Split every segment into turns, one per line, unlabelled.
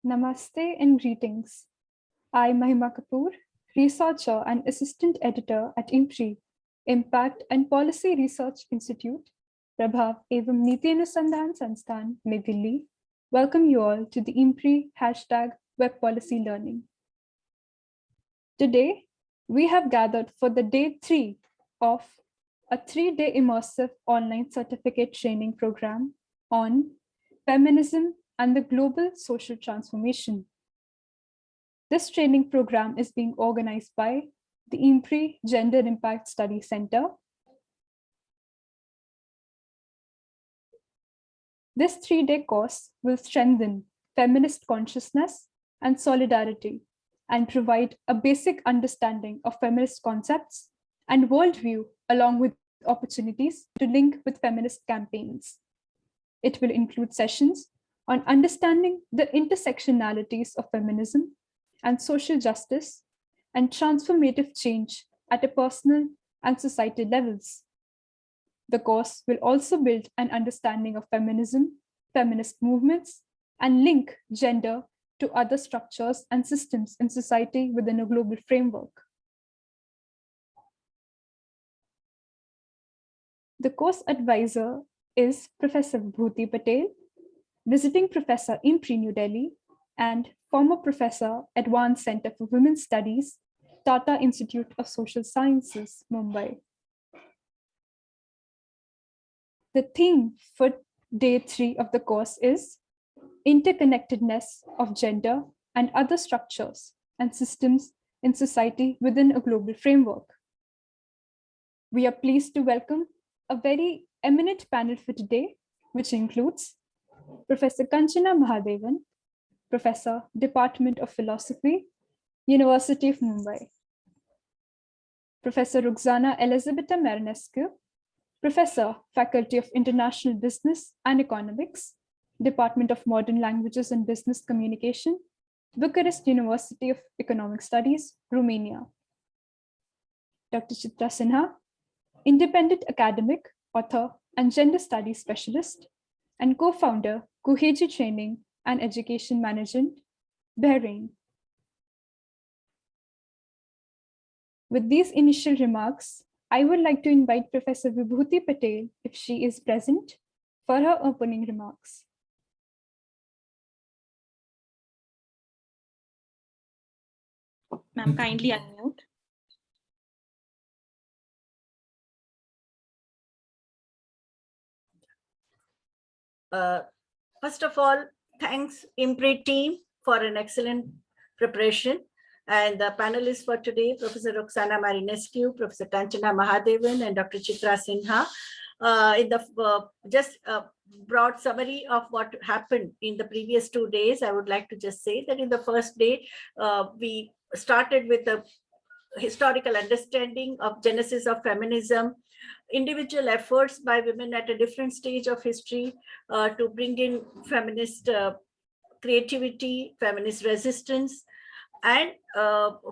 Namaste and greetings. I'm Mahima Kapoor, researcher and assistant editor at IMPRI, Impact and Policy Research Institute, Prabhav एवं नीति अनुसंधान संस्थान नई Delhi. Welcome you all to the IMPRI #Web Policy Learning. Today, we have gathered for the day 3 of a 3-day immersive online certificate training program on feminism and the global social transformation. This training program is being organized by the IMPRI Gender Impact Study Center. This 3-day course will strengthen feminist consciousness and solidarity and provide a basic understanding of feminist concepts and worldview, along with opportunities to link with feminist campaigns. It will include sessions on understanding the intersectionalities of feminism and social justice and transformative change at a personal and societal levels. The course will also build an understanding of feminism, feminist movements, and link gender to other structures and systems in society within a global framework. The course advisor is Professor Vibhuti Patel, visiting professor IMPRI New Delhi, and former professor, Advanced Center for Women's Studies, Tata Institute of Social Sciences, Mumbai. The theme for day 3 of the course is interconnectedness of gender and other structures and systems in society within a global framework. We are pleased to welcome a very eminent panel for today, which includes Professor Kanchana Mahadevan, Professor, Department of Philosophy, University of Mumbai. Professor Roxana Elizabeta Marinescu, Professor, Faculty of International Business and Economics, Department of Modern Languages and Business Communication, Bucharest University of Economic Studies, Romania. Dr. Chitra Sinha, independent academic, author, and gender studies specialist, and co-founder, Kuheji Training and Education Management, Bahrain. With these initial remarks, I would like to invite Professor Vibhuti Patel, if she is present, for her opening remarks.
Ma'am, kindly unmute.
First of all, thanks IMPRI team for an excellent preparation. And the panelists for today, Professor Roxana Marinescu, Professor Kanchana Mahadevan, and Dr. Chitra Sinha. In the broad summary of what happened in the previous 2 days, I would like to just say that in the first day, we started with a historical understanding of genesis of feminism, individual efforts by women at a different stage of history to bring in feminist creativity, feminist resistance, and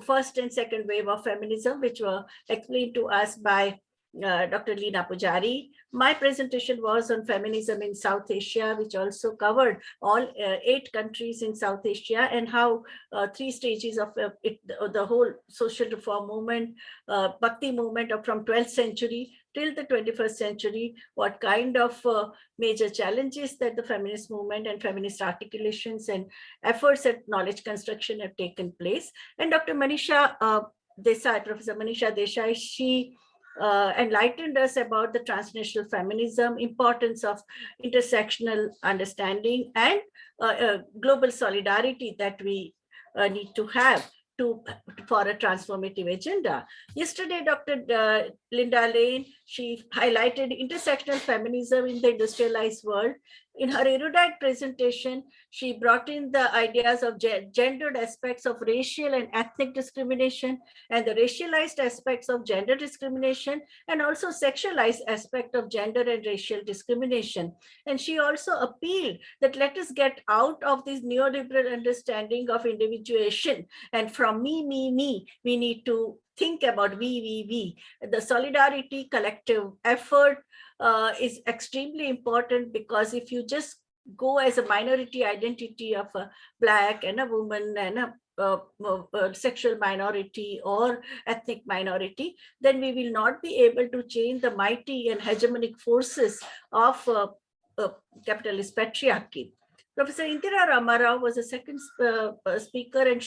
first and second wave of feminism, which were explained to us by Dr. Leena Pujari. My presentation was on feminism in South Asia, which also covered all 8 countries in South Asia, and how 3 stages of the whole social reform movement, Bhakti movement from 12th century till the 21st century, what kind of major challenges that the feminist movement and feminist articulations and efforts at knowledge construction have taken place. And Dr. Manisha Desai, Professor Manisha Desai, she enlightened us about the transnational feminism, importance of intersectional understanding, and global solidarity that we need to have for a transformative agenda. Yesterday, Dr. Linda Lane, she highlighted intersectional feminism in the industrialized world. In her erudite presentation, she brought in the ideas of gendered aspects of racial and ethnic discrimination, and the racialized aspects of gender discrimination, and also sexualized aspect of gender and racial discrimination. And she also appealed that let us get out of this neoliberal understanding of individuation, and from me, we need to think about we. The solidarity, collective effort is extremely important, because if you just go as a minority identity of a Black and a woman and a sexual minority or ethnic minority, then we will not be able to change the mighty and hegemonic forces of capitalist patriarchy. Professor Indira Ramarao was a second speaker, and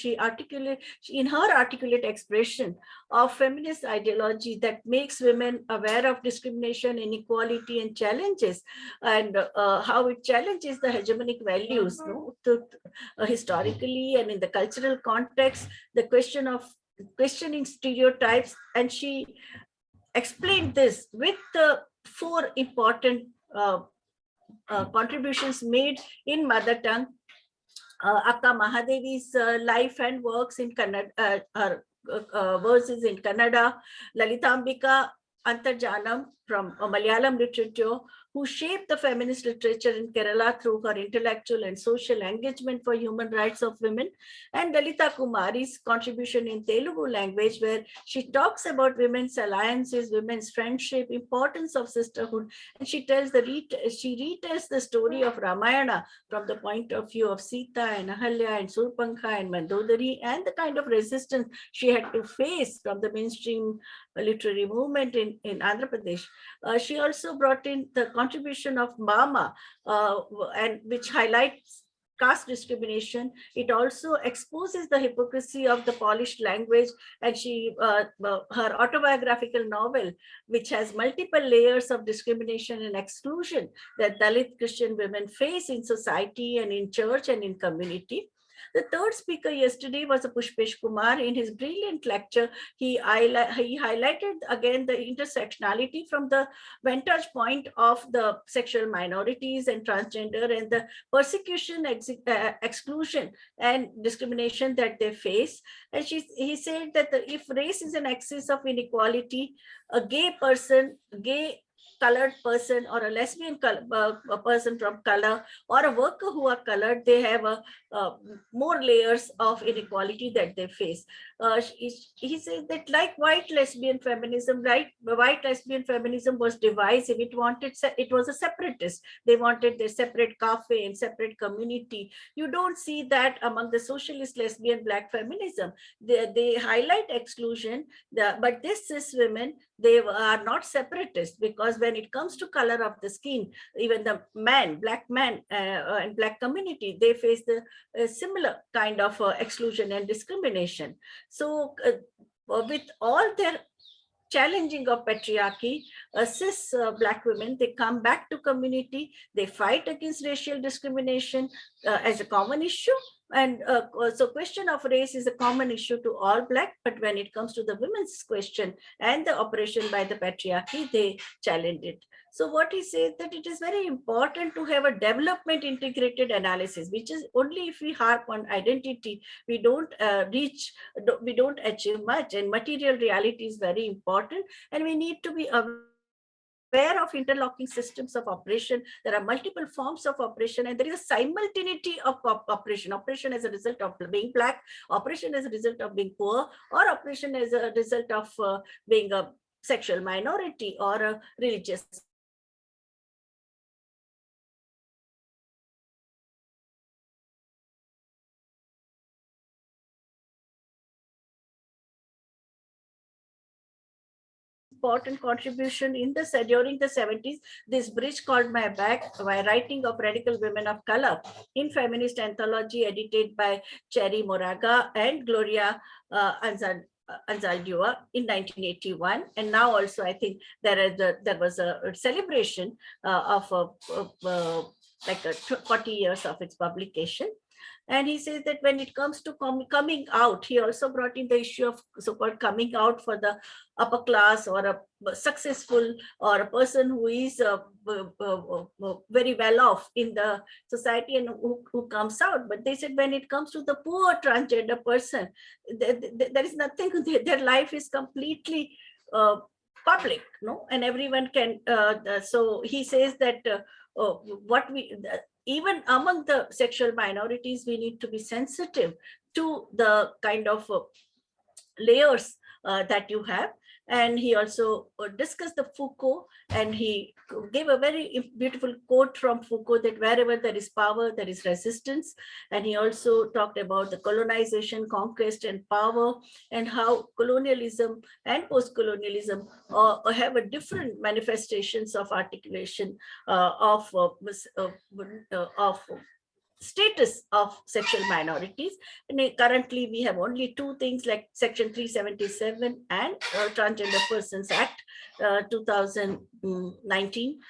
in her articulate expression of feminist ideology that makes women aware of discrimination, inequality, and challenges, and how it challenges the hegemonic values, historically and in the cultural context, the question of questioning stereotypes. And she explained this with the four important contributions made in mother tongue. Akka Mahadevi's life and works in Kannada, verses in Kannada, Lalitambika Antarjanam from Malayalam literature, who shaped the feminist literature in Kerala through her intellectual and social engagement for human rights of women, and Dalita Kumari's contribution in Telugu language, where she talks about women's alliances, women's friendship, importance of sisterhood, and she retells the story of Ramayana from the point of view of Sita and Ahalya and Surpankha and Mandodari, and the kind of resistance she had to face from the mainstream literary movement in Andhra Pradesh. She also brought in the contribution of Mama, and which highlights caste discrimination. It also exposes the hypocrisy of the polished language, and her autobiographical novel, which has multiple layers of discrimination and exclusion that Dalit Christian women face in society and in church and in community. The third speaker yesterday was Pushpesh Kumar. In his brilliant lecture, he highlighted again the intersectionality from the vantage point of the sexual minorities and transgender and the persecution, exclusion, and discrimination that they face. And he said that if race is an axis of inequality, a gay colored person or a lesbian a person from color or a worker who are colored, they have more layers of inequality that they face. He said that like white lesbian feminism was divisive. It was a separatist. They wanted their separate cafe and separate community. You don't see that among the socialist lesbian Black feminism. They highlight exclusion, but this cis women, they are not separatists, because when it comes to color of the skin, even the Black man and Black community, they face the similar kind of exclusion and discrimination. So with all their challenging of patriarchy, cis Black women, they come back to community, they fight against racial discrimination as a common issue. And so question of race is a common issue to all Black, but when it comes to the women's question and the oppression by the patriarchy, they challenge it. So what he says that it is very important to have a development integrated analysis, which is only if we harp on identity, we don't achieve much, and material reality is very important, and we need to be aware of interlocking systems of oppression. There are multiple forms of oppression, and there is a simultaneity of oppression as a result of being Black, oppression as a result of being poor, or oppression as a result of being a sexual minority or a religious important contribution during the 70s, this bridge called my back, by writing of radical women of color in feminist anthology edited by Cherry Moraga and Gloria Anzaldúa in 1981. And now also I think there was a celebration of like 40 years of its publication. And he says that when it comes to coming out, he also brought in the issue of so-called coming out for the upper class or a successful or a person who is very well off in the society and who comes out. But they said when it comes to the poor transgender person, there is nothing, their life is completely public, no, and everyone can. So he says that even among the sexual minorities, we need to be sensitive to the kind of layers that you have. And he also discussed the Foucault, and he gave a very beautiful quote from Foucault that wherever there is power, there is resistance. And he also talked about the colonization, conquest, and power, and how colonialism and post-colonialism have a different manifestations of articulation of status of sexual minorities. And currently we have only two things like Section 377 and Transgender Persons Act 2019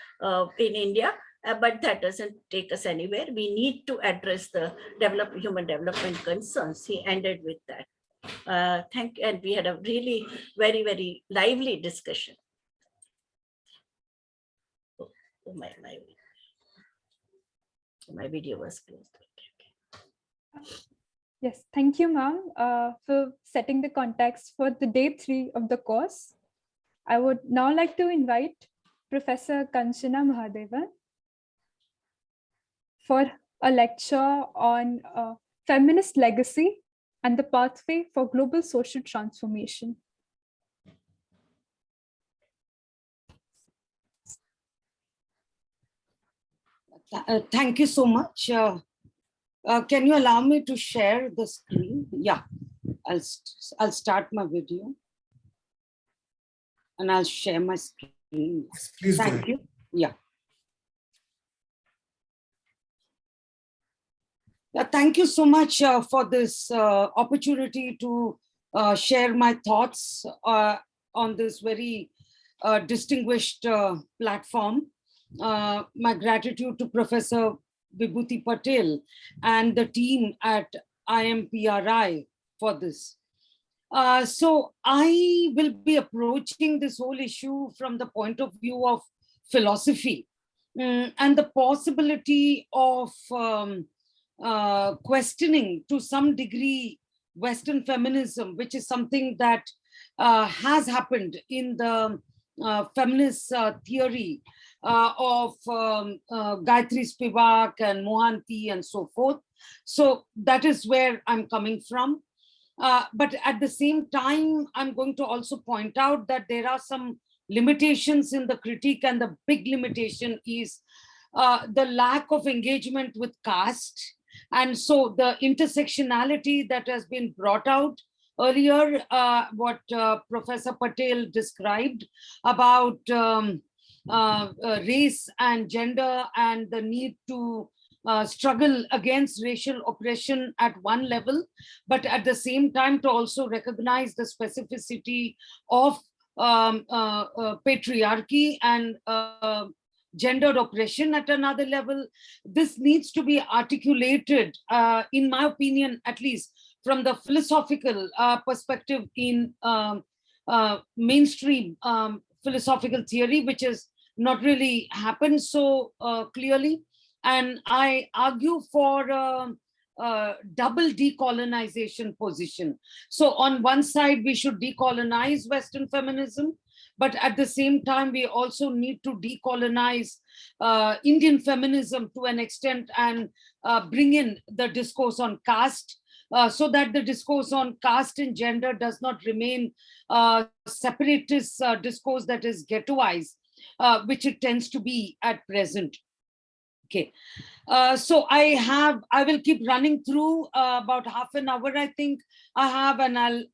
in India. But that doesn't take us anywhere. We need to address the human development concerns. He ended with that. And we had a really very, very lively discussion. My video was closed.
Yes, thank you, ma'am, for setting the context for the day 3 of the course. I would now like to invite Professor Kanchana Mahadevan for a lecture on feminist legacy and the pathway for global social transformation.
Thank you so much. Can you allow me to share the screen? Yeah, I'll start my video and I'll share my screen.
Please
Thank you. Yeah. Thank you so much for this opportunity to share my thoughts on this very distinguished platform. My gratitude to Professor Vibhuti Patel and the team at IMPRI for this. So I will be approaching this whole issue from the point of view of philosophy and the possibility of questioning to some degree Western feminism, which is something that has happened in the feminist theory of Gayatri Spivak and Mohanty and so forth. So that is where I'm coming from. But at the same time, I'm going to also point out that there are some limitations in the critique, and the big limitation is the lack of engagement with caste. And so the intersectionality that has been brought out earlier, what Professor Patel described about race and gender and the need to struggle against racial oppression at one level, but at the same time to also recognize the specificity of patriarchy and gendered oppression at another level. This needs to be articulated, in my opinion, at least from the philosophical perspective in mainstream philosophical theory, which has not really happened so clearly. And I argue for double decolonization position. So on one side, we should decolonize Western feminism, but at the same time, we also need to decolonize Indian feminism to an extent and bring in the discourse on caste, so that the discourse on caste and gender does not remain separatist discourse that is ghettoized, which it tends to be at present. Okay, so I will keep running through about half an hour, I think I have, and I'll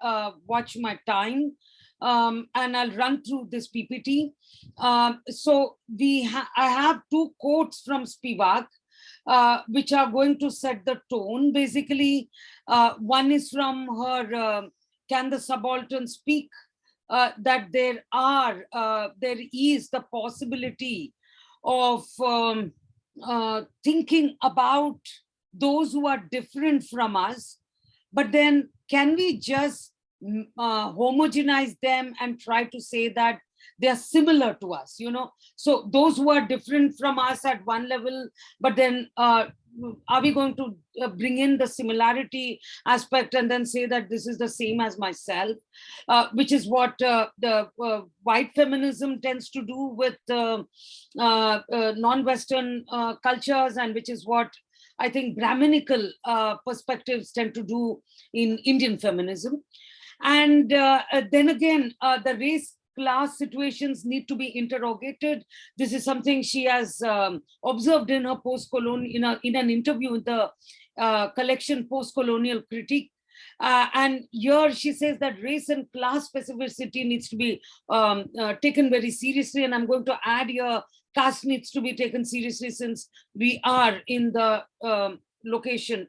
watch my time, and I'll run through this PPT. So I have two quotes from Spivak, which are going to set the tone. Basically, one is from her Can the Subaltern Speak? That there is the possibility of thinking about those who are different from us, but then can we just homogenize them and try to say that they are similar to us, you know? So those who are different from us at one level, but then are we going to bring in the similarity aspect and then say that this is the same as myself, which is what the white feminism tends to do with non-Western cultures, and which is what I think Brahminical perspectives tend to do in Indian feminism. And then again, the race class situations need to be interrogated. This is something she has observed in her post-colonial, in an interview with the collection Post-Colonial Critique. And here she says that race and class specificity needs to be taken very seriously. And I'm going to add here, caste needs to be taken seriously, since we are in the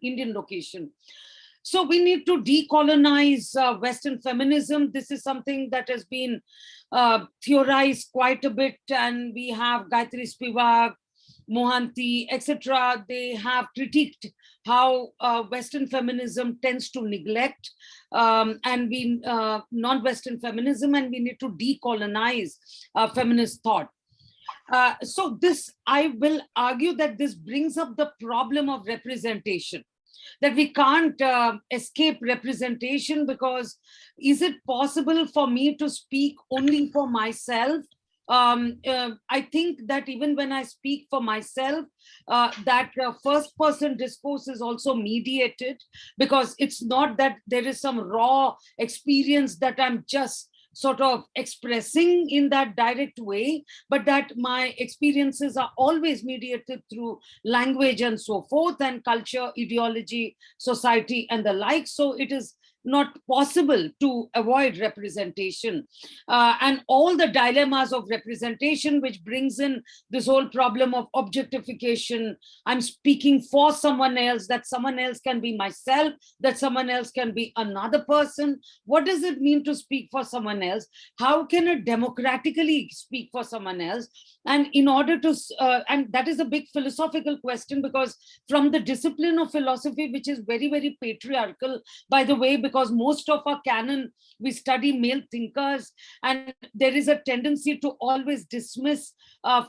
Indian location. So we need to decolonize Western feminism. This is something that has been theorized quite a bit, and we have Gayatri Spivak, Mohanty, etc. They have critiqued how Western feminism tends to neglect and we non-Western feminism, and we need to decolonize feminist thought. So this, I will argue that this brings up the problem of representation, that we can't escape representation, because is it possible for me to speak only for myself? I think that even when I speak for myself, that first person discourse is also mediated, because it's not that there is some raw experience that I'm just sort of expressing in that direct way, but that my experiences are always mediated through language and so forth, and culture, ideology, society, and the like. So it is not possible to avoid representation and all the dilemmas of representation, which brings in this whole problem of objectification. I'm speaking for someone else, that someone else can be myself, that someone else can be another person. What does it mean to speak for someone else? How can it democratically speak for someone else? And in order to, and that is a big philosophical question, because from the discipline of philosophy, which is very, very patriarchal, by the way, because most of our canon, we study male thinkers, and there is a tendency to always dismiss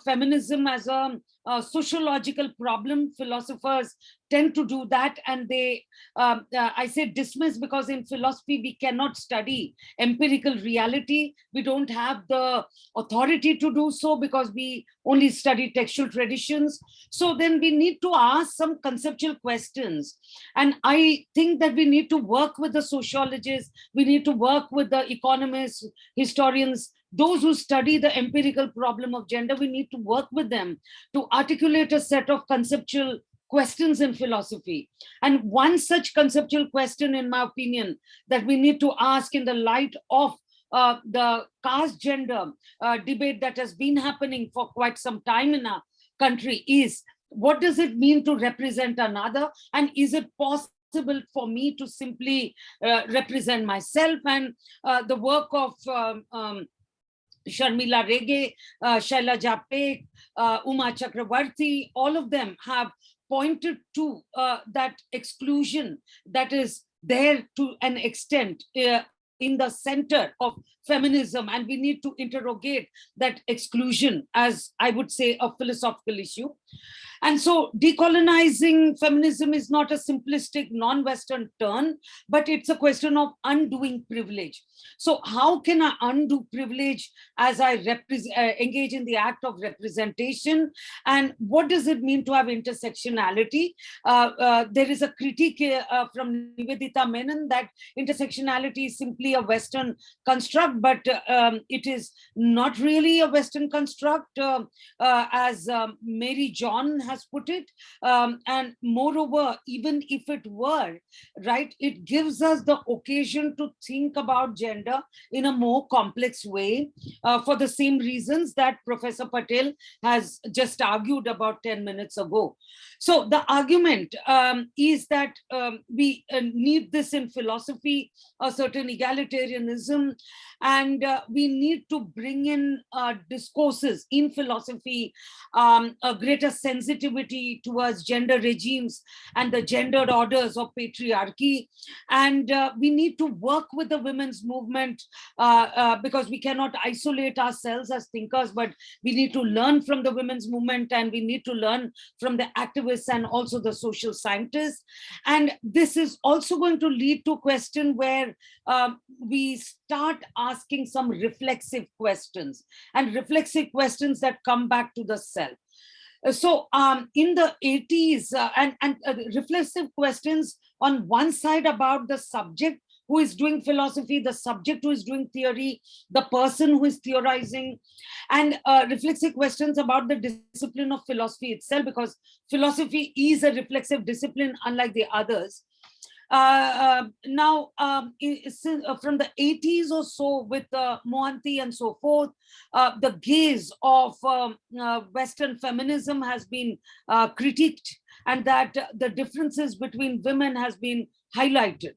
feminism as a sociological problem. Philosophers tend to do that, and they, I say dismiss because in philosophy we cannot study empirical reality. We don't have the authority to do so, because we only study textual traditions. So then we need to ask some conceptual questions. And I think that we need to work with the sociologists, we need to work with the economists, historians, those who study the empirical problem of gender. We need to work with them to articulate a set of conceptual questions in philosophy. And one such conceptual question, in my opinion, that we need to ask in the light of the caste gender debate that has been happening for quite some time in our country is, what does it mean to represent another? And is it possible for me to simply represent myself? And the work of Sharmila Rege, Shaila Japek, Uma Chakravarti, all of them have pointed to that exclusion that is there to an extent in the center of feminism, and we need to interrogate that exclusion as, I would say, a philosophical issue. And so decolonizing feminism is not a simplistic non-Western turn, but it's a question of undoing privilege. So how can I undo privilege as I engage in the act of representation? And what does it mean to have intersectionality? There is a critique from Nivedita Menon that intersectionality is simply a Western construct, but it is not really a Western construct, as Mary John has put it. And moreover, even if it were, right, it gives us the occasion to think about gender in a more complex way, for the same reasons that Professor Patel has just argued about 10 minutes ago. So the argument is that we need this in philosophy, a certain egalitarianism, and we need to bring in discourses in philosophy, a greater sensitivity towards gender regimes and the gendered orders of patriarchy. And we need to work with the women's movement, because we cannot isolate ourselves as thinkers, but we need to learn from the women's movement, and we need to learn from the activists and also the social scientists. And this is also going to lead to a question where we start asking some reflexive questions, and reflexive questions that come back to the self. So in the 80s, and reflexive questions on one side about the subject who is doing philosophy, the subject who is doing theory, the person who is theorizing, and reflexive questions about the discipline of philosophy itself, because philosophy is a reflexive discipline unlike the others. Now, from the 80s or so, with Mohanty and so forth, the gaze of Western feminism has been critiqued, and that the differences between women has been highlighted.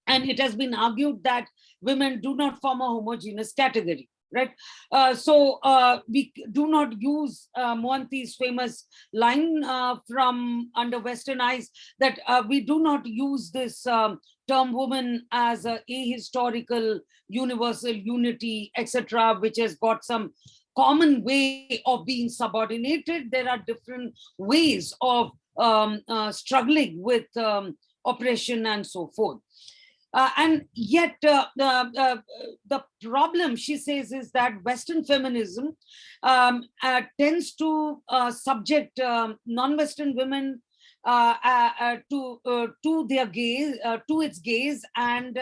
And it has been argued that women do not form a homogeneous category. Right. So we do not use Mohanty's famous line from Under Western Eyes, that we do not use this term woman as a ahistorical, universal unity, etc., which has got some common way of being subordinated. There are different ways of struggling with oppression and so forth. And yet the problem, she says, is that Western feminism tends to subject non-Western women to their gaze, to its gaze, and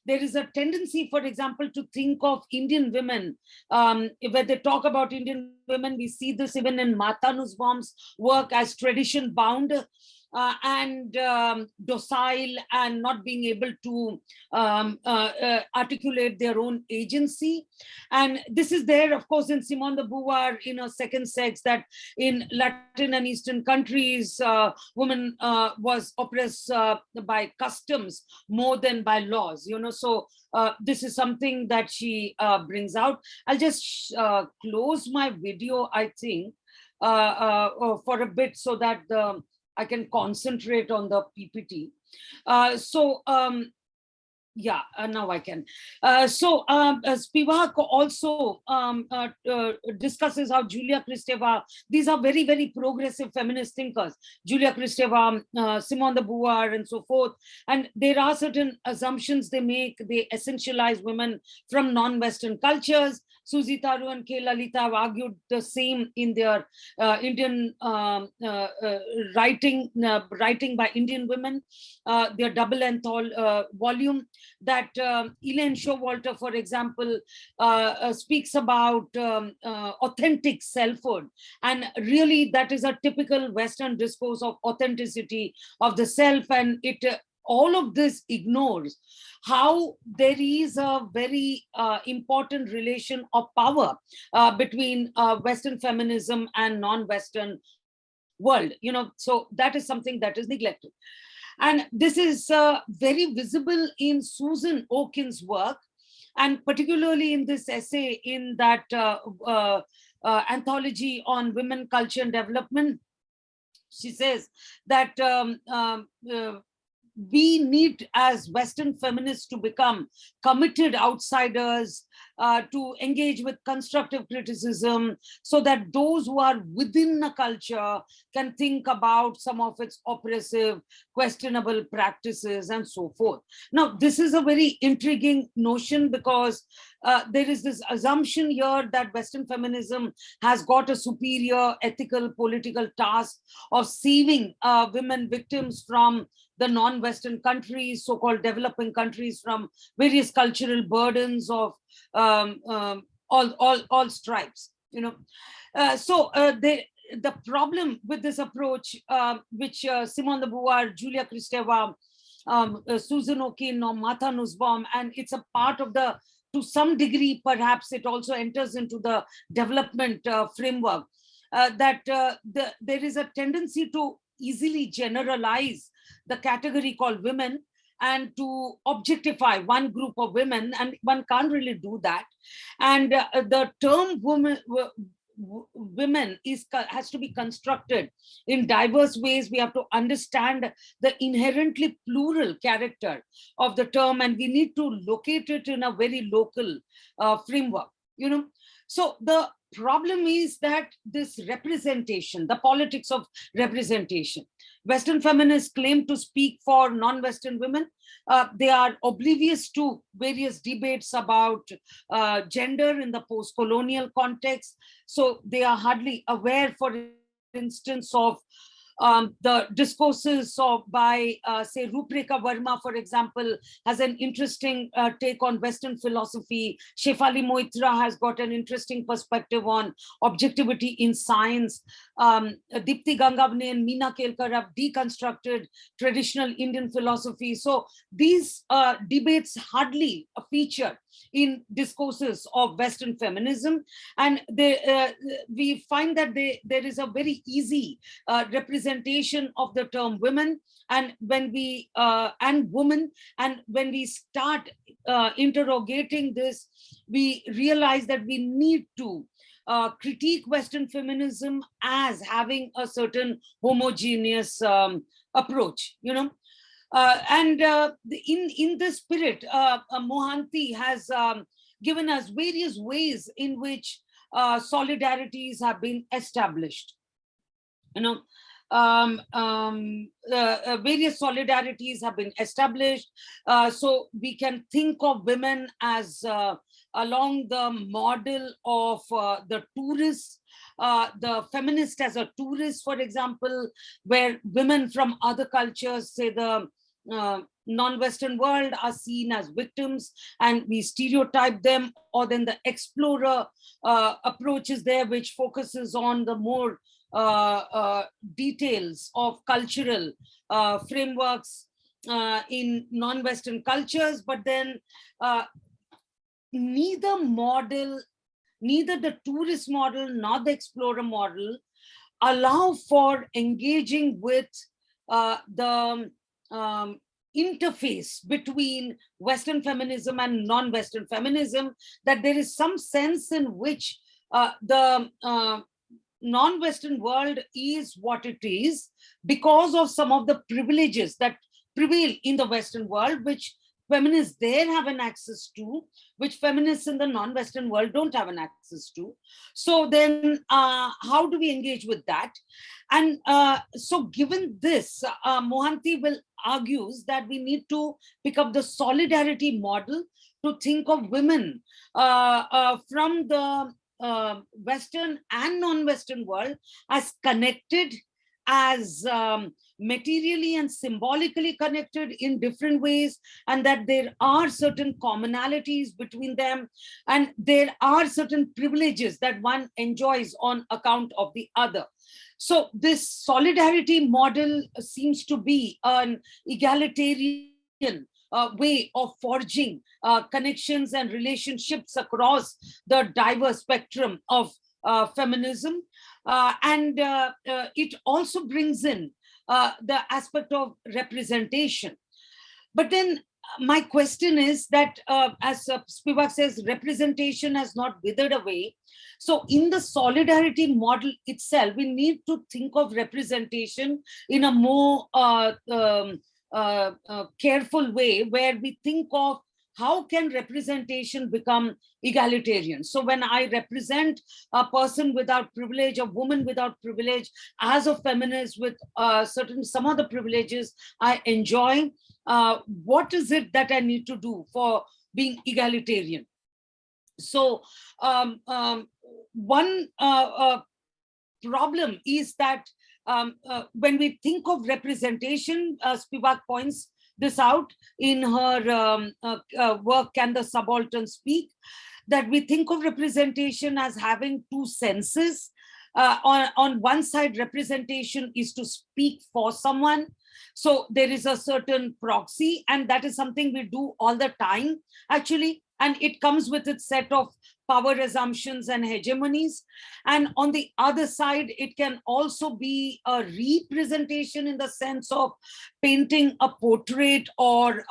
there is a tendency, for example, to think of Indian women. When they talk about Indian women, we see this even in Mata Nussbaum's work, as tradition bound and docile, and not being able to articulate their own agency. And this is there, of course, in Simone de Beauvoir, in her Second Sex, that in Latin and Eastern countries, women was oppressed by customs more than by laws, you know. So this is something that she brings out. I'll just close my video, I think, for a bit, so that I can concentrate on the PPT. Yeah, now I can. Spivak also discusses how Julia Kristeva, these are very, very progressive feminist thinkers, Julia Kristeva, Simone de Beauvoir, and so forth. And there are certain assumptions they make. They essentialize women from non-Western cultures. Susie Tharu and K. Lalita have argued the same in their Indian writing by Indian women, their double-length volume, that Elaine Showalter, for example, speaks about authentic selfhood. And really, that is a typical Western discourse of authenticity of the self. And it all of this ignores how there is a very important relation of power between Western feminism and non-Western world, you know. So that is something that is neglected. And this is very visible in Susan Okin's work, and particularly in this essay in that anthology on women, culture, and development. She says that we need, as Western feminists, to become committed outsiders, to engage with constructive criticism, so that those who are within a culture can think about some of its oppressive, questionable practices, and so forth. Now, this is a very intriguing notion, because there is this assumption here that Western feminism has got a superior ethical, political task of saving women victims from the non-Western countries, so-called developing countries, from various cultural burdens of all stripes, you know. The problem with this approach, which Simone de Beauvoir, Julia Kristeva, Susan Okin, or Martha Nussbaum, and it's a part of the, to some degree, perhaps it also enters into the development framework, that there is a tendency to easily generalize the category called women and to objectify one group of women, and one can't really do that. And the term women has to be constructed in diverse ways. We have to understand the inherently plural character of the term, and we need to locate it in a very local framework, you know. So the problem is that this representation, the politics of representation, Western feminists claim to speak for non-Western women. They are oblivious to various debates about gender in the post-colonial context. So they are hardly aware, for instance, of The discourses by, say, Rupreka Verma, for example, has an interesting take on Western philosophy. Shefali Moitra has got an interesting perspective on objectivity in science. Dipti Gangavne and Meena Kelkar have deconstructed traditional Indian philosophy. So these debates hardly feature in discourses of Western feminism, and we find that there is a very easy representation of the term women, and when we and woman, and when we start interrogating this, we realize that we need to critique Western feminism as having a certain homogeneous approach, you know. In this spirit, Mohanty has given us various ways in which solidarities have been established. You know, various solidarities have been established. So we can think of women as along the model of the tourists, the feminist as a tourist, for example, where women from other cultures, say the non-Western world, are seen as victims and we stereotype them, or then the explorer approach is there, which focuses on the more details of cultural frameworks in non-Western cultures, but then neither the tourist model nor the explorer model allow for engaging with the interface between Western feminism and non-Western feminism, that there is some sense in which the non-Western world is what it is because of some of the privileges that prevail in the Western world, which feminists there have an access to, which feminists in the non-Western world don't have an access to. So then how do we engage with that? And so given this, Mohanty will argues that we need to pick up the solidarity model to think of women from the Western and non-Western world as connected, as materially and symbolically connected in different ways, and that there are certain commonalities between them, and there are certain privileges that one enjoys on account of the other. So this solidarity model seems to be an egalitarian way of forging connections and relationships across the diverse spectrum of feminism. And it also brings in the aspect of representation. But then my question is that, as Spivak says, representation has not withered away. So in the solidarity model itself, we need to think of representation in a more careful way, where we think of how can representation become egalitarian. So when I represent a person without privilege, a woman without privilege, as a feminist with some other privileges I enjoy, what is it that I need to do for being egalitarian? So one problem is that when we think of representation, Spivak points this out in her work, Can the Subaltern Speak? That we think of representation as having two senses. On one side, representation is to speak for someone. So there is a certain proxy, and that is something we do all the time, actually. And it comes with its set of power assumptions and hegemonies. And on the other side, it can also be a representation in the sense of painting a portrait or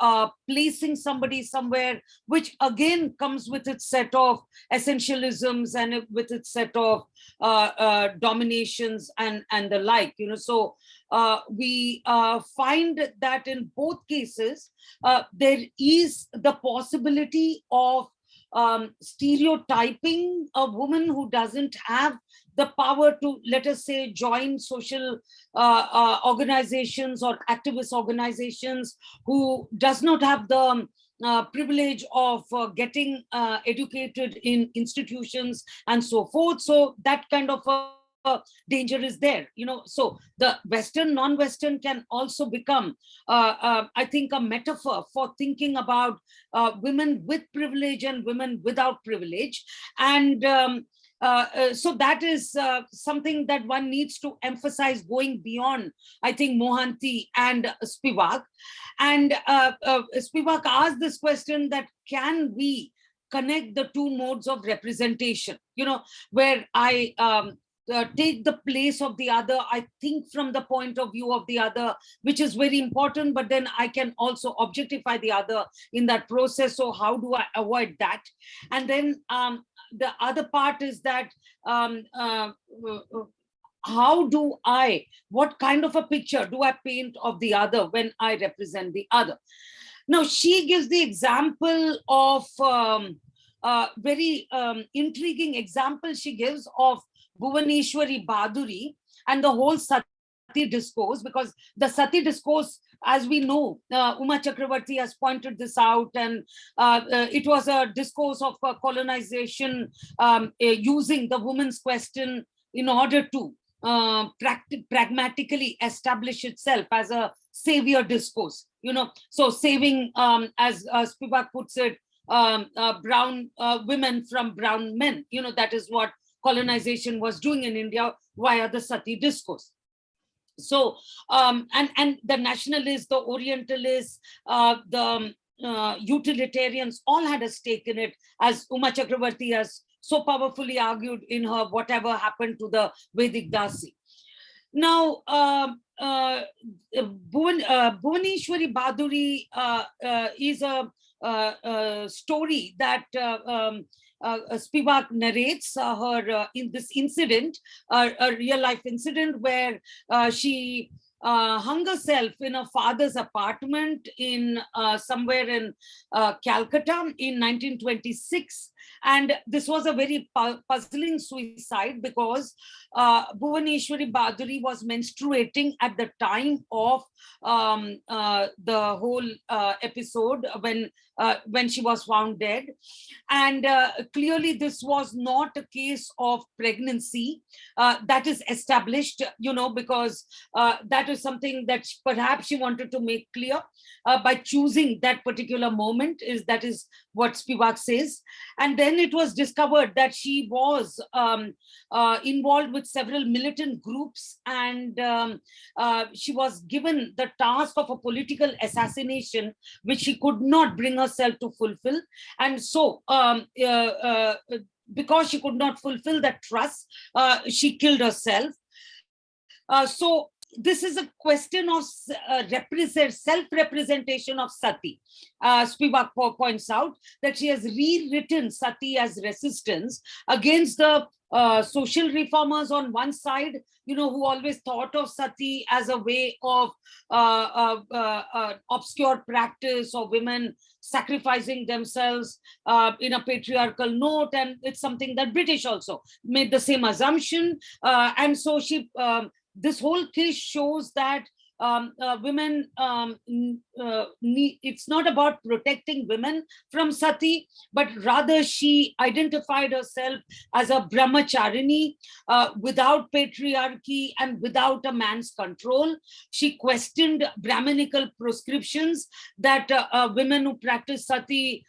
placing somebody somewhere, which again comes with its set of essentialisms and with its set of dominations and the like. You know, so we find that in both cases, there is the possibility of stereotyping a woman who doesn't have the power to, let us say, join social organizations or activist organizations, who does not have the privilege of getting educated in institutions and so forth. So that kind of a danger is there, so the Western, non-Western can also become, I think, a metaphor for thinking about women with privilege and women without privilege. And so that is something that one needs to emphasize, going beyond, I think, Mohanty and Spivak. And Spivak asked this question, that can we connect the two modes of representation, where I take the place of the other, I think from the point of view of the other, which is very important, but then I can also objectify the other in that process. So how do I avoid that? And then the other part is that what kind of a picture do I paint of the other when I represent the other? Now, she gives the example of very intriguing example she gives of Bhuvaneshwari Baduri and the whole Sati discourse, because the Sati discourse, as we know, Uma Chakravarti has pointed this out, and it was a discourse of colonization using the woman's question in order to pragmatically establish itself as a savior discourse, so saving, as Spivak puts it, brown women from brown men, that is what colonization was doing in India via the Sati discourse. So, and the nationalists, the Orientalists, the utilitarians all had a stake in it, as Uma Chakravarti has so powerfully argued in her Whatever Happened to the Vedic Dasi. Now, Bhuvaneshwari Baduri is a story that Spivak narrates her in this incident, a real life incident where she hung herself in her father's apartment in somewhere in Calcutta in 1926. And this was a very puzzling suicide, because Bhuvaneshwari Baduri was menstruating at the time of the whole episode when she was found dead. And clearly this was not a case of pregnancy that is established, because that is something that perhaps she wanted to make clear by choosing that particular moment, that is what Spivak says. And then it was discovered that she was involved with several militant groups, and she was given the task of a political assassination, which she could not bring herself to fulfill. And so because she could not fulfill that trust, she killed herself. So this is a question of self-representation of Sati. Spivak points out that she has rewritten Sati as resistance against the social reformers on one side, who always thought of Sati as a way of obscure practice of women sacrificing themselves in a patriarchal note. And it's something that British also made the same assumption. And so she this whole case shows that women it's not about protecting women from Sati, but rather she identified herself as a brahmacharini without patriarchy and without a man's control. She questioned Brahminical prescriptions that women who practice Sati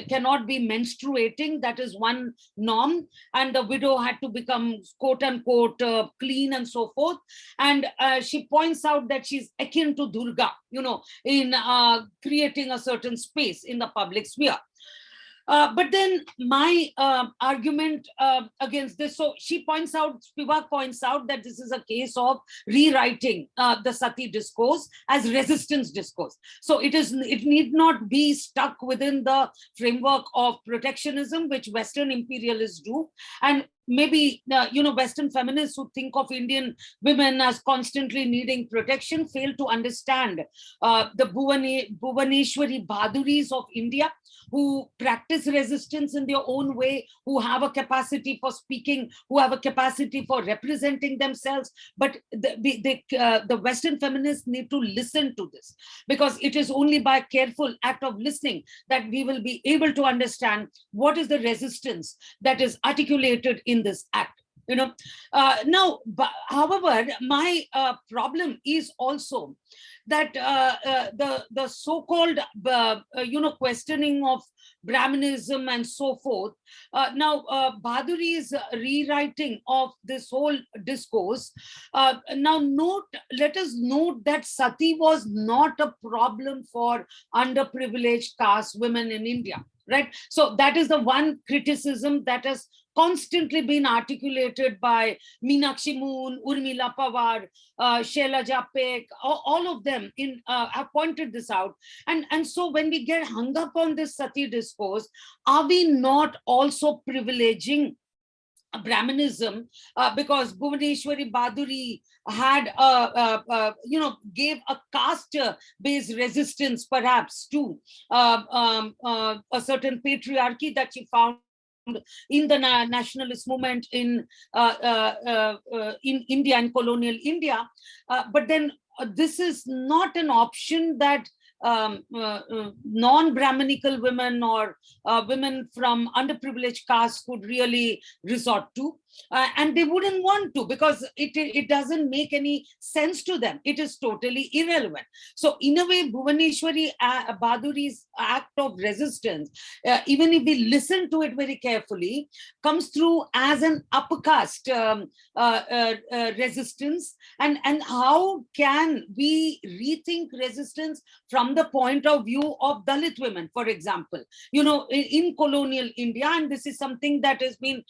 cannot be menstruating. That is one norm, and the widow had to become quote unquote clean and so forth. And she points out that she's akin to Durga, in creating a certain space in the public sphere. But then my argument against this, so she points out, Spivak points out that this is a case of rewriting the Sati discourse as resistance discourse. So it need not be stuck within the framework of protectionism, which Western imperialists do. And maybe, Western feminists who think of Indian women as constantly needing protection fail to understand the Bhuvaneshwari Baduris of India, who practice resistance in their own way, who have a capacity for speaking, who have a capacity for representing themselves. But the Western feminists need to listen to this, because it is only by careful act of listening that we will be able to understand what is the resistance that is articulated in this act. Now, however, my problem is also that the so-called questioning of Brahmanism and so forth. Now, Bhaduri's rewriting of this whole discourse. Now, let us note that sati was not a problem for underprivileged caste women in India. Right. So that is the one criticism that has constantly been articulated by Meenakshi Moon, Urmila Pawar, Sheila Japek, all of them have pointed this out. And so when we get hung up on this sati discourse, are we not also privileging Brahmanism, because Bhuvaneshwari Baduri had, gave a caste-based resistance, perhaps, to a certain patriarchy that she found in the nationalist movement in India and colonial India. But then this is not an option that non-Brahmanical women or women from underprivileged castes could really resort to. And they wouldn't want to, because it doesn't make any sense to them. It is totally irrelevant. So in a way, Bhuvaneshwari Baduri's act of resistance, even if we listen to it very carefully, comes through as an upper caste resistance. And how can we rethink resistance from the point of view of Dalit women, for example, in colonial India? And this is something that has been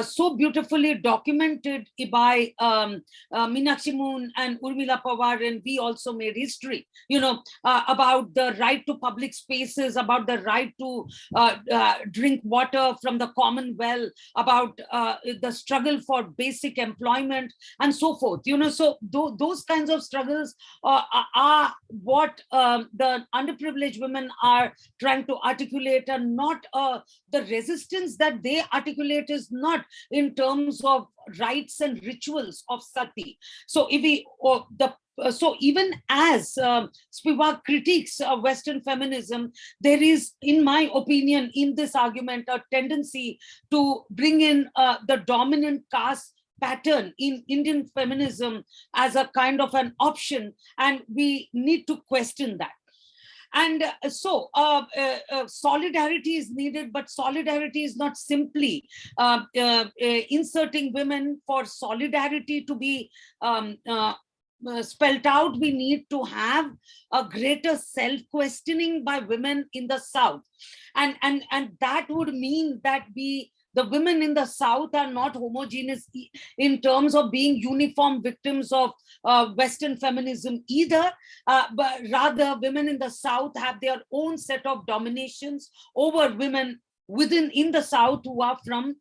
so beautifully documented by Meenakshi Moon and Urmila Pawar, and we also made history, about the right to public spaces, about the right to drink water from the common well, about the struggle for basic employment, and so forth. So those kinds of struggles are what the underprivileged women are trying to articulate, and not the resistance that they articulate is not in terms of rites and rituals of sati. So if we so even as Spivak critiques Western feminism, there is, in my opinion, in this argument, a tendency to bring in the dominant caste pattern in Indian feminism as a kind of an option, and we need to question that. And so solidarity is needed, but solidarity is not simply inserting women. For solidarity to be spelt out, we need to have a greater self-questioning by women in the South. And that would mean that the women in the South are not homogeneous in terms of being uniform victims of Western feminism either, but rather women in the South have their own set of dominations over women in the South who are from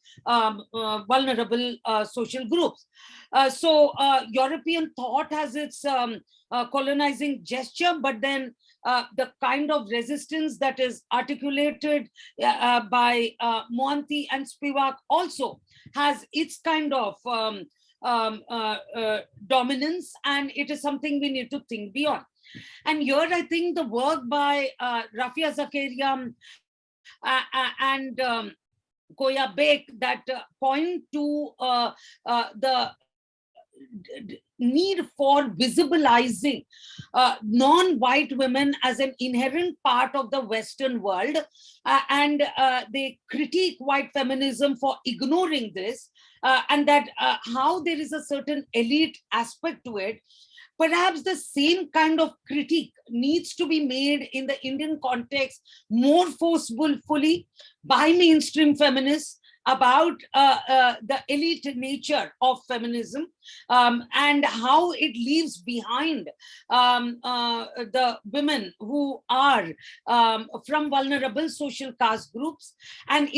vulnerable social groups. So European thought has its colonizing gesture, but then the kind of resistance that is articulated by Mohanty and Spivak also has its kind of dominance, and it is something we need to think beyond. And here I think the work by Rafia Zakarian and Koya Bek that point to the need for visibilizing non-white women as an inherent part of the Western world, and they critique white feminism for ignoring this, and that how there is a certain elite aspect to it. Perhaps the same kind of critique needs to be made in the Indian context more forcefully by mainstream feminists about the elite nature of feminism, and how it leaves behind the women who are from vulnerable social caste groups. And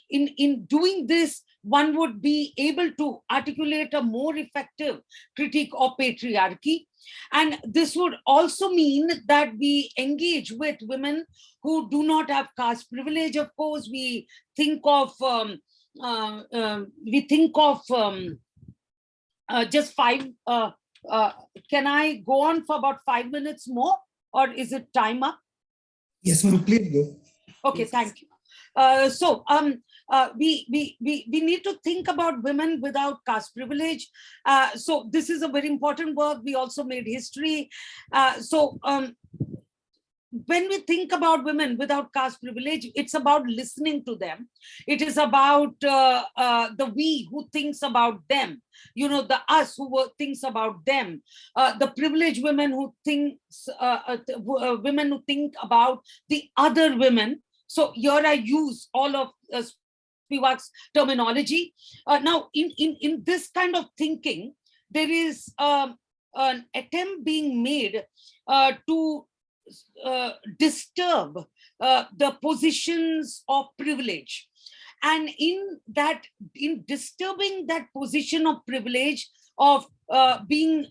in doing this, one would be able to articulate a more effective critique of patriarchy. And this would also mean that we engage with women who do not have caste privilege. Of course, we think of just five. Can I go on for about 5 minutes more, or is it time up?
Yes, ma'am, please go.
Okay, thank you. So we need to think about women without caste privilege. So this is a very important work. We also made history. When we think about women without caste privilege, it's about listening to them. It is about the we who thinks about them, the us who thinks about them, the privileged women who thinks, women who think about the other women. So here I use all of Spivak's terminology. Now, in this kind of thinking, there is an attempt being made to disturb the positions of privilege. And in disturbing that position of privilege, of being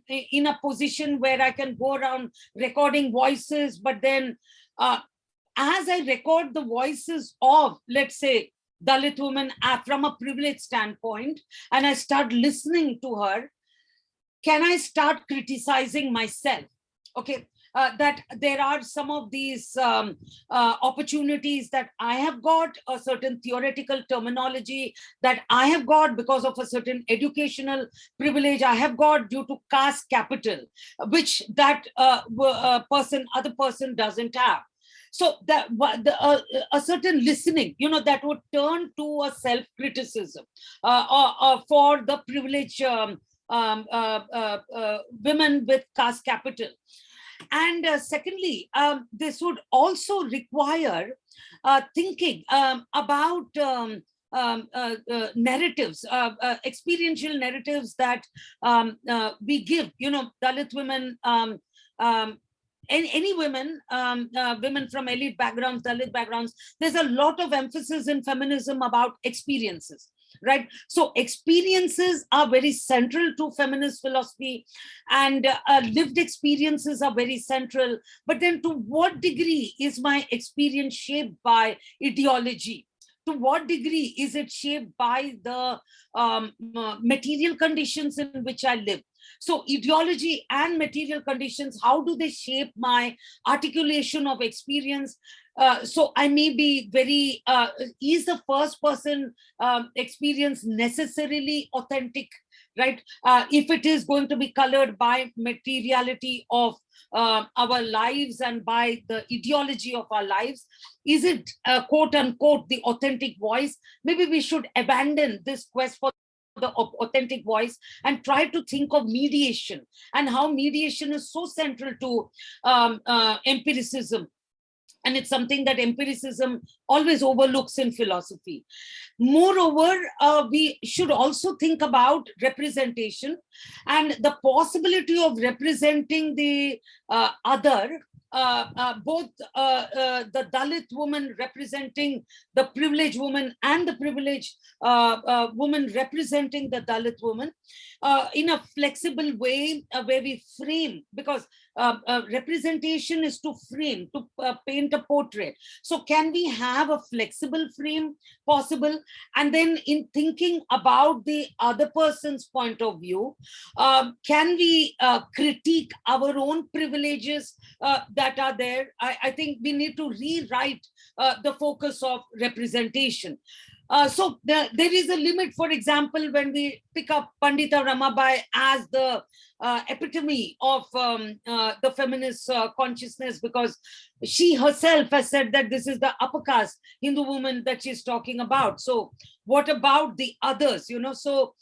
in a position where I can go around recording voices, but then as I record the voices of, let's say, Dalit women from a privileged standpoint, and I start listening to her, can I start criticizing myself? Okay. That there are some of these opportunities that I have got, a certain theoretical terminology that I have got because of a certain educational privilege I have got due to caste capital, which that other person doesn't have. So that a certain listening, that would turn to a self-criticism for the privileged women with caste capital. And secondly, this would also require thinking about narratives, experiential narratives that we give, Dalit women, any women, women from elite backgrounds, Dalit backgrounds. There's a lot of emphasis in feminism about experiences. Right. So experiences are very central to feminist philosophy, and lived experiences are very central. But then to what degree is my experience shaped by ideology? To what degree is it shaped by the material conditions in which I live? So ideology and material conditions, how do they shape my articulation of experience? So I may be very, is the first person experience necessarily authentic, right? If it is going to be colored by materiality of our lives and by the ideology of our lives, is it quote unquote the authentic voice? Maybe we should abandon this quest for the authentic voice and try to think of mediation, and how mediation is so central to empiricism. And it's something that empiricism always overlooks in philosophy. Moreover, we should also think about representation and the possibility of representing the other, both the Dalit woman representing the privileged woman and the privileged woman representing the Dalit woman in a flexible way, where we frame, because representation is to frame, to paint a portrait. So can we have a flexible frame possible? And then in thinking about the other person's point of view, can we critique our own privileges that are there? I think we need to rewrite the focus of representation. So there is a limit. For example, when we pick up Pandita Ramabai as the epitome of the feminist consciousness, because she herself has said that this is the upper caste Hindu woman that she's talking about. So what about the others? So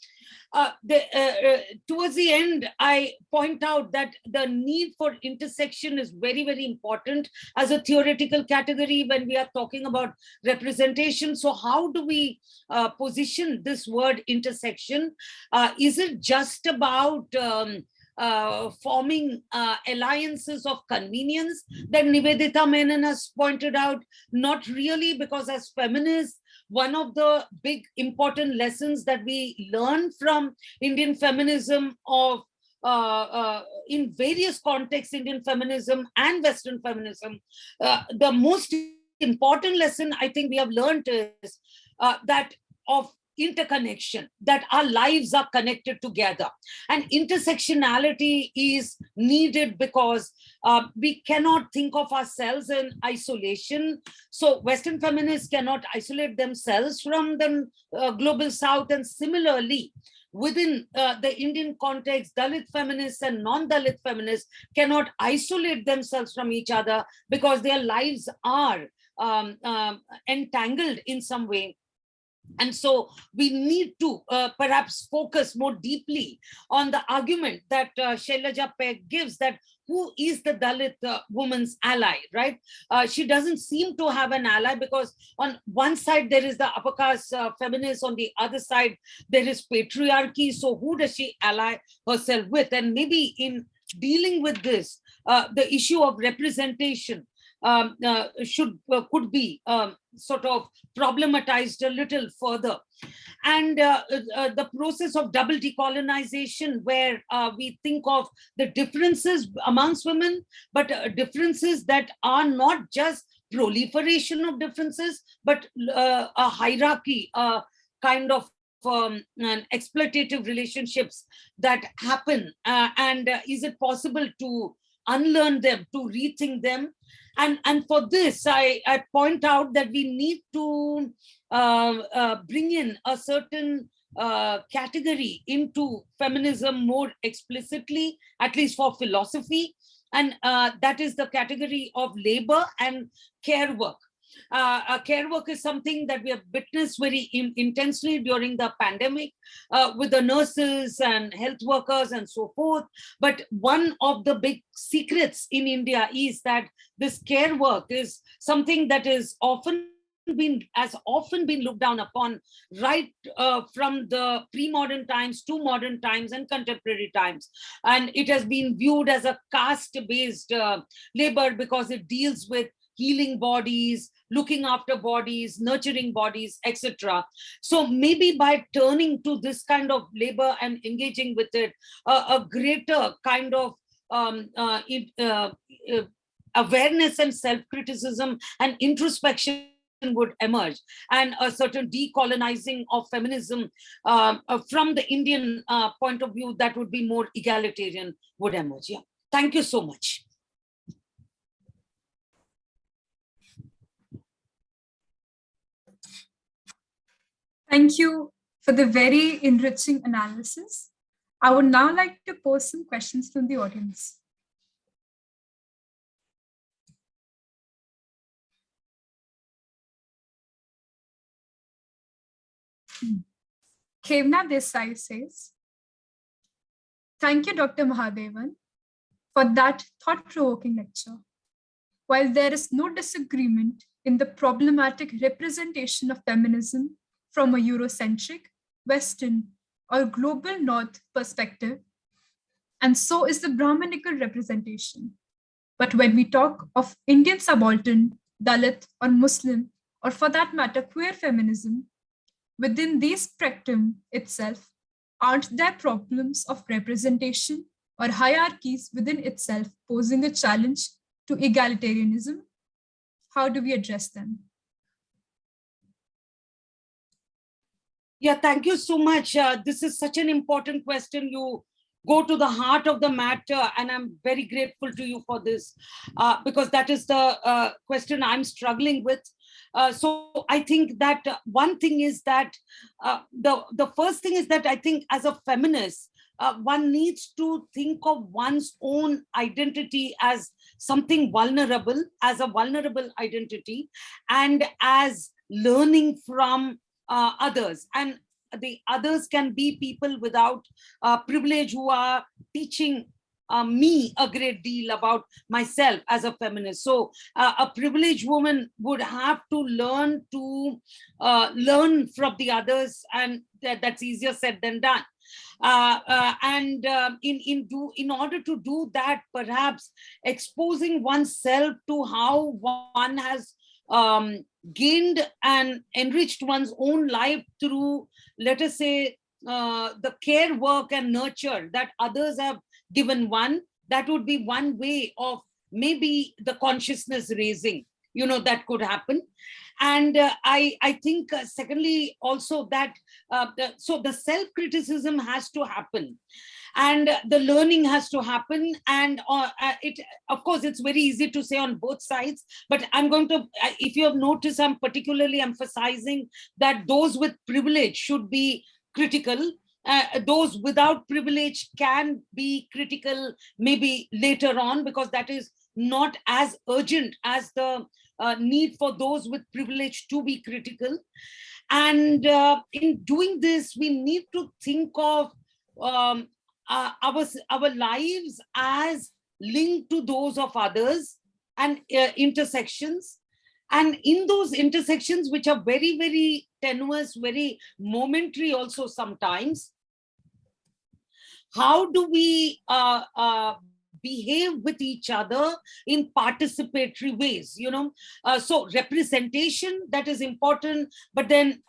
towards the end, I point out that the need for intersection is very, very important as a theoretical category when we are talking about representation. So how do we position this word intersection? Is it just about forming alliances of convenience that Nivedita Menon has pointed out? Not really, because as feminists, one of the big important lessons that we learn from Indian feminism of in various contexts, Indian feminism and Western feminism, the most important lesson I think we have learned is that of interconnection, that our lives are connected together. And intersectionality is needed because we cannot think of ourselves in isolation. So Western feminists cannot isolate themselves from the global South. And similarly, within the Indian context, Dalit feminists and non-Dalit feminists cannot isolate themselves from each other because their lives are entangled in some way. And so we need to perhaps focus more deeply on the argument that Shailaja Peg gives, that who is the Dalit woman's ally, right? She doesn't seem to have an ally, because on one side there is the upper caste feminist, on the other side there is patriarchy. So who does she ally herself with? And maybe in dealing with this, the issue of representation could be sort of problematized a little further. And the process of double decolonization, where we think of the differences amongst women, but differences that are not just proliferation of differences, but a hierarchy, kind of exploitative relationships that happen. And is it possible to unlearn them, to rethink them? And for this, I point out that we need to bring in a certain category into feminism more explicitly, at least for philosophy. And that is the category of labor and care work. Care work is something that we have witnessed very intensely during the pandemic with the nurses and health workers and so forth. But one of the big secrets in India is that this care work is something that is often been looked down upon, right from the pre-modern times to modern times and contemporary times. And it has been viewed as a caste-based labor because it deals with healing bodies, looking after bodies, nurturing bodies, etc. So maybe by turning to this kind of labor and engaging with it, a greater kind of awareness and self-criticism and introspection would emerge, and a certain decolonizing of feminism from the Indian point of view that would be more egalitarian would emerge. Yeah. Thank you so much.
Thank you for the very enriching analysis. I would now like to pose some questions from the audience. Khevna Desai says, "Thank you, Dr. Mahadevan, for that thought-provoking lecture. While there is no disagreement in the problematic representation of feminism from a Eurocentric, Western, or global North perspective, and so is the Brahmanical representation. But when we talk of Indian subaltern, Dalit, or Muslim, or for that matter, queer feminism, within this spectrum itself, aren't there problems of representation or hierarchies within itself posing a challenge to egalitarianism? How do we address them?"
Yeah, thank you so much. This is such an important question. You go to the heart of the matter, and I'm very grateful to you for this, because that is the question I'm struggling with. So I think that one thing is that the first thing is that I think as a feminist, one needs to think of one's own identity as something vulnerable, as a vulnerable identity, and as learning from others. And the others can be people without privilege who are teaching me a great deal about myself as a feminist. So a privileged woman would have to learn from the others, and that's easier said than done. In order to do that, perhaps exposing oneself to how one has gained and enriched one's own life through, let us say, the care work and nurture that others have given one, that would be one way of maybe the consciousness raising. that could happen. And I think, secondly, also that so the self-criticism has to happen, and the learning has to happen. And it, of course, it's very easy to say on both sides, but I'm going to, if you have noticed, I'm particularly emphasizing that those with privilege should be critical. Those without privilege can be critical maybe later on, because that is not as urgent as the need for those with privilege to be critical. And in doing this, we need to think of our lives as linked to those of others, and intersections. And in those intersections, which are very, very tenuous, very momentary also sometimes, how do we behave with each other in participatory ways? So representation, that is important, but then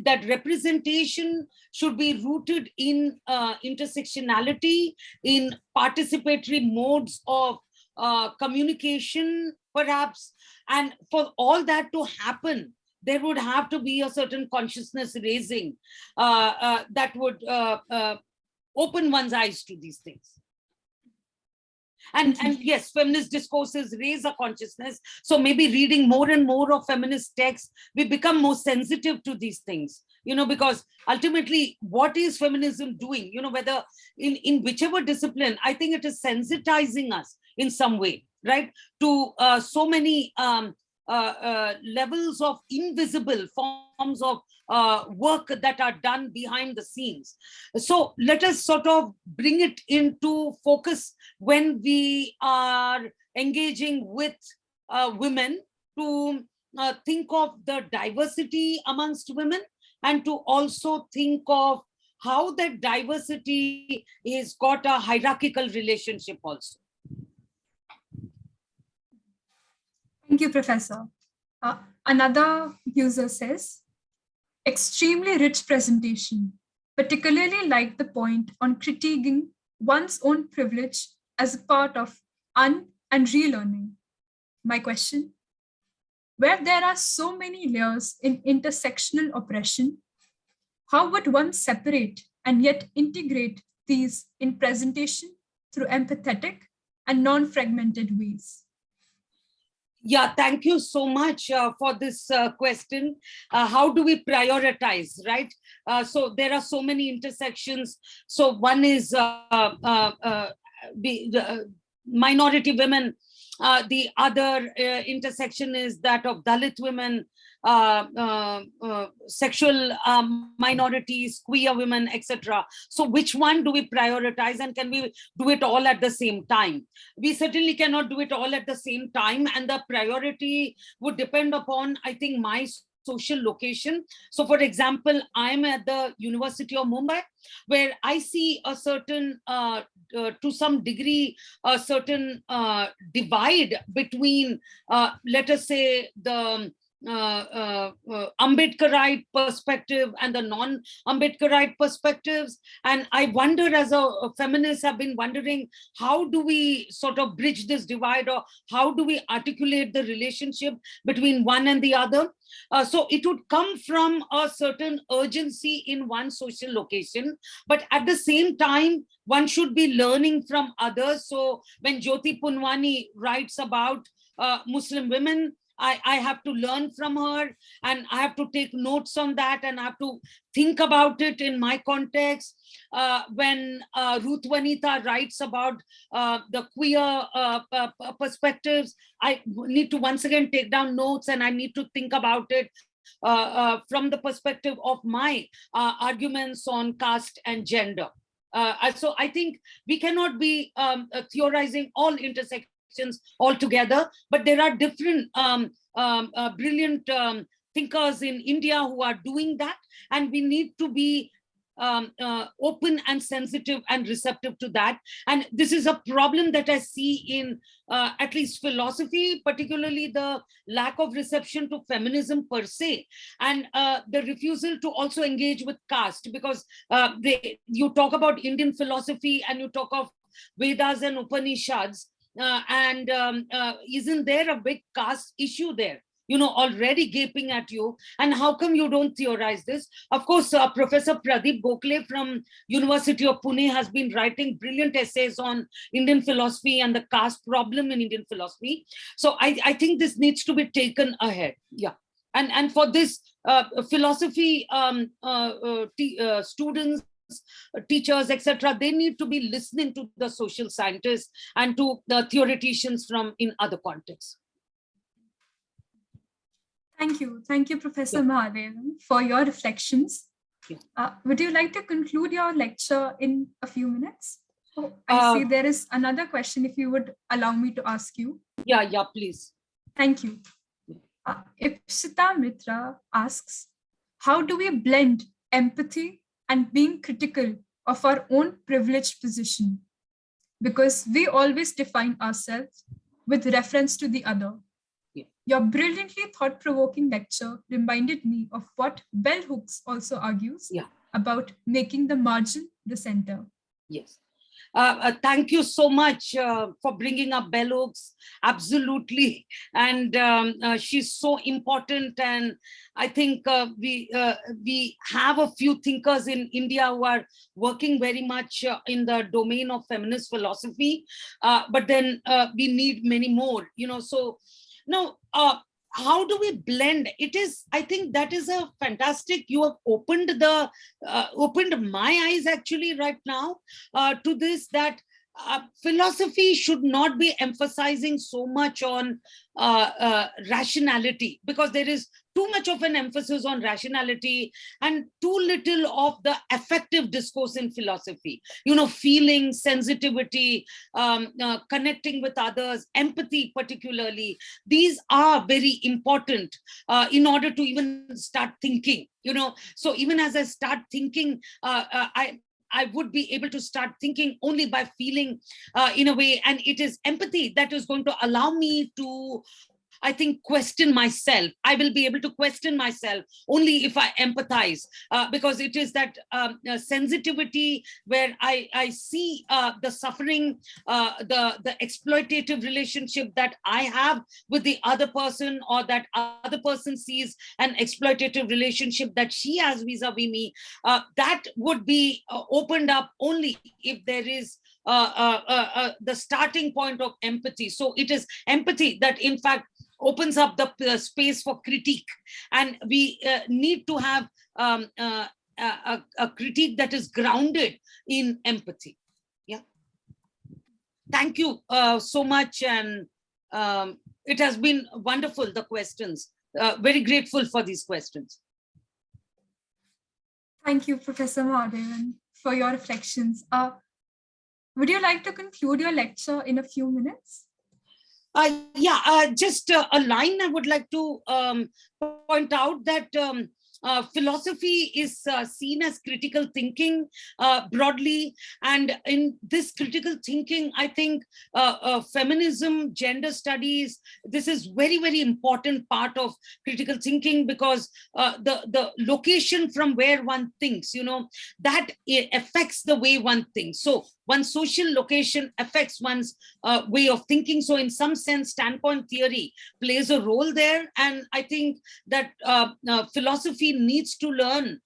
that representation should be rooted in intersectionality, in participatory modes of communication, perhaps. And for all that to happen, there would have to be a certain consciousness raising that would open one's eyes to these things. And yes, feminist discourses raise a consciousness. So maybe reading more and more of feminist texts, we become more sensitive to these things, because ultimately, what is feminism doing? Whether in whichever discipline, I think it is sensitizing us in some way, right? To so many levels of invisible forms of work that are done behind the scenes. So let us sort of bring it into focus when we are engaging with women, to think of the diversity amongst women, and to also think of how that diversity has got a hierarchical relationship also.
Thank you, Professor. Another user says, extremely rich presentation, particularly like the point on critiquing one's own privilege as a part of and relearning. My question, where there are so many layers in intersectional oppression, how would one separate and yet integrate these in presentation through empathetic and non-fragmented ways?
Yeah, thank you so much for this question. How do we prioritize, right? So there are so many intersections. So one is minority women. The other intersection is that of Dalit women, sexual minorities, queer women, etc. So which one do we prioritize, and can we do it all at the same time? We certainly cannot do it all at the same time, and the priority would depend upon, I think, my social location. So for example, I'm at the University of Mumbai, where I see a certain, to some degree, a certain divide between, let us say, the Ambedkarite perspective and the non-Ambedkarite perspectives. And I wonder, as a feminist, have been wondering, how do we sort of bridge this divide, or how do we articulate the relationship between one and the other? So it would come from a certain urgency in one social location, but at the same time, one should be learning from others. So when Jyoti Punwani writes about Muslim women, I have to learn from her, and I have to take notes on that, and I have to think about it in my context. When Ruth Vanita writes about the queer perspectives, I need to once again take down notes, and I need to think about it from the perspective of my arguments on caste and gender. So I think we cannot be theorizing all intersections altogether, but there are different brilliant thinkers in India who are doing that, and we need to be open and sensitive and receptive to that. And this is a problem that I see in at least philosophy, particularly the lack of reception to feminism per se, and the refusal to also engage with caste, because you talk about Indian philosophy and you talk of Vedas and Upanishads, isn't there a big caste issue there, already gaping at you? And how come you don't theorize this? Of course, Professor Pradeep Gokhale from University of Pune has been writing brilliant essays on Indian philosophy and the caste problem in Indian philosophy. So I think this needs to be taken ahead. Yeah. And for this, philosophy students, teachers, etc., they need to be listening to the social scientists and to the theoreticians from in other contexts.
Thank you. Thank you, Professor Mahadevan, for your reflections. Would you like to conclude your lecture in a few minutes? Oh, I see there is another question, if you would allow me to ask you.
Yeah, please.
Thank you. Ipsita Mitra asks, how do we blend empathy and being critical of our own privileged position? Because we always define ourselves with reference to the other. Your brilliantly thought-provoking lecture reminded me of what bell hooks also argues about making the margin the center.
Yes. Thank you so much for bringing up bell hooks. Absolutely. And she's so important. And I think we have a few thinkers in India who are working very much in the domain of feminist philosophy. But then we need many more, so now, how do we blend? I think that is a fantastic, you have opened my eyes actually right now to this, that philosophy should not be emphasizing so much on rationality, because there is too much of an emphasis on rationality and too little of the affective discourse in philosophy. Feeling, sensitivity, connecting with others, empathy particularly. These are very important in order to even start thinking, So even as I start thinking, I would be able to start thinking only by feeling in a way, and it is empathy that is going to allow me to, I think, question myself. I will be able to question myself only if I empathize, because it is that sensitivity where I see the suffering, the exploitative relationship that I have with the other person, or that other person sees an exploitative relationship that she has vis-a-vis me. That would be opened up only if there is the starting point of empathy. So it is empathy that in fact opens up the space for critique, and we need to have a critique that is grounded in empathy. Thank you so much, and it has been wonderful, the questions. Very grateful for these questions.
Thank you, Professor Mahadevan, for your reflections. Would you like to conclude your lecture in a few minutes?
Just a line I would like to point out, that philosophy is seen as critical thinking broadly. And in this critical thinking, I think feminism, gender studies, this is very, very important part of critical thinking, because the location from where one thinks, that affects the way one thinks. So one's social location affects one's way of thinking. So in some sense, standpoint theory plays a role there. And I think that philosophy needs to learn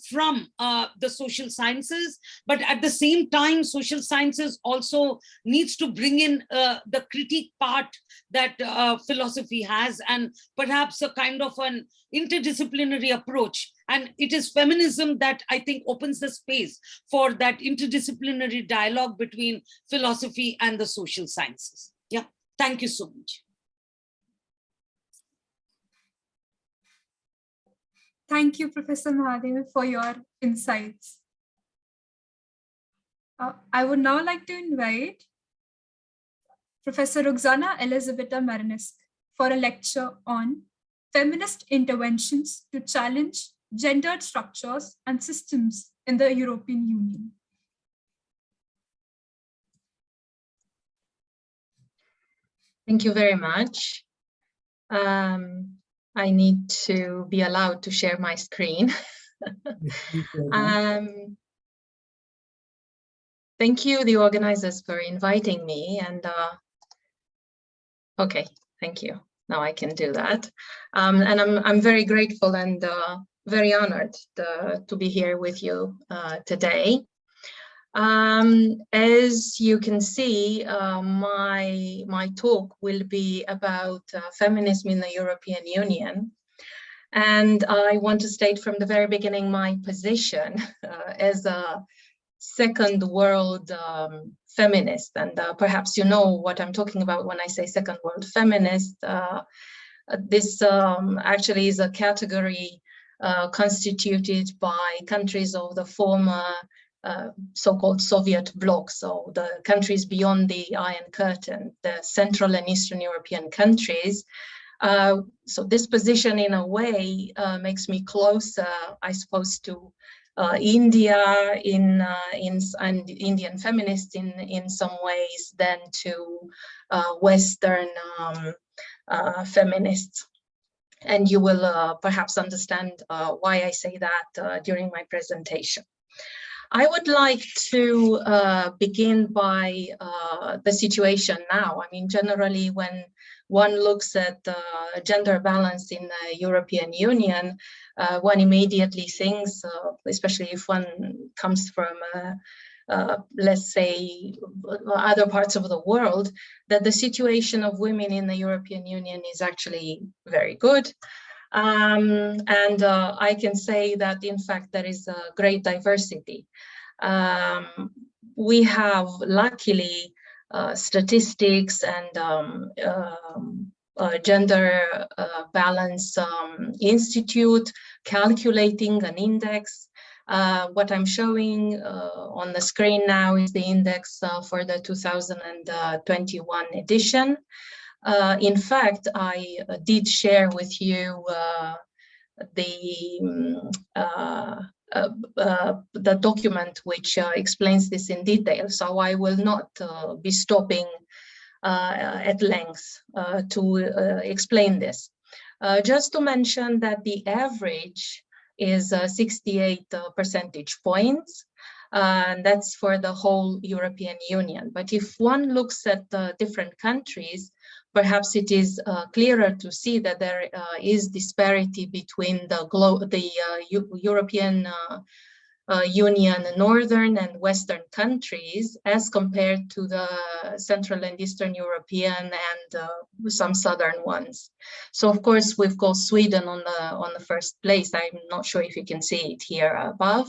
from the social sciences, but at the same time, social sciences also needs to bring in the critique part that philosophy has, and perhaps a kind of an interdisciplinary approach. And it is feminism that I think opens the space for that interdisciplinary dialogue between philosophy and the social sciences. Thank you so much.
Thank you, Professor Mahadevan, for your insights. I would now like to invite Professor Roxana Elizabeta Marinescu for a lecture on feminist interventions to challenge gendered structures and systems in the European Union.
Thank you very much. I need to be allowed to share my screen. Thank you, the organizers, for inviting me, and Okay, thank you. Now I can do that. And I'm very grateful and very honored to be here with you today. As you can see, my talk will be about feminism in the European Union. And I want to state from the very beginning my position as a second world feminist. And perhaps you know what I'm talking about when I say second world feminist. This actually is a category constituted by countries of the former so-called Soviet bloc, so the countries beyond the Iron Curtain, the Central and Eastern European countries. So this position, in a way, makes me closer, I suppose, to India and Indian feminists in some ways than to Western feminists. And you will perhaps understand why I say that during my presentation. I would like to begin by the situation now. I mean, generally, when one looks at gender balance in the European Union, one immediately thinks, especially if one comes from, let's say, other parts of the world, that the situation of women in the European Union is actually very good. And I can say that, in fact, there is a great diversity. We have, luckily, statistics and gender balance institute calculating an index. What I'm showing on the screen now is the index for the 2021 edition. In fact, I did share with you the document which explains this in detail, so I will not be stopping at length to explain this. Just to mention that the average is 68 percentage points, and that's for the whole European Union. But if one looks at the different countries, perhaps it is clearer to see that there is disparity between the European Union northern and western countries as compared to the Central and Eastern European and some southern ones. So of course we've got Sweden on the first place. I'm not sure if you can see it here above,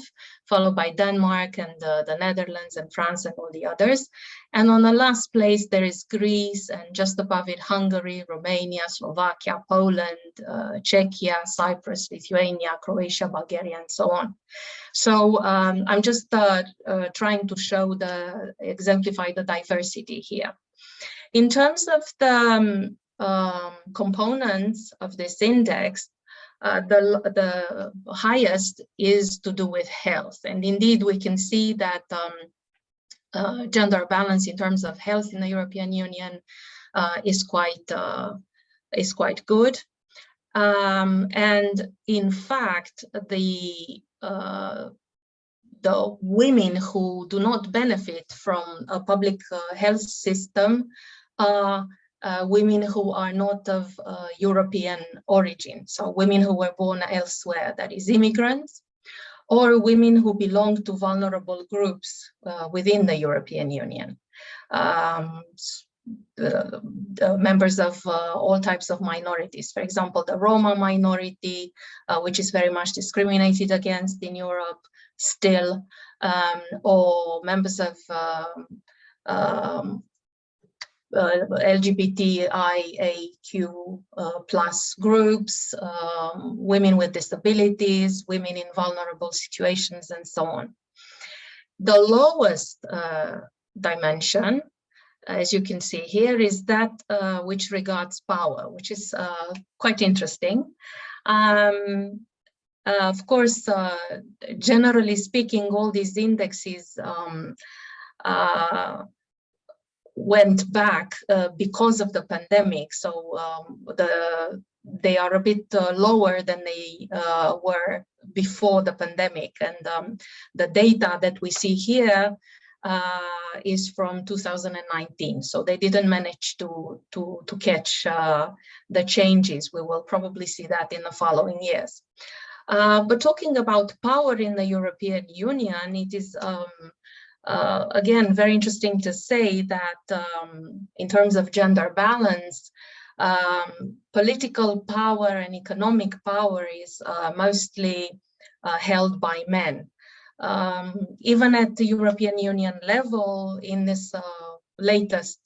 followed by Denmark and the Netherlands and France and all the others. And on the last place there is Greece, and just above it Hungary, Romania, Slovakia, Poland, Czechia, Cyprus, Lithuania, Croatia, Bulgaria, and so on. So I'm just trying to show exemplify the diversity here. In terms of the components of this index, the highest is to do with health. And indeed, we can see that gender balance in terms of health in the European Union is quite good. And in fact, the women who do not benefit from a public health system are women who are not of European origin. So women who were born elsewhere, that is immigrants, or women who belong to vulnerable groups within the European Union. Members of all types of minorities, for example, the Roma minority, which is very much discriminated against in Europe still, or members of LGBTIAQ plus groups, women with disabilities, women in vulnerable situations, and so on. The lowest dimension, as you can see here, is that which regards power, which is quite interesting. Of course, generally speaking, all these indexes went back because of the pandemic. So they are a bit lower than they were before the pandemic. And the data that we see here is from 2019. So they didn't manage to catch the changes. We will probably see that in the following years. But talking about power in the European Union, it is again very interesting to say that in terms of gender balance, political power and economic power is mostly held by men. Even at the European Union level, in this latest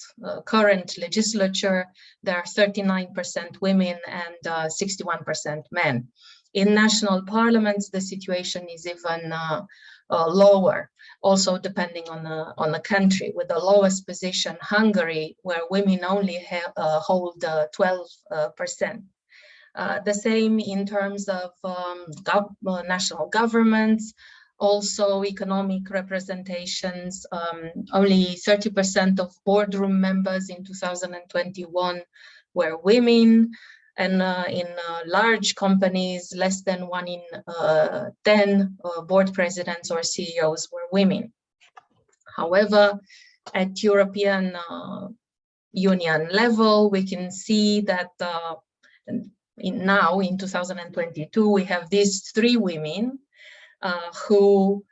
current legislature, there are 39% women and 61% men. In national parliaments, the situation is even lower, also depending on the country, with the lowest position, Hungary, where women only hold 12%. The same in terms of national governments, also economic representations. Only 30% of boardroom members in 2021 were women, and in large companies, less than 1 in 10 board presidents or CEOs were women. However, at European Union level, we can see that now in 2022, we have these 3 women who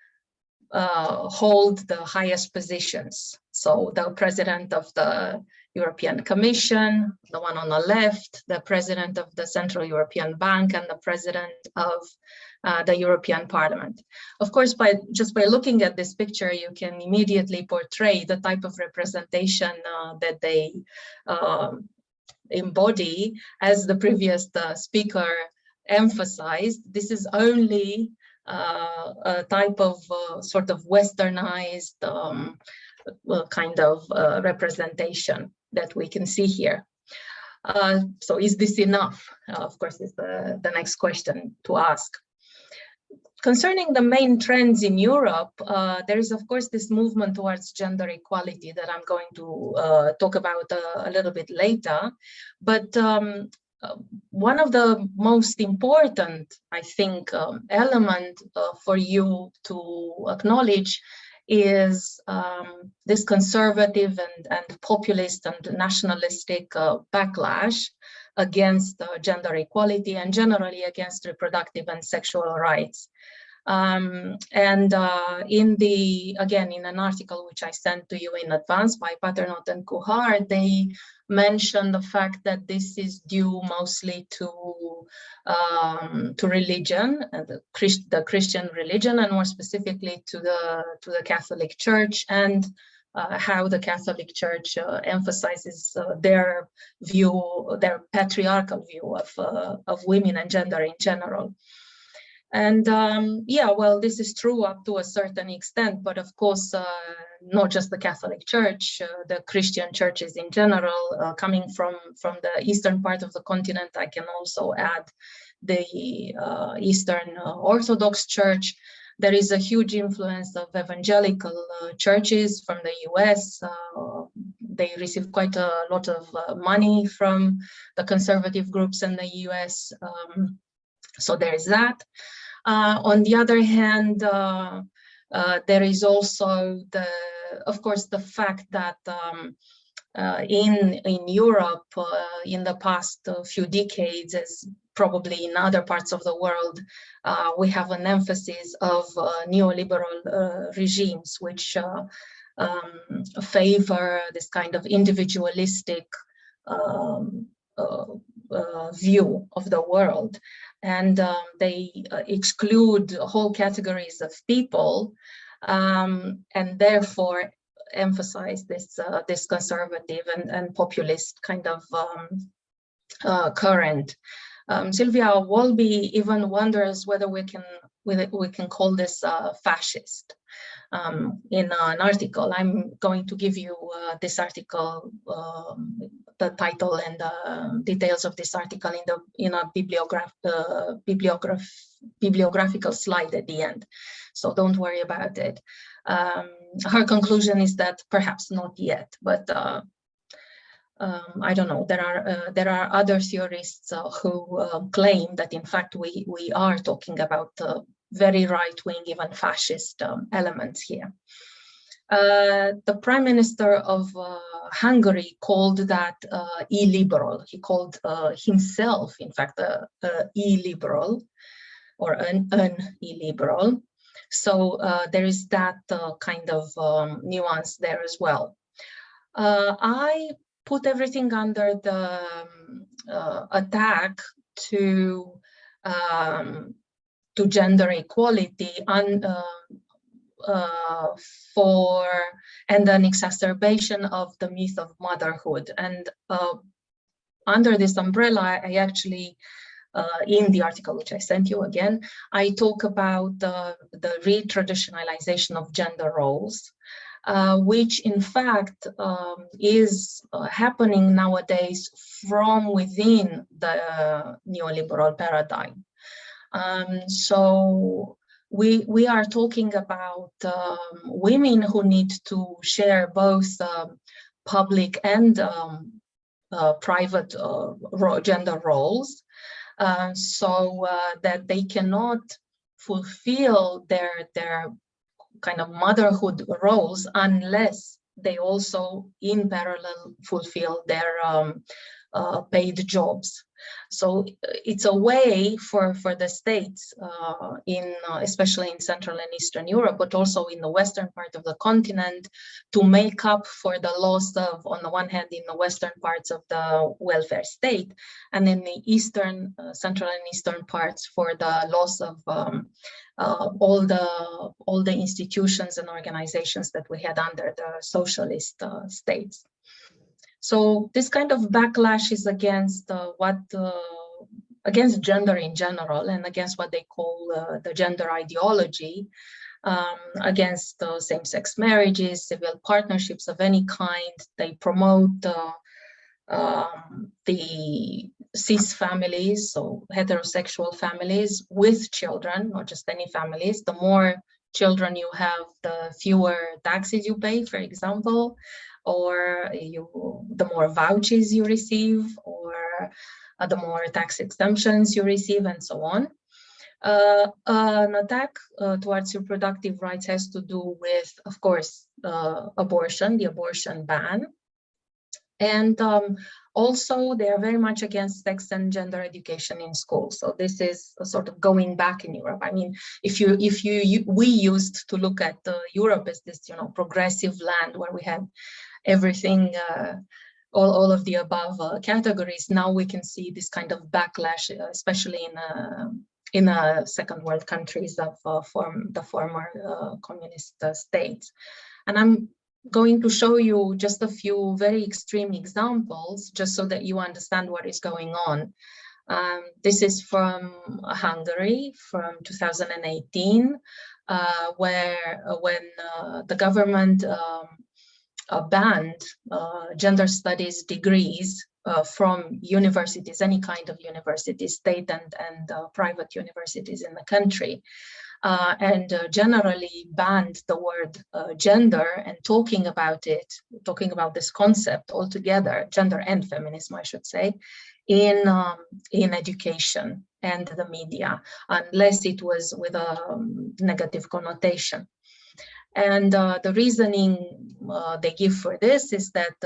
hold the highest positions. So the president of the European Commission, the one on the left, the president of the Central European Bank, and the president of the European Parliament. Of course, just by looking at this picture, you can immediately portray the type of representation that they embody. As the previous speaker emphasized, this is only a type of sort of westernized kind of representation that we can see here. So is this enough? Of course, is the next question to ask. Concerning the main trends in Europe, there is, of course, this movement towards gender equality that I'm going to talk about a little bit later. But one of the most important, I think, element for you to acknowledge is this conservative and populist and nationalistic backlash against gender equality and generally against reproductive and sexual rights. And in an article which I sent to you in advance by Paternotte and Couhard, they mention the fact that this is due mostly to religion, the Christian religion, and more specifically to the Catholic Church, and how the Catholic Church emphasizes their view, their patriarchal view of women and gender in general. And yeah, well, this is true up to a certain extent, but of course, not just the Catholic Church, the Christian churches in general, coming from the eastern part of the continent. I can also add the Eastern Orthodox Church. There is a huge influence of evangelical churches from the US. They receive quite a lot of money from the conservative groups in the US. So there is that. On the other hand, there is also of course, the fact that in Europe, in the past few decades, as probably in other parts of the world, we have an emphasis of neoliberal regimes which favor this kind of individualistic view of the world, and they exclude whole categories of people, and therefore emphasize this conservative and populist kind of current. Sylvia Wolby even wonders whether we can call this fascist. In an article, I'm going to give you this article, the title and the details of this article in a bibliographical slide at the end, so don't worry about it. Her conclusion is that perhaps not yet, but I don't know. There are other theorists who claim that in fact we are talking about very right-wing, even fascist elements here. The Prime Minister of Hungary called that illiberal. He called himself, in fact, illiberal, or an illiberal. So there is that kind of nuance there as well. I put everything under the attack to gender equality and an exacerbation of the myth of motherhood. And under this umbrella, I actually, in the article which I sent you again, I talk about the re-traditionalization of gender roles, which in fact is happening nowadays from within the neoliberal paradigm. So we are talking about women who need to share both public and private gender roles, so that they cannot fulfill their kind of motherhood roles unless they also in parallel fulfill their paid jobs. So it's a way for the states especially in Central and Eastern Europe, but also in the western part of the continent, to make up for the loss of, on the one hand, in the western parts of the welfare state, and in the eastern, Central and Eastern parts, for the loss of all the institutions and organizations that we had under the socialist states. So this kind of backlash is against against gender in general, and against what they call the gender ideology, against same-sex marriages, civil partnerships of any kind. They promote the cis families, so heterosexual families with children, not just any families. The more children you have, the fewer taxes you pay, for example, or the more vouchers you receive, or the more tax exemptions you receive, and so on. An attack towards reproductive rights has to do with, of course, abortion, the abortion ban. And also, they are very much against sex and gender education in schools. So this is a sort of going back in Europe. I mean, we used to look at Europe as this, progressive land where we have everything, all of the above categories. Now we can see this kind of backlash, especially in second world countries of the former communist states. And I'm going to show you just a few very extreme examples, just so that you understand what is going on. This is from Hungary from 2018, where when the government banned gender studies degrees from universities, any kind of universities, state and private universities in the country, and generally banned the word gender and talking about this concept altogether, gender and feminism, I should say, in education and the media, unless it was with a negative connotation. And the reasoning they give for this is that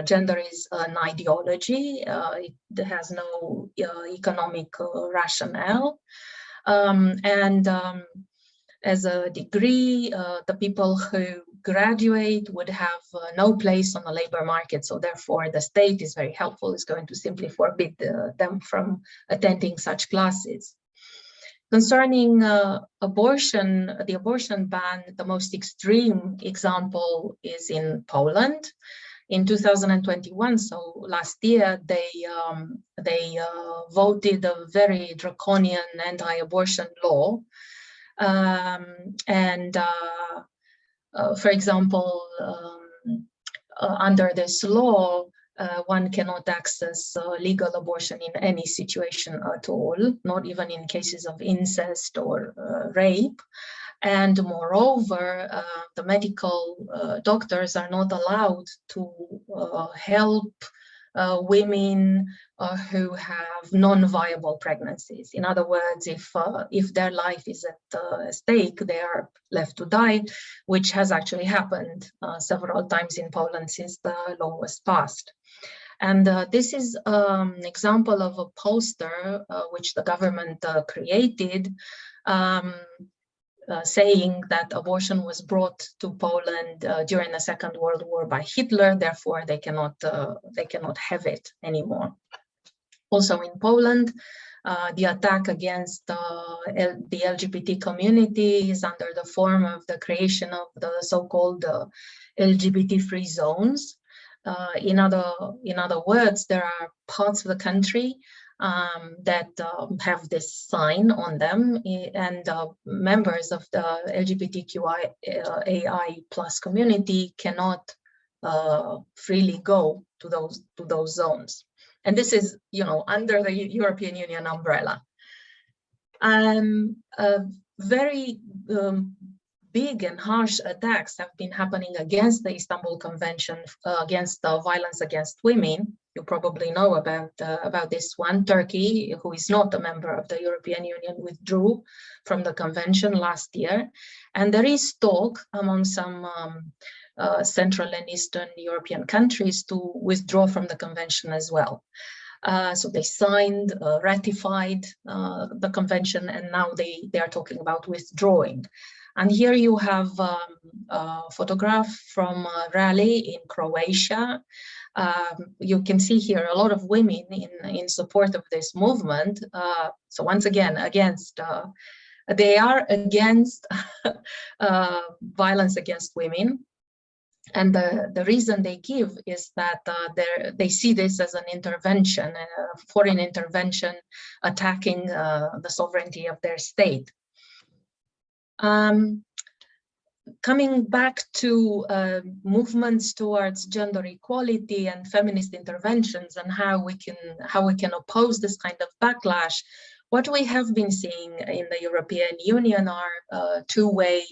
gender is an ideology. It has no economic rationale. As a degree, the people who graduate would have no place on the labor market. So therefore, the state is very helpful. It's going to simply forbid them from attending such classes. Concerning abortion, the abortion ban, the most extreme example is in Poland. In 2021, so last year, they voted a very draconian anti-abortion law. For example, under this law, one cannot access legal abortion in any situation at all, not even in cases of incest or rape. And moreover, the medical doctors are not allowed to help women who have non-viable pregnancies. In other words, if their life is at stake, they are left to die, which has actually happened several times in Poland since the law was passed. And this is an example of a poster which the government created, saying that abortion was brought to Poland during the Second World War by Hitler, therefore they cannot have it anymore. Also in Poland, the attack against the LGBT community is under the form of the creation of the so-called LGBT-Free Zones. In other words, there are parts of the country that have this sign on them, and members of the LGBTQIA+ community cannot freely go to those zones. And this is, under the European Union umbrella. Very big and harsh attacks have been happening against the Istanbul Convention against violence against women. You probably know about this one. Turkey, who is not a member of the European Union, withdrew from the convention last year. And there is talk among some Central and Eastern European countries to withdraw from the convention as well. So they signed, ratified the convention, and now they are talking about withdrawing. And here you have a photograph from a rally in Croatia. You can see here a lot of women in support of this movement. So once again, they are against violence against women. And the reason they give is that they see this as an intervention, a foreign intervention attacking the sovereignty of their state. Coming back to movements towards gender equality and feminist interventions and how we can oppose this kind of backlash, what we have been seeing in the European Union are two-way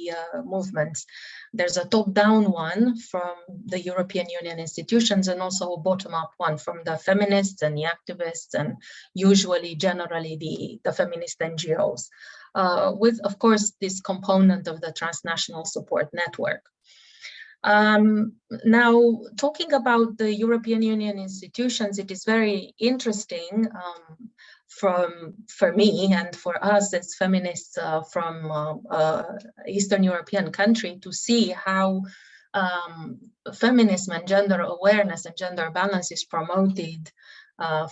movements. There's a top-down one from the European Union institutions and also a bottom-up one from the feminists and the activists and generally the feminist NGOs. With, of course, this component of the transnational support network. Now, talking about the European Union institutions, it is very interesting for me and for us as feminists from Eastern European country to see how feminism and gender awareness and gender balance is promoted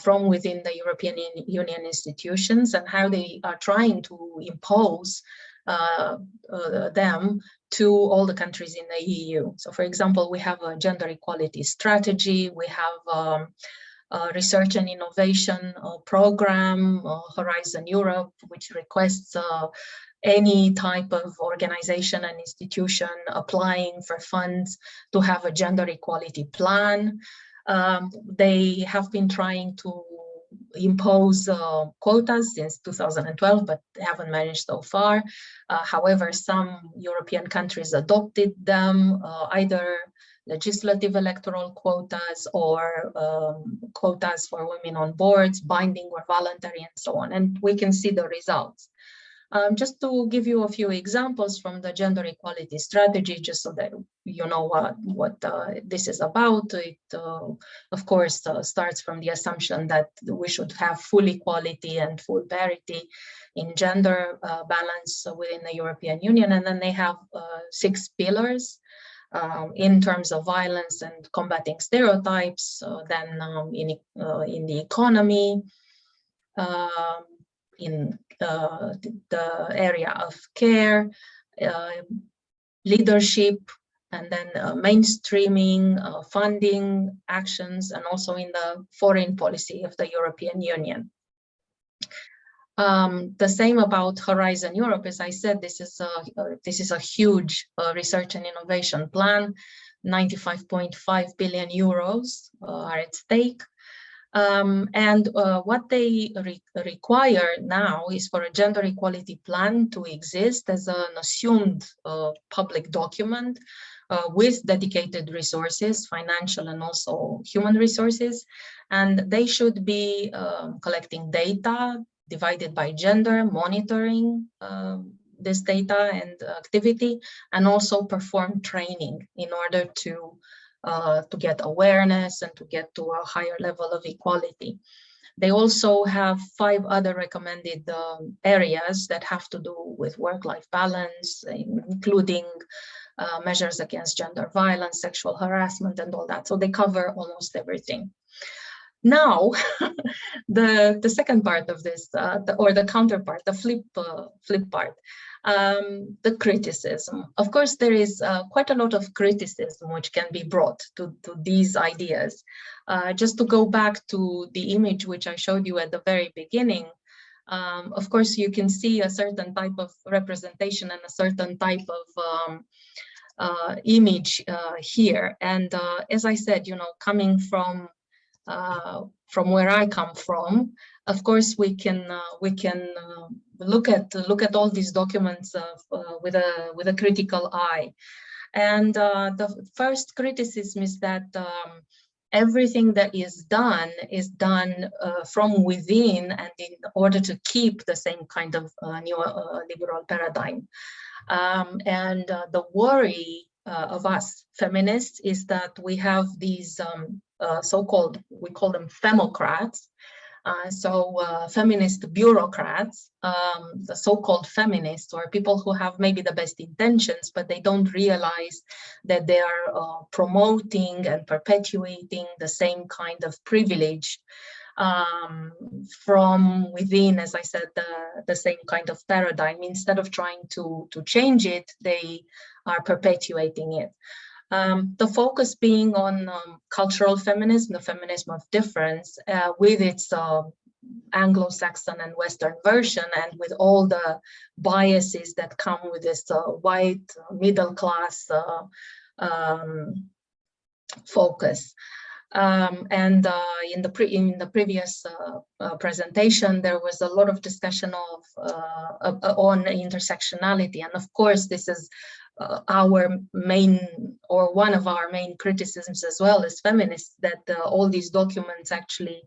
from within the European Union institutions and how they are trying to impose them to all the countries in the EU. So, for example, we have a gender equality strategy, we have research and innovation program, Horizon Europe, which requests any type of organization and institution applying for funds to have a gender equality plan. They have been trying to impose quotas since 2012, but they haven't managed so far. However, some European countries adopted them, either legislative electoral quotas or quotas for women on boards, binding or voluntary, and so on. And we can see the results. Just to give you a few examples from the gender equality strategy, just so that you know what this is about. It, of course, starts from the assumption that we should have full equality and full parity in gender balance within the European Union. And then they have 6 pillars in terms of violence and combating stereotypes, then in the economy, in the area of care, leadership, and then mainstreaming, funding actions, and also in the foreign policy of the European Union. The same about Horizon Europe. As I said, this is a huge research and innovation plan. 95.5 billion euros are at stake. And what they require now is for a gender equality plan to exist as an assumed public document with dedicated resources, financial and also human resources. And they should be collecting data divided by gender, monitoring this data and activity, and also perform training in order to get awareness and to get to a higher level of equality. They also have 5 other recommended areas that have to do with work-life balance, including measures against gender violence, sexual harassment, and all that. So they cover almost everything. Now, the second part of this, or the counterpart, the flip part, the criticism. Of course, there is quite a lot of criticism which can be brought to these ideas. Just to go back to the image which I showed you at the very beginning, of course, you can see a certain type of representation and a certain type of image here. And as I said, you know, coming from where I come from, of course, we can look at all these documents with a critical eye. And the first criticism is that everything that is done from within, and in order to keep the same kind of neoliberal paradigm. And the worry of us feminists is that we have these so-called, we call them femocrats, feminist bureaucrats, the so-called feminists, or people who have maybe the best intentions, but they don't realize that they are promoting and perpetuating the same kind of privilege from within, as I said, the same kind of paradigm. Instead of trying to change it, they are perpetuating it. The focus being on cultural feminism, the feminism of difference, with its Anglo-Saxon and Western version, and with all the biases that come with this white middle class focus. In the previous presentation, there was a lot of discussion on intersectionality, and of course, this is our main, or one of our main criticisms as well as feminists, that all these documents actually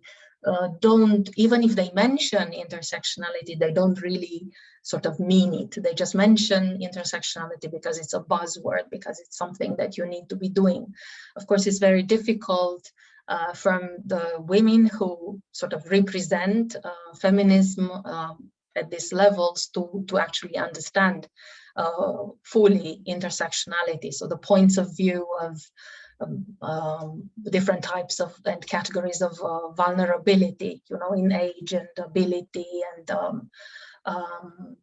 don't, even if they mention intersectionality, they don't really sort of mean it. They just mention intersectionality because it's a buzzword, because it's something that you need to be doing. Of course, it's very difficult from the women who sort of represent feminism at these levels to actually understand fully intersectionality. So the points of view of different types of and categories of vulnerability, you know, in age and ability, and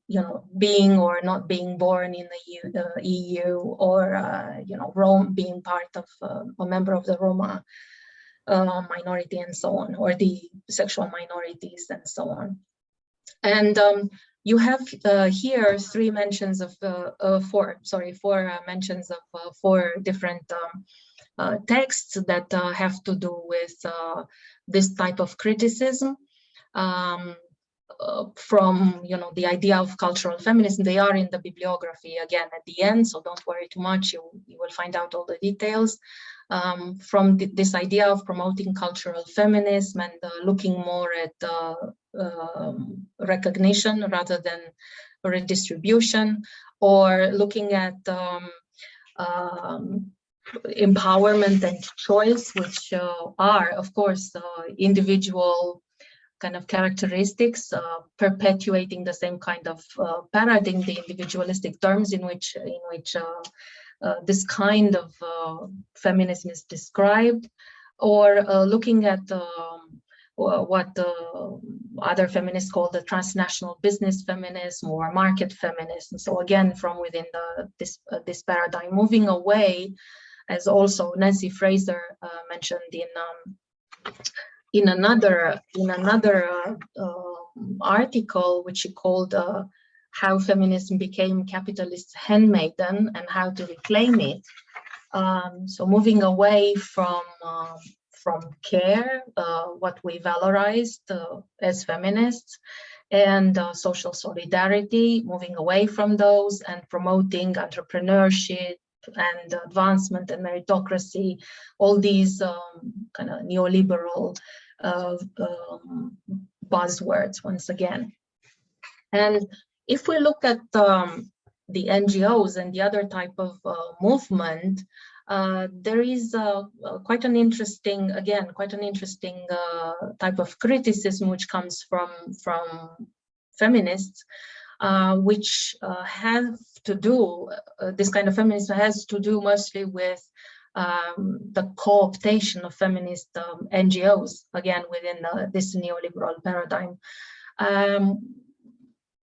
you know, being or not being born in the EU, or you know, being part of a member of the Roma minority, and so on, or the sexual minorities, and so on. And you have here four mentions of 4 different texts that have to do with this type of criticism. From, you know, the idea of cultural feminism. They are in the bibliography again at the end, so don't worry too much, you will find out all the details. From this idea of promoting cultural feminism and looking more at recognition rather than redistribution, or looking at empowerment and choice, which are, of course, individual kind of characteristics, perpetuating the same kind of paradigm, the individualistic terms in which this kind of feminism is described, or looking at what other feminists call the transnational business feminism or market feminism. So again, from within this paradigm, moving away, as also Nancy Fraser mentioned in another article, which she called "How Feminism Became Capitalist Handmaiden and How to Reclaim It." So moving away from care, what we valorized as feminists, and social solidarity, moving away from those and promoting entrepreneurship, and advancement and meritocracy, all these kind of neoliberal buzzwords once again. And if we look at the NGOs and the other type of movement, there is quite an interesting type of criticism which comes from feminists, which have to do, this kind of feminism has to do mostly with the co-optation of feminist NGOs, again, within this neoliberal paradigm.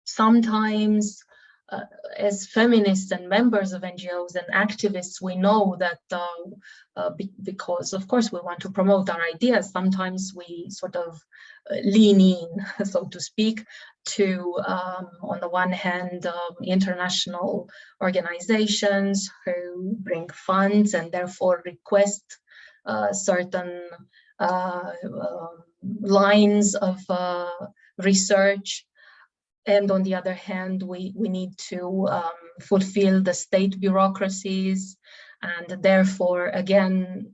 Sometimes, as feminists and members of NGOs and activists, we know that because, of course, we want to promote our ideas, sometimes we sort of lean in, so to speak, to, on the one hand, international organizations who bring funds and therefore request certain lines of research. And on the other hand, we need to fulfill the state bureaucracies, and therefore, again,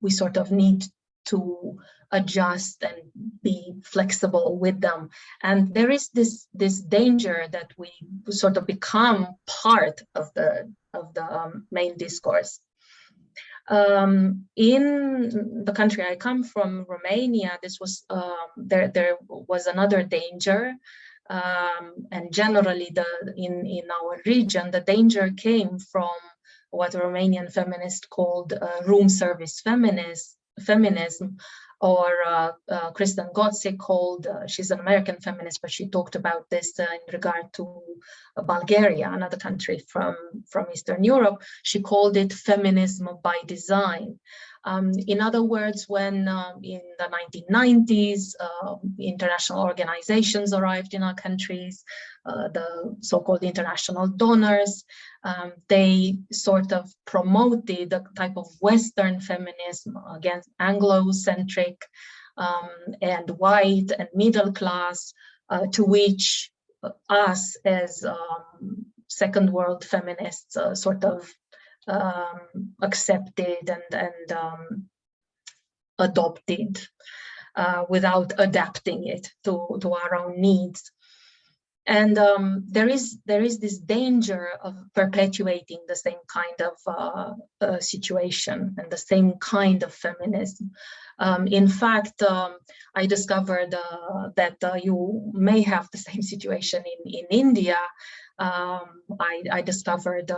we sort of need to adjust and be flexible with them. And there is this danger that we sort of become part of the main discourse. In the country I come from, Romania, this was there was another danger. And generally, in our region, the danger came from what Romanian feminists called room service feminism, or Kristen Gotze called, she's an American feminist, but she talked about this in regard to Bulgaria, another country from Eastern Europe. She called it feminism by design. In other words, when in the 1990s, international organizations arrived in our countries, the so-called international donors, they sort of promoted the type of Western feminism against Anglo-centric and white and middle class, to which us as second world feminists sort of accepted and adopted without adapting it to our own needs. And there is this danger of perpetuating the same kind of situation and the same kind of feminism. In fact, I discovered that you may have the same situation in India. I discovered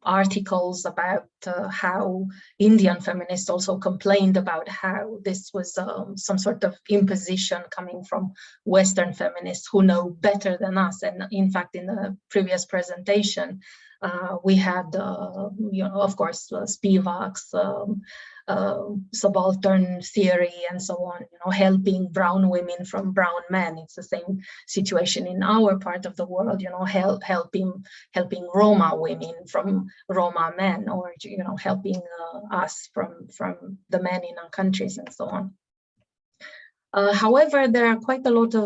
articles about how Indian feminists also complained about how this was some sort of imposition coming from Western feminists who know better than us. And in fact, in the previous presentation, we had, of course, Spivak's subaltern theory and so on, helping brown women from brown men. It's the same situation in our part of the world, helping Roma women from Roma men, or helping us from the men in our countries and so on. However, there are quite a lot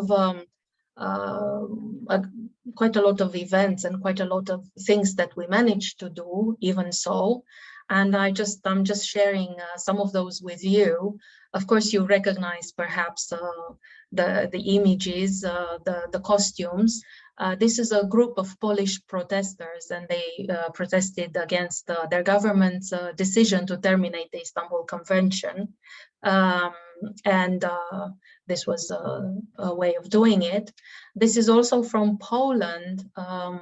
of events and quite a lot of things that we managed to do, even so. And I'm just sharing some of those with you. Of course, you recognize perhaps the images, the costumes. This is a group of Polish protesters, and they protested against their government's decision to terminate the Istanbul Convention. And this was a way of doing it. This is also from Poland, a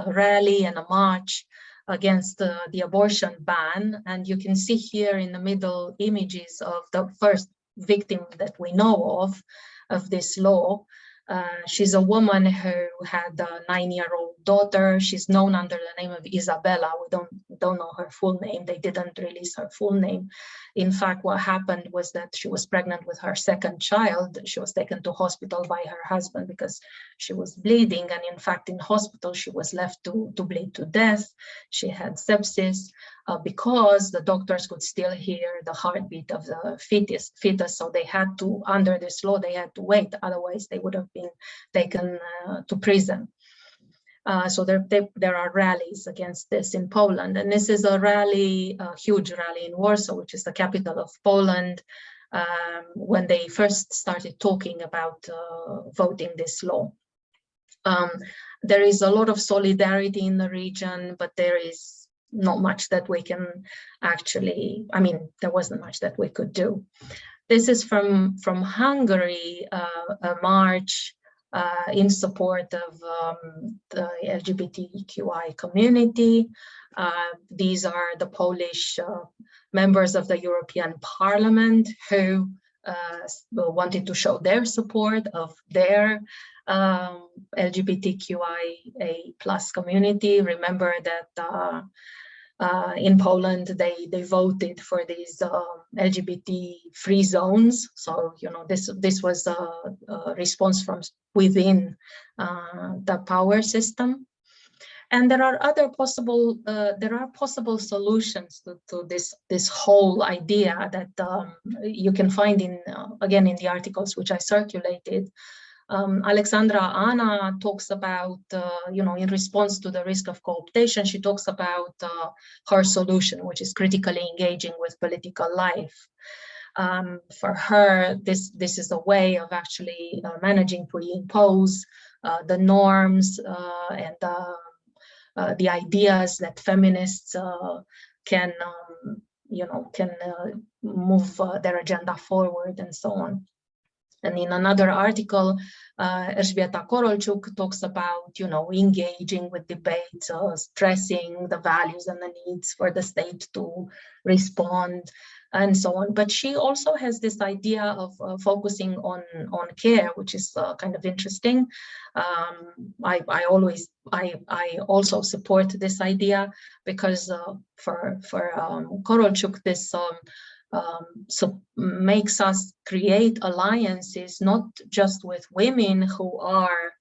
rally and a march against the abortion ban. And you can see here in the middle images of the first victim that we know of this law. She's a woman who had a 9-year-old daughter. She's known under the name of Isabella. We don't know her full name. They didn't release her full name. In fact, what happened was that she was pregnant with her second child. She was taken to hospital by her husband because she was bleeding. And in fact, in hospital, she was left to bleed to death. She had sepsis because the doctors could still hear the heartbeat of the fetus. So they had to, under this law, they had to wait. Otherwise, they would have been taken to prison. So there are rallies against this in Poland. And this is a rally, a huge rally in Warsaw, which is the capital of Poland, when they first started talking about voting this law. There is a lot of solidarity in the region, but there is not much that we can actually, I mean, there wasn't much that we could do. This is from Hungary, a march in support of the LGBTQI community. These are the Polish members of the European Parliament who wanted to show their support of their LGBTQIA+ community. Remember that in Poland, they voted for these LGBT-free zones. So, you know, this was a response from within the power system. And there are other possible solutions to this whole idea that you can find in again in the articles which I circulated. Alexandra Anna talks about, you know, in response to the risk of co-optation, she talks about her solution, which is critically engaging with political life. For her, this is a way of actually managing to impose the norms and the ideas that feminists can, you know, move their agenda forward and so on. And in another article, Elżbieta Korolczuk talks about, you know, engaging with debates, stressing the values and the needs for the state to respond, and so on. But she also has this idea of focusing on care, which is kind of interesting. I also support this idea because for Korolczuk, this so makes us create alliances not just with women who are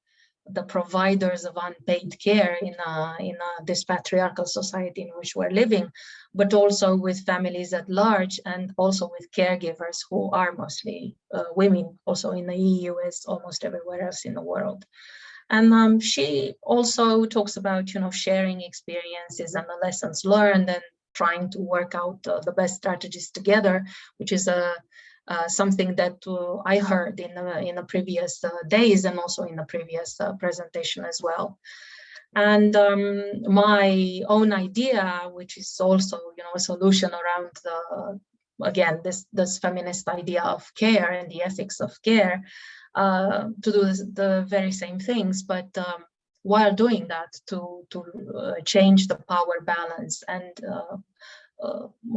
the providers of unpaid care in this patriarchal society in which we're living, but also with families at large, and also with caregivers who are mostly women, also in the EU as almost everywhere else in the world. And she also talks about, you know, sharing experiences and the lessons learned and trying to work out the best strategies together, which is something that I heard in the previous days and also in the previous presentation as well. And my own idea, which is also, you know, a solution around again this feminist idea of care and the ethics of care, to do the very same things, but while doing that, to change the power balance. And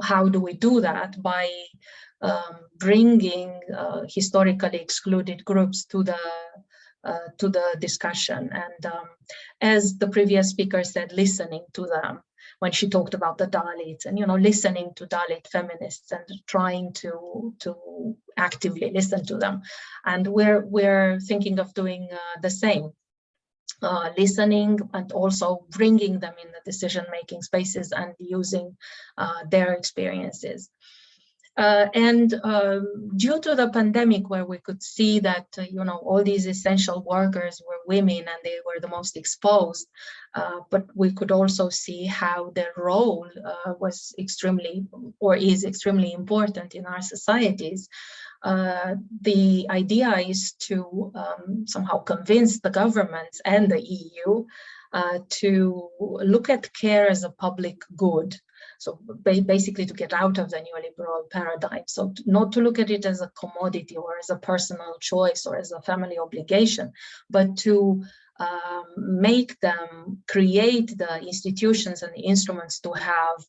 how do we do that? By bringing historically excluded groups to the discussion, and as the previous speaker said, listening to them when she talked about the Dalits, and, you know, listening to Dalit feminists and trying to actively listen to them. And we're thinking of doing the same. Listening and also bringing them in the decision-making spaces and using their experiences. And due to the pandemic, where we could see that, you know, all these essential workers were women and they were the most exposed, but we could also see how their role was extremely, or is extremely important in our societies. The idea is to somehow convince the governments and the EU to look at care as a public good. So basically to get out of the neoliberal paradigm. So not to look at it as a commodity or as a personal choice or as a family obligation, but to make them create the institutions and the instruments to have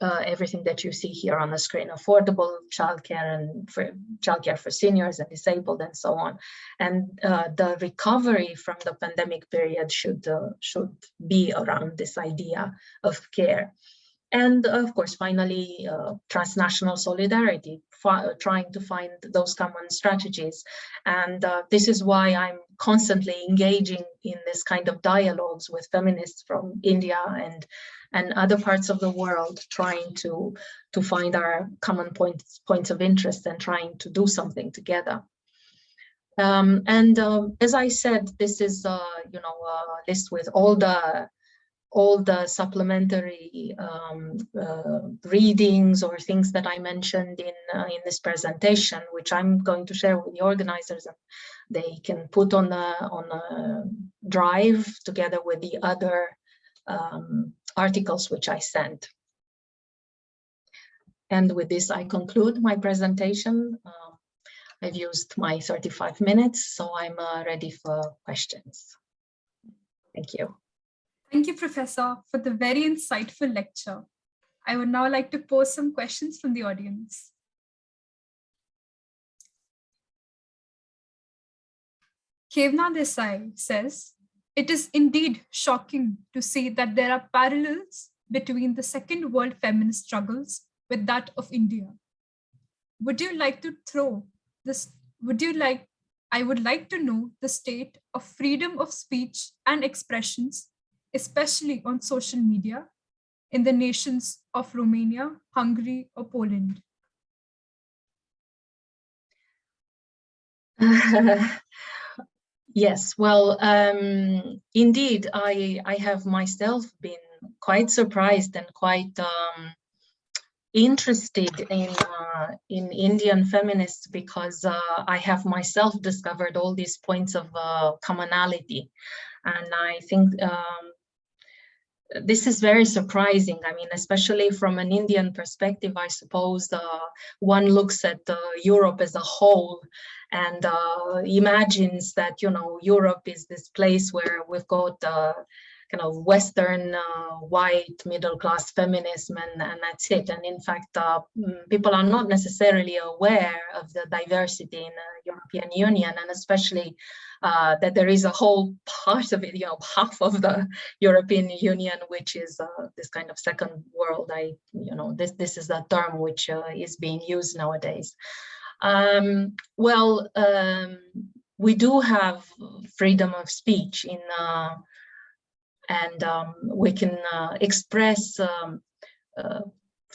everything that you see here on the screen: affordable childcare and for childcare for seniors and disabled and so on. And the recovery from the pandemic period should be around this idea of care. And of course, finally, transnational solidarity, trying to find those common strategies. And this is why I'm constantly engaging in this kind of dialogues with feminists from India and other parts of the world, trying to find our common points of interest and trying to do something together. As I said, this is a list with all the supplementary readings or things that I mentioned in this presentation, which I'm going to share with the organizers, and they can put on a drive together with the other articles which I sent. And with this, I conclude my presentation. I've used my 35 minutes, so I'm ready for questions. Thank you.
Thank you, Professor, for the very insightful lecture. I would now like to pose some questions from the audience. Kevna Desai says, it is indeed shocking to see that there are parallels between the Second World feminist struggles with that of India. Would you like to throw this? I would like to know the state of freedom of speech and expressions, especially on social media, in the nations of Romania, Hungary, or Poland.
Yes, well, indeed, I have myself been quite surprised and quite interested in Indian feminists, because I have myself discovered all these points of commonality, and I think this is very surprising. I mean, especially from an Indian perspective, I suppose one looks at Europe as a whole and imagines that, you know, Europe is this place where we've got kind of Western white middle-class feminism, and that's it. And in fact, people are not necessarily aware of the diversity in the European Union, and especially that there is a whole part of it, you know, half of the European Union, which is this kind of second world. This is a term which is being used nowadays. We do have freedom of speech in and we can express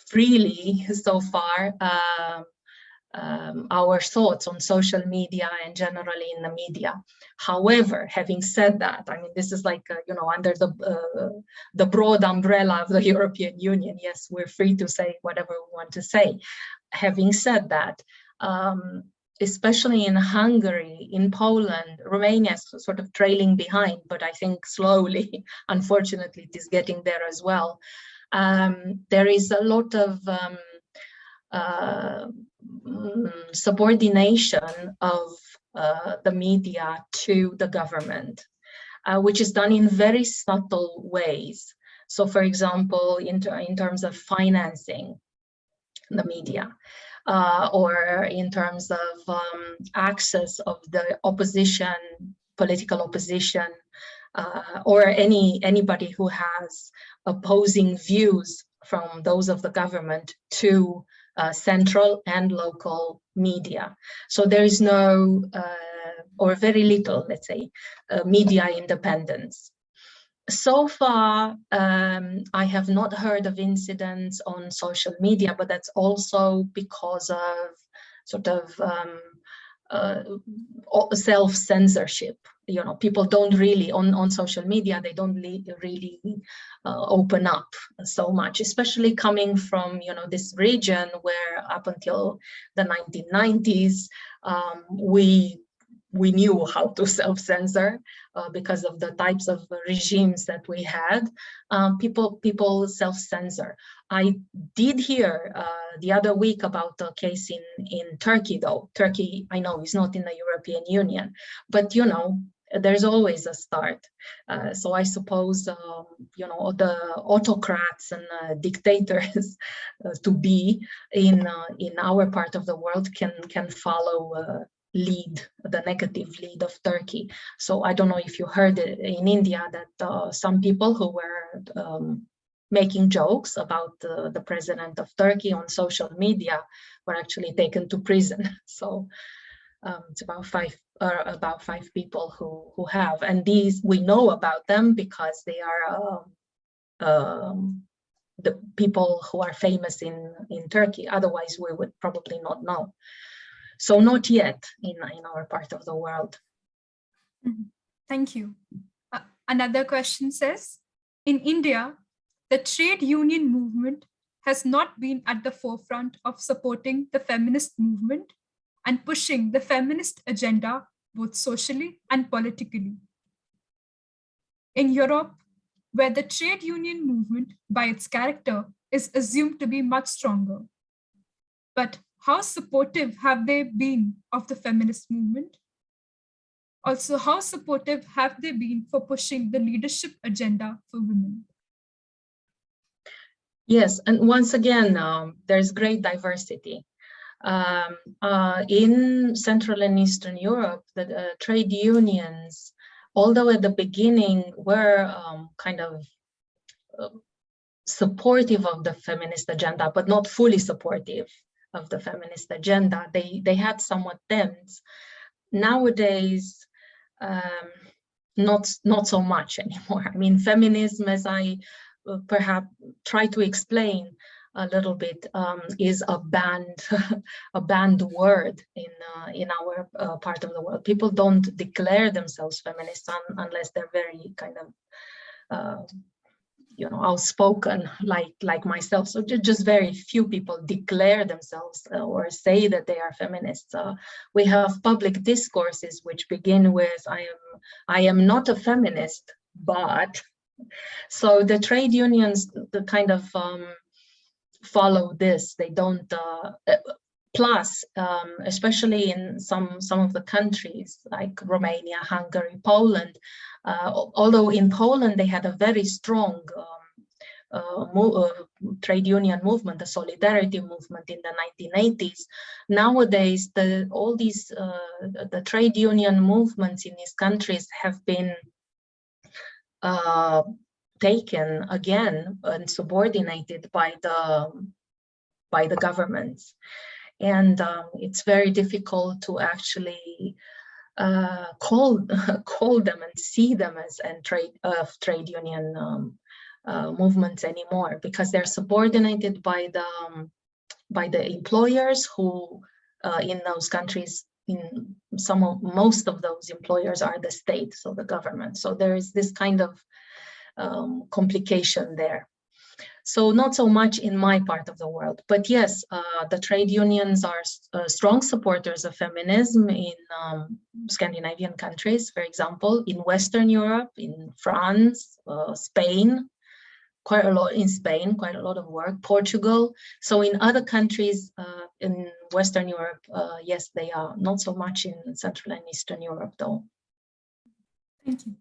freely so far our thoughts on social media and generally in the media. However, having said that, I mean, this is like, under the broad umbrella of the European Union. Yes, we're free to say whatever we want to say. Having said that, especially in Hungary, in Poland, Romania is sort of trailing behind, but I think slowly, unfortunately, it is getting there as well. There is a lot of subordination of the media to the government, which is done in very subtle ways. So, for example, in terms of financing the media, or in terms of access of the opposition, political opposition, or anybody who has opposing views from those of the government to central and local media. So there is no, or very little, let's say, media independence. So far, I have not heard of incidents on social media, but that's also because of sort of self-censorship. You know, people don't really, on social media, they don't really open up so much, especially coming from, this region where up until the 1990s, we knew how to self-censor because of the types of regimes that we had. People self-censor. I did hear the other week about a case in Turkey, though. Turkey, I know, is not in the European Union, but there's always a start. So I suppose, the autocrats and dictators to be in our part of the world can follow the negative lead of Turkey. So I don't know if you heard in India that some people who were making jokes about the president of Turkey on social media were actually taken to prison. So it's about five people who have, and these we know about them because they are the people who are famous in Turkey. Otherwise, we would probably not know. So not yet in our part of the world.
Thank you. Another question says, in India, the trade union movement has not been at the forefront of supporting the feminist movement and pushing the feminist agenda both socially and politically. In Europe, where the trade union movement by its character is assumed to be much stronger. But how supportive have they been of the feminist movement? Also, how supportive have they been for pushing the leadership agenda for women?
Yes, and once again, there's great diversity. In Central and Eastern Europe, the trade unions, although at the beginning were kind of supportive of the feminist agenda, but not fully supportive of the feminist agenda, they had somewhat tense. Nowadays, not so much anymore. I mean, feminism, as I perhaps try to explain a little bit, is a banned word in our part of the world. People don't declare themselves feminists unless they're very kind of outspoken, like myself. So just very few people declare themselves or say that they are feminists. We have public discourses which begin with I am not a feminist, but. So the trade unions kind of follow this. They don't. Plus, especially in some of the countries like Romania, Hungary, Poland, although in Poland they had a very strong trade union movement, the solidarity movement in the 1980s. Nowadays, all these the trade union movements in these countries have been taken again and subordinated by the governments. And it's very difficult to actually call them and see them as trade union movements anymore, because they're subordinated by the employers who in those countries, most of those employers are the state, so the government. So there is this kind of complication there. So not so much in my part of the world, but yes, the trade unions are strong supporters of feminism in Scandinavian countries, for example, in Western Europe, in France, Spain, quite a lot in Spain, quite a lot of work, Portugal. So in other countries in Western Europe, yes, they are, not so much in Central and Eastern Europe though.
Thank you.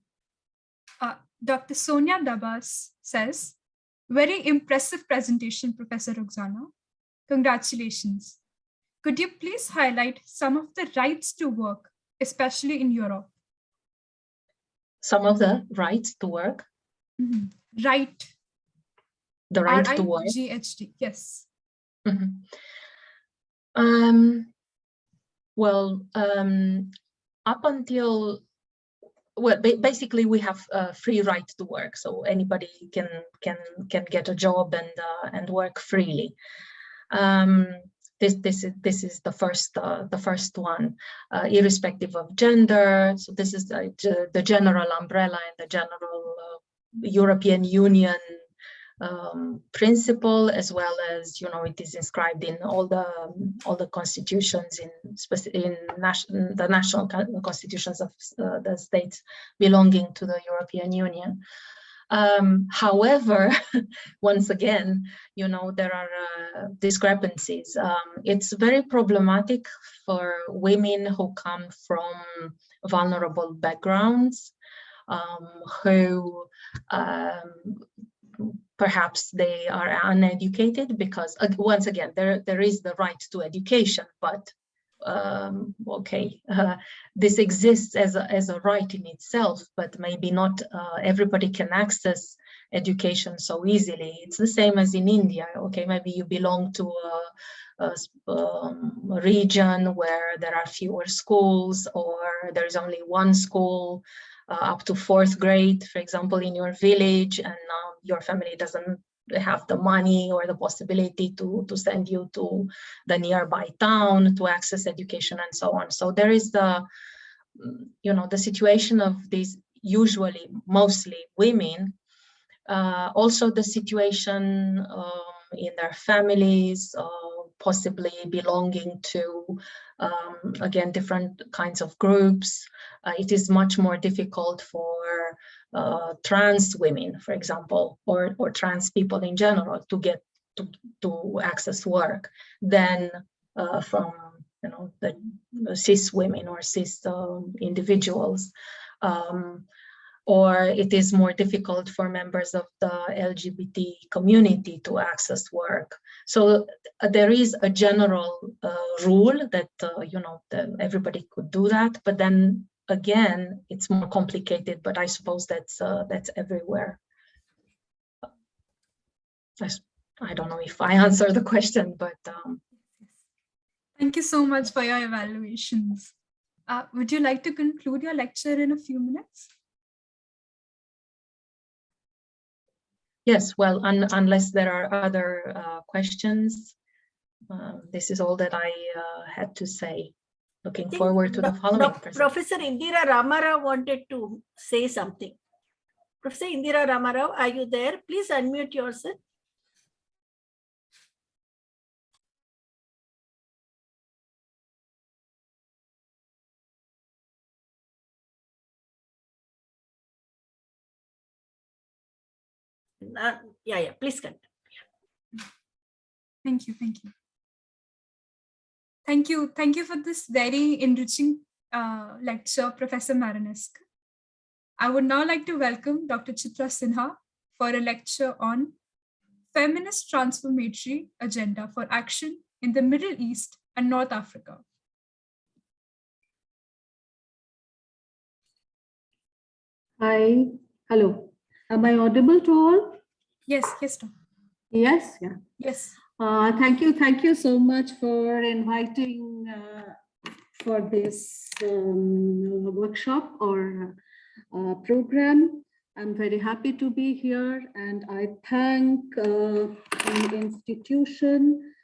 Dr. Sonia Dabas says, very impressive presentation, Professor Roxana. Congratulations. Could you please highlight some of the rights to work, especially in Europe?
Some of the rights to work?
Mm-hmm. Right.
The right to work?
RIGHT, yes.
Mm-hmm. Up until, well, basically we have free right to work, so anybody can get a job and work freely. This is the first one, irrespective of gender. So this is the general umbrella and the general European Union principle, as well as, you know, it is inscribed in all the constitutions in the national constitutions of the states belonging to the European Union. However, once again, you know, there are discrepancies. It's very problematic for women who come from vulnerable backgrounds, who perhaps they are uneducated, because once again, there is the right to education, but this exists as a right in itself, but maybe not everybody can access education so easily. It's the same as in India. Okay, maybe you belong to a region where there are fewer schools, or there's only one school up to 4th grade, for example, in your village, and your family doesn't have the money or the possibility to send you to the nearby town to access education and so on. So there is the, the situation of these usually mostly women, also the situation in their families, possibly belonging to, again, different kinds of groups. It is much more difficult for trans women, for example, or trans people in general to get to access work than from the cis women or cis individuals. Or it is more difficult for members of the LGBT community to access work. So there is a general rule that that everybody could do that, but then again, it's more complicated. But I suppose that's everywhere. I don't know if I answered the question, but
thank you so much for your evaluations. Would you like to conclude your lecture in a few minutes?
Yes, well, unless there are other questions, this is all that I had to say. Looking forward to the following presentation.
Professor Indira Ramarao wanted to say something. Professor Indira Ramarao, are you there? Please unmute yourself. Yeah, please continue.
Thank you. Thank you for this very enriching lecture, Professor Marinescu. I would now like to welcome Dr. Chitra Sinha for a lecture on Feminist Transformatory Agenda for Action in the Middle East and North Africa.
Hi, hello. Am I audible to all?
Yes, Tom.
Yes, yeah.
Yes.
Thank you so much for inviting for this workshop or program. I'm very happy to be here, and I thank the institution,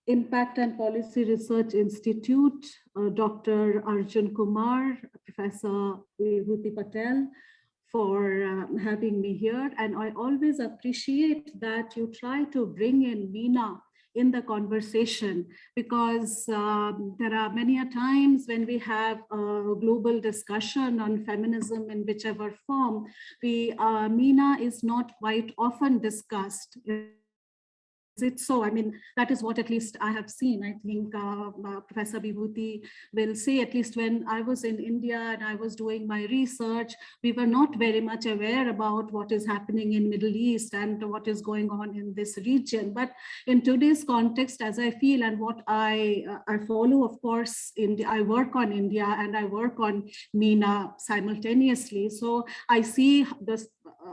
Impact and Policy Research Institute, Dr. Arjun Kumar, Professor Vibhuti Patel, for having me here. And I always appreciate that you try to bring in Mena in the conversation, because there are many a times when we have a global discussion on feminism in whichever form, Mena is not quite often discussed. Is it so? I mean, that is what at least I have seen. I think Professor Vibhuti will say, at least when I was in India and I was doing my research, we were not very much aware about what is happening in Middle East and what is going on in this region. But in today's context, as I feel and what I follow, of course, I work on India and I work on MENA simultaneously. So I see this,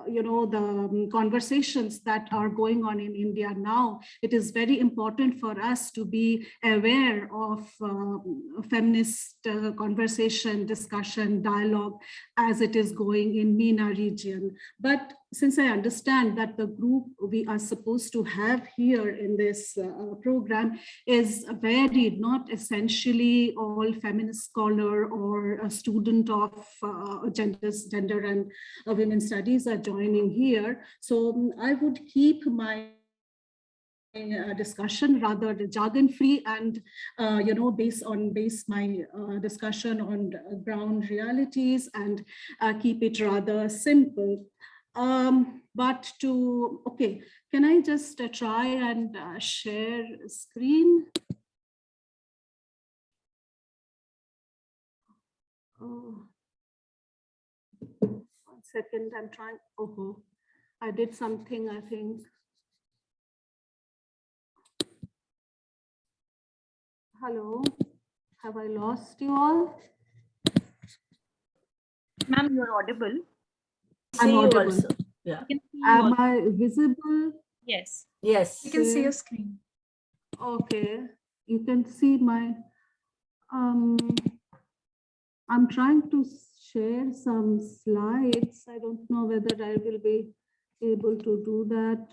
the conversations that are going on in India now. It is very important for us to be aware of feminist conversation, discussion, dialogue as it is going in MENA region. But since I understand that the group we are supposed to have here in this program is varied, not essentially all feminist scholar or a student of gender and women's studies are joining here. So I would keep my discussion rather jargon free and base my discussion on ground realities and keep it rather simple. Okay, can I just try and share screen? Oh. 1 second, I'm trying. Oh, I did something, I think. Hello, have I lost you all?
Ma'am, you're audible.
I'm audible.
Also. Yeah.
Am I visible?
Yes.
Yes.
You can see your screen.
Okay, you can see my, I'm trying to share some slides. I don't know whether I will be able to do that.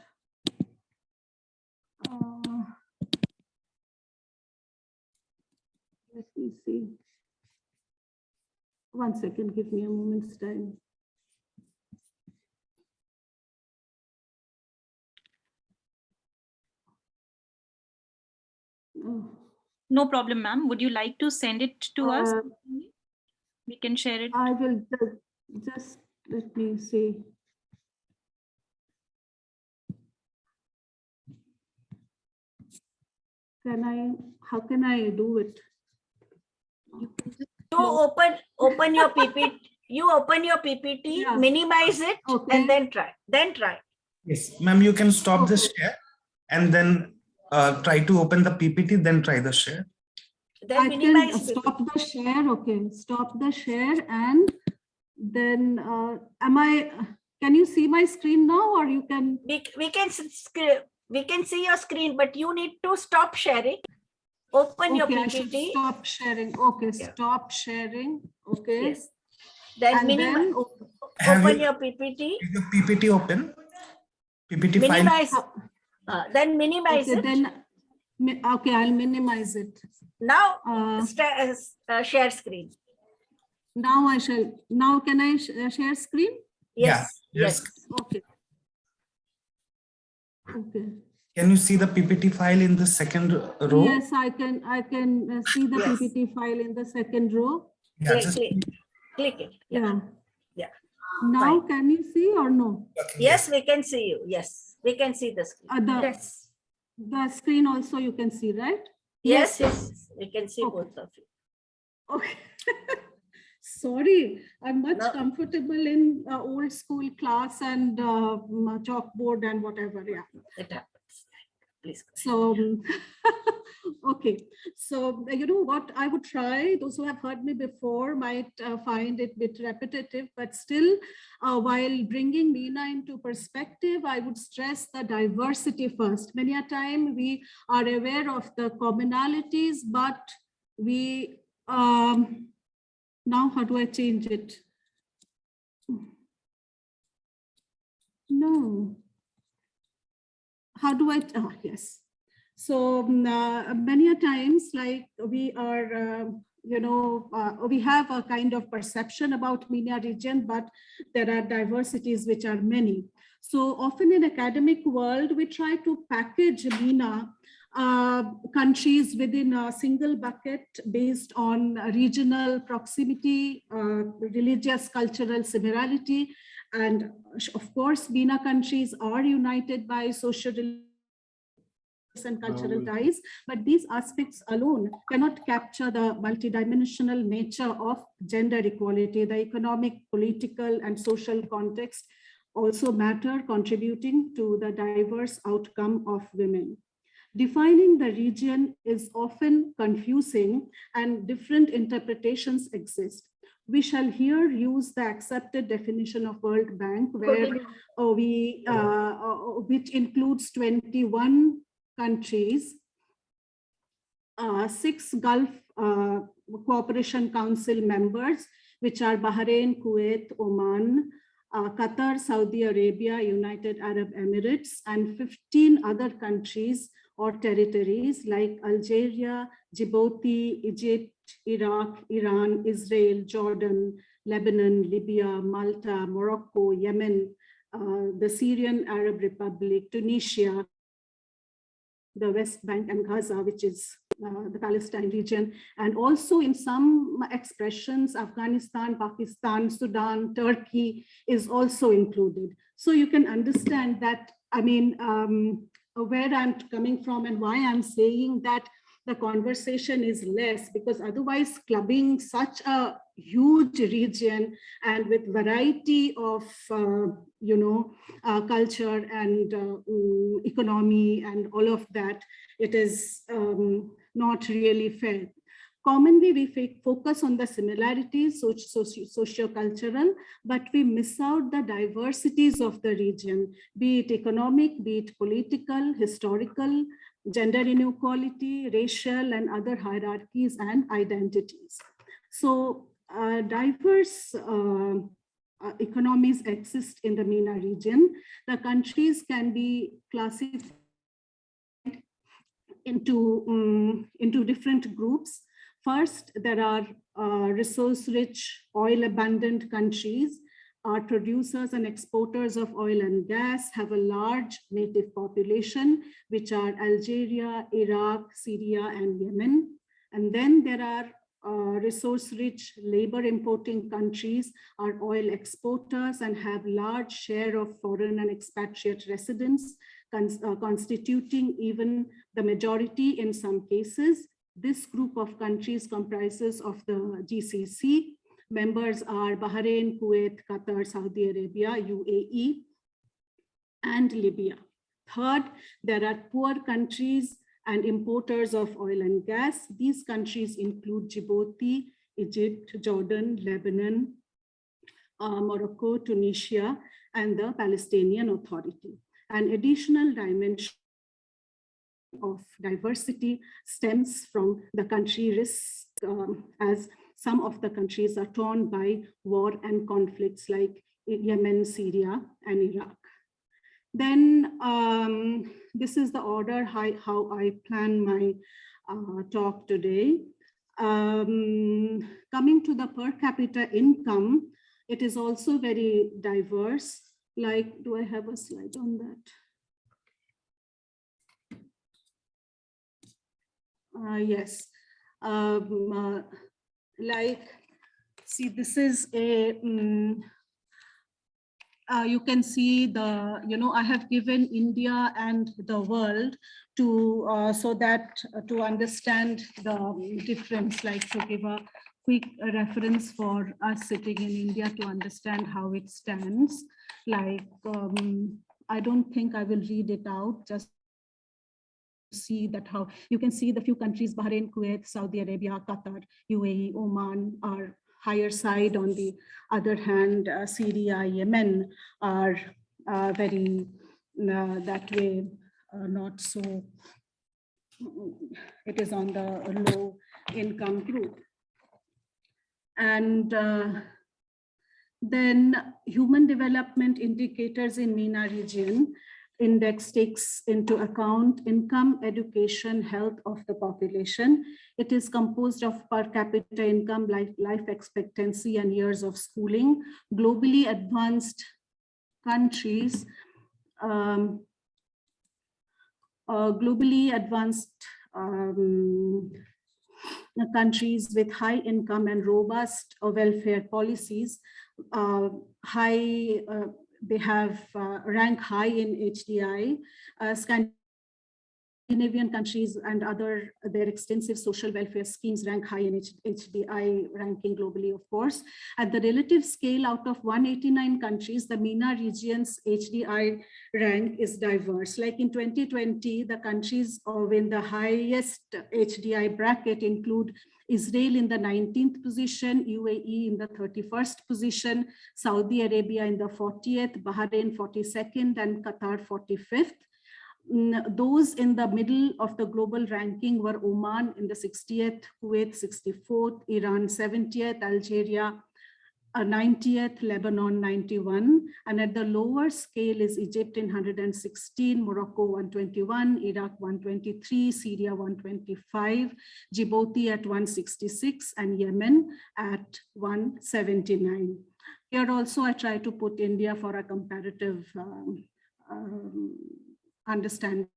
Let me see. 1 second, give me a moment's time. Oh.
No problem, ma'am. Would you like to send it to us? We can share it.
I will just let me see. How can I do it?
You open your PPT. You open your PPT,
Yeah.
minimize it,
Okay.
and then try.
Yes, ma'am, you can stop the share and then try to open the PPT, then try the share.
Then
I can
minimize
stop
PPT.
the share. Okay, stop the share, and then can you see my screen now, or you can?
We can see your screen, but you need to stop sharing. Open your
Okay, I should
PPT.
stop sharing. Okay,
Yeah.
stop sharing. Okay.
Yes. Then
And then-
open your PPT.
Is your PPT open? PPT file.
Minimize. Then minimize
Okay,
it.
then okay, I'll minimize it.
Now share screen.
Now I shall. Now can I share screen?
Yes.
Yeah,
Yes.
Okay. Okay.
Can you see the PPT file in the second row?
Yes, I can. I can see the
Yes.
PPT file in the second row.
Yeah, just
Click it.
Yeah.
Yeah.
Now
Fine.
can you see or no?
Yes, we can see you. Yes, we can see the screen.
The screen also you can see, right?
Yes, we can see
Okay.
both of you.
Okay. Sorry, I'm much
No.
comfortable in old school class and chalkboard and whatever. Yeah.
It happens. Please.
So, okay. So, you know what I would try, those who have heard me before might find it a bit repetitive, but still, while bringing Meena into perspective, I would stress the diversity first. Many a time we are aware of the commonalities, but we, now how do I change it? No. How do I, yes. So many a times, like we are, we have a kind of perception about MENA region, but there are diversities which are many. So often in academic world, we try to package MENA countries within a single bucket based on regional proximity, religious, cultural similarity. And of course, MENA countries are united by social and cultural ties, but these aspects alone cannot capture the multidimensional nature of gender equality. The economic, political, and social context also matter, contributing to the diverse outcome of women. Defining the region is often confusing and different interpretations exist. We shall here use the accepted definition of World Bank, where which includes 21 countries, 6 Gulf Cooperation Council members, which are Bahrain, Kuwait, Oman, Qatar, Saudi Arabia, United Arab Emirates, and 15 other countries or territories like Algeria, Djibouti, Egypt, Iraq, Iran, Israel, Jordan, Lebanon, Libya, Malta, Morocco, Yemen, the Syrian Arab Republic, Tunisia, the West Bank and Gaza, which is the Palestine region, and also in some expressions, Afghanistan, Pakistan, Sudan, Turkey is also included. So you can understand that, I mean, where I'm coming from and why I'm saying that the conversation is less, because otherwise clubbing such a huge region and with variety of, culture and economy and all of that, it is not really fair. Commonly, we focus on the similarities, socio-cultural, but we miss out the diversities of the region, be it economic, be it political, historical, gender inequality, racial, and other hierarchies and identities. So diverse economies exist in the MENA region. The countries can be classified into different groups. First, there are resource-rich, oil-abundant countries, are producers and exporters of oil and gas, have a large native population, which are Algeria, Iraq, Syria, and Yemen. And then there are resource-rich, labor-importing countries, are oil exporters and have large share of foreign and expatriate residents, constituting even the majority in some cases. This group of countries comprises of the GCC. Members are Bahrain, Kuwait, Qatar, Saudi Arabia, UAE, and Libya. Third, there are poor countries and importers of oil and gas. These countries include Djibouti, Egypt, Jordan, Lebanon, Morocco, Tunisia, and the Palestinian Authority. An additional dimension of diversity stems from the country risk, as some of the countries are torn by war and conflicts like Yemen, Syria, and Iraq. Then this is the order how I plan my talk today. Coming to the per capita income, it is also very diverse. Like, do I have a slide on that? Yes. Like, see, this is a, you can see the, I have given India and the world to, so that to understand the difference, like to give a quick reference for us sitting in India to understand how it stands. Like, I don't think I will read it out, just see that how you can see the few countries, Bahrain, Kuwait, Saudi Arabia, Qatar, UAE, Oman are higher side. On the other hand, Syria, Yemen are very that way, not so, it is on the low income group. And then human development indicators in MENA region index takes into account income, education, health of the population. It is composed of per capita income, life expectancy, and years of schooling. Globally advanced countries, countries with high income and robust welfare policies, they have rank high in HDI. Scandinavian countries and their extensive social welfare schemes rank high in HDI ranking globally, of course. At the relative scale, out of 189 countries, the MENA region's HDI rank is diverse. Like in 2020, the countries in the highest HDI bracket include Israel in the 19th position, UAE in the 31st position, Saudi Arabia in the 40th, Bahrain 42nd, and Qatar 45th. Those in the middle of the global ranking were Oman in the 60th, Kuwait 64th, Iran 70th, Algeria 90th, Lebanon 91, and at the lower scale is Egypt in 116, Morocco 121, Iraq 123, Syria 125, Djibouti at 166, and Yemen at 179. Here also I try to put India for a comparative understanding.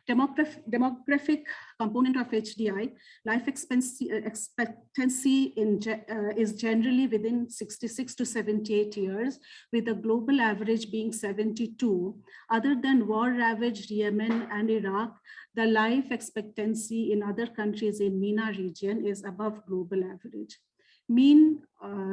Demographic component of HDI, life expectancy is generally within 66 to 78 years, with the global average being 72. Other than war-ravaged Yemen and Iraq, the life expectancy in other countries in MENA region is above global average. Mean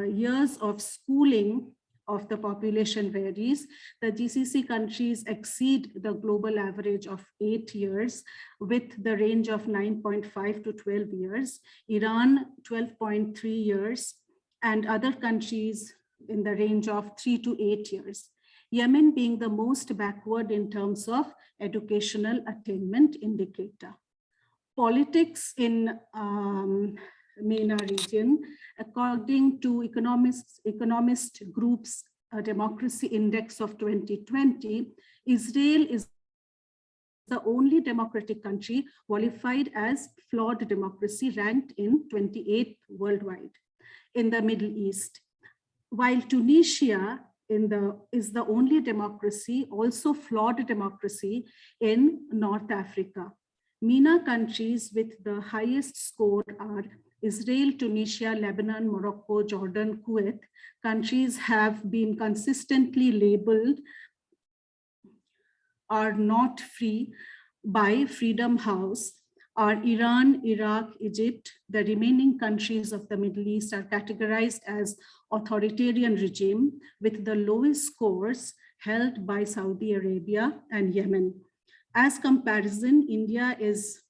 years of schooling of the population varies. The GCC countries exceed the global average of 8 years, with the range of 9.5 to 12 years, Iran 12.3 years, and other countries in the range of 3 to 8 years. Yemen being the most backward in terms of educational attainment indicator. Politics in MENA region, according to economist group's democracy index of 2020, Israel is the only democratic country qualified as flawed democracy, ranked in 28th worldwide in the Middle East. While Tunisia is the only democracy, also flawed democracy, in North Africa. MENA countries with the highest score are Israel, Tunisia, Lebanon, Morocco, Jordan, Kuwait. Countries have been consistently labeled are not free by Freedom House. Are Iran, Iraq, Egypt. The remaining countries of the Middle East are categorized as authoritarian regime, with the lowest scores held by Saudi Arabia and Yemen. As comparison, India is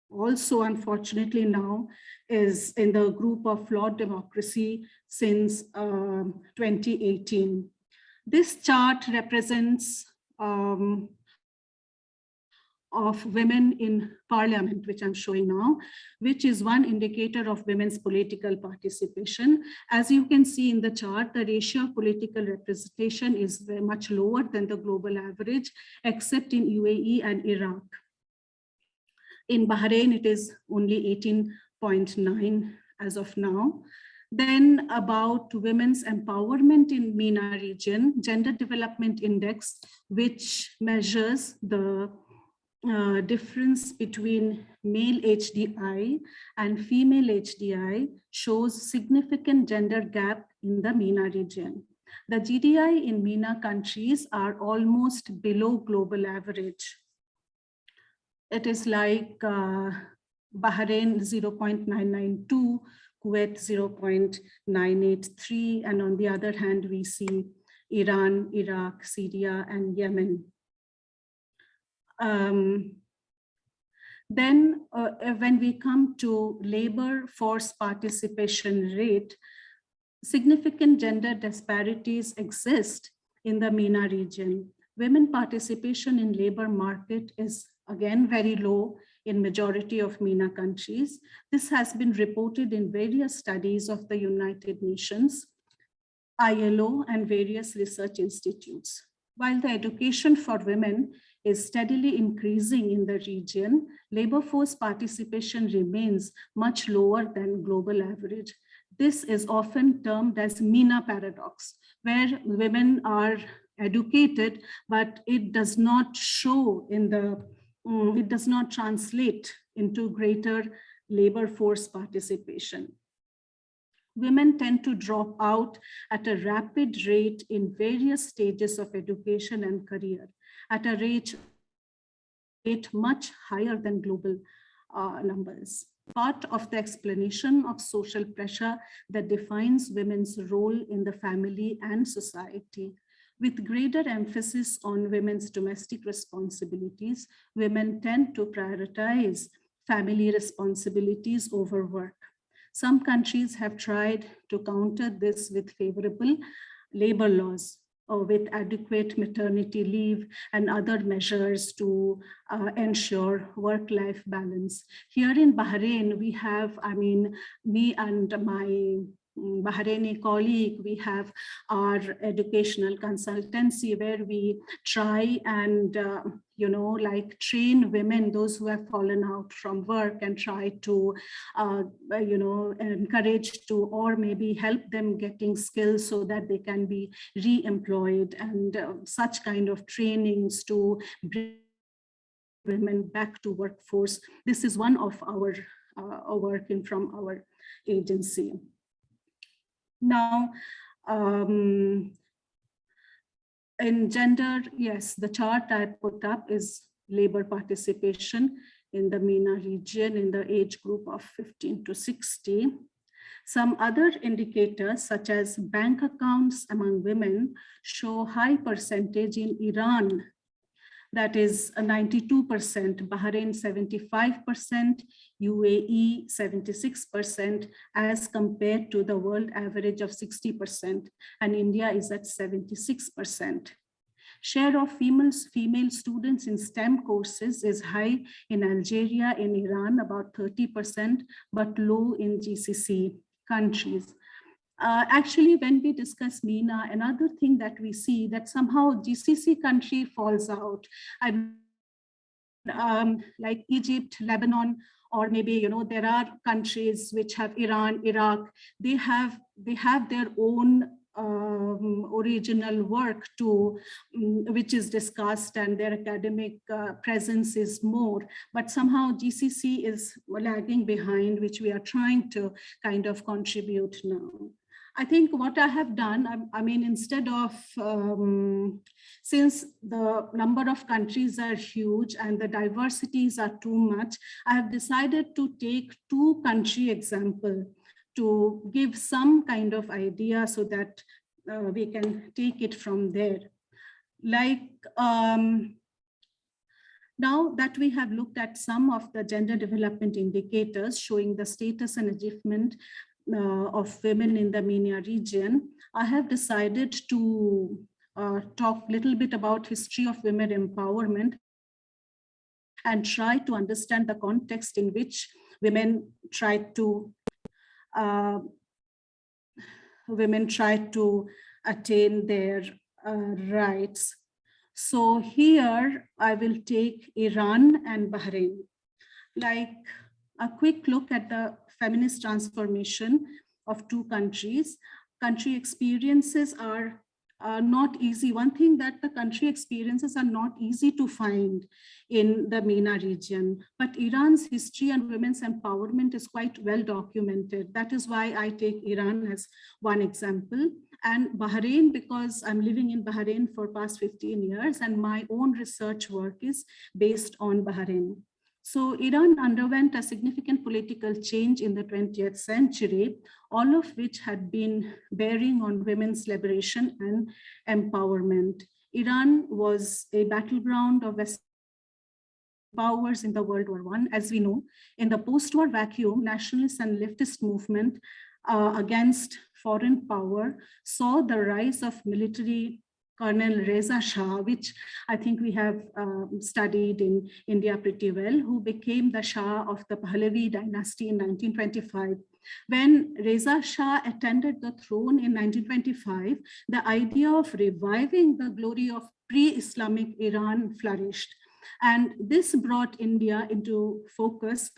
also, unfortunately, now is in the group of flawed democracy since 2018. This chart represents of women in parliament, which I'm showing now, which is one indicator of women's political participation. As you can see in the chart, the ratio of political representation is very much lower than the global average, except in UAE and Iraq. In Bahrain, it is only 18.9 as of now. Then about women's empowerment in MENA region, Gender Development Index, which measures the difference between male HDI and female HDI, shows significant gender gap in the MENA region. The GDI in MENA countries are almost below global average. It is like Bahrain 0.992, Kuwait 0.983, and on the other hand, we see Iran, Iraq, Syria, and Yemen. Then when we come to labor force participation rate, significant gender disparities exist in the MENA region. Women participation in labor market is again very low in majority of MENA countries. This has been reported in various studies of the United Nations, ILO, and various research institutes. While the education for women is steadily increasing in the region, labor force participation remains much lower than global average. This is often termed as Mena Paradox, where women are educated, but it does not show in the, it does not translate into greater labor force participation. Women tend to drop out at a rapid rate in various stages of education and career, at a rate much higher than global numbers. Part of the explanation of social pressure that defines women's role in the family and society. With greater emphasis on women's domestic responsibilities, women tend to prioritize family responsibilities over work. Some countries have tried to counter this with favorable labor laws, or with adequate maternity leave and other measures to ensure work-life balance. Here in Bahrain, we have, me and my Bahraini colleague, we have our educational consultancy where we try and, train women, those who have fallen out from work, and try to, encourage to, or maybe help them getting skills so that they can be re-employed, and such kind of trainings to bring women back to workforce. This is one of our work from our agency. Now, in gender, yes, the chart I put up is labor participation in the MENA region in the age group of 15 to 60. Some other indicators, such as bank accounts among women, show high percentage in Iran. That is 92%, Bahrain 75%, UAE 76%, as compared to the world average of 60%, and India is at 76%. Share of female students in STEM courses is high in Algeria, in Iran, about 30%, but low in GCC countries. Actually, when we discuss MENA, another thing that we see that somehow GCC country falls out. I like Egypt, Lebanon, or maybe, you know, there are countries which have Iran, Iraq, they have their own original work to which is discussed, and their academic presence is more, but somehow GCC is lagging behind, which we are trying to kind of contribute now. I think what I have done, I mean, instead of, since the number of countries are huge and the diversities are too much, I have decided to take 2 country examples to give some kind of idea so that we can take it from there. Like, now that we have looked at some of the gender development indicators showing the status and achievement of women in the MENA region, I have decided to talk a little bit about history of women empowerment and try to understand the context in which women try to attain their rights. So here I will take Iran and Bahrain. Like a quick look at the feminist transformation of 2 countries. Country experiences are not easy. One thing that the country experiences are not easy to find in the MENA region, but Iran's history and women's empowerment is quite well documented. That is why I take Iran as one example, and Bahrain, because I'm living in Bahrain for past 15 years and my own research work is based on Bahrain. So Iran underwent a significant political change in the 20th century, all of which had been bearing on women's liberation and empowerment. Iran was a battleground of Western powers in the World War I. As we know, in the post-war vacuum, nationalist and leftist movement against foreign power saw the rise of military Colonel Reza Shah, which I think we have studied in India pretty well, who became the Shah of the Pahlavi dynasty in 1925. When Reza Shah attended the throne in 1925, the idea of reviving the glory of pre-Islamic Iran flourished. And this brought India into focus.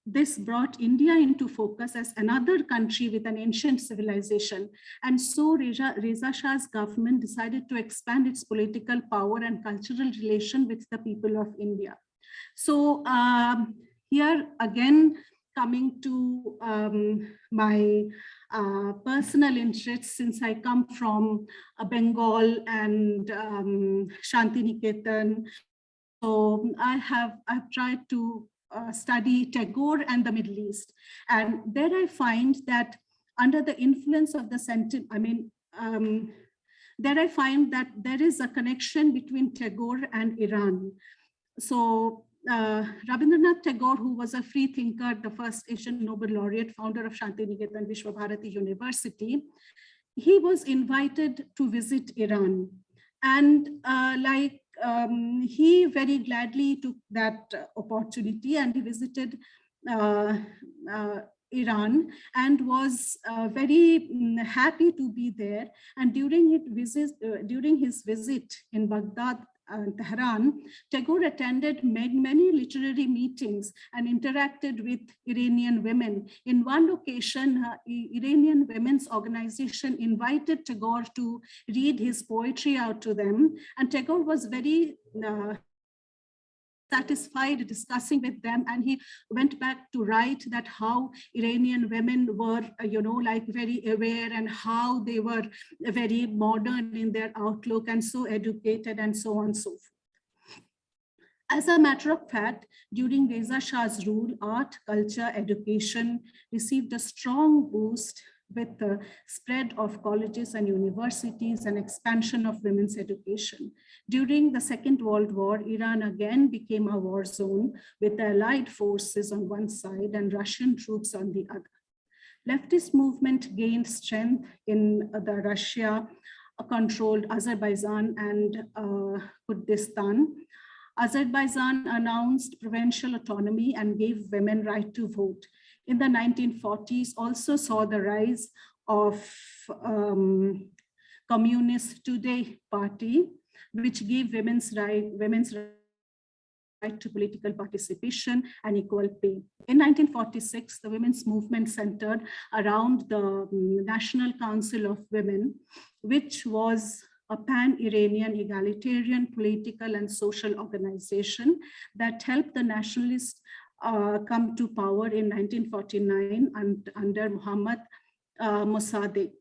This brought India into focus as another country with an ancient civilization. And so Reza Shah's government decided to expand its political power and cultural relation with the people of India. So here again, coming to my personal interests, since I come from Bengal and Shantiniketan, so I've tried to study Tagore and the Middle East. And there I find that under the influence of the sentiment, there I find that there is a connection between Tagore and Iran. So Rabindranath Tagore, who was a free thinker, the first Asian Nobel laureate, founder of Shantiniketan Vishwa Bharati University, he was invited to visit Iran. And he very gladly took that opportunity, and he visited Iran and was very happy to be there. And during his visit in Baghdad and Tehran, Tagore attended many literary meetings and interacted with Iranian women. In one occasion, Iranian women's organization invited Tagore to read his poetry out to them, and Tagore was very satisfied discussing with them, and he went back to write that how Iranian women were, very aware, and how they were very modern in their outlook and so educated and so on and so forth. As a matter of fact, during Reza Shah's rule, art, culture, education received a strong boost with the spread of colleges and universities and expansion of women's education. During the Second World War, Iran again became a war zone with Allied forces on one side and Russian troops on the other. Leftist movement gained strength in the Russia-controlled Azerbaijan and Kurdistan. Azerbaijan announced provincial autonomy and gave women right to vote. In the 1940s, also saw the rise of Communist Today Party, which gave women's rights to political participation and equal pay. In 1946, the women's movement centered around the National Council of Women, which was a pan-Iranian egalitarian political and social organization that helped the nationalists come to power in 1949 under Muhammad Mossadegh.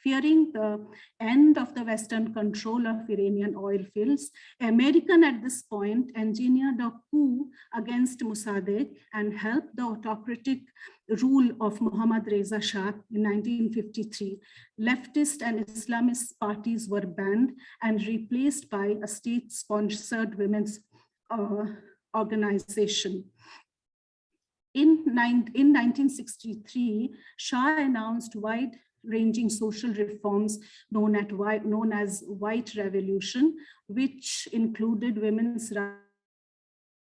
Fearing the end of the Western control of Iranian oil fields, American at this point engineered a coup against Mossadegh and helped the autocratic rule of Mohammad Reza Shah in 1953. Leftist and Islamist parties were banned and replaced by a state-sponsored women's organization. In 1963, Shah announced wide-ranging social reforms known as White Revolution, which included women's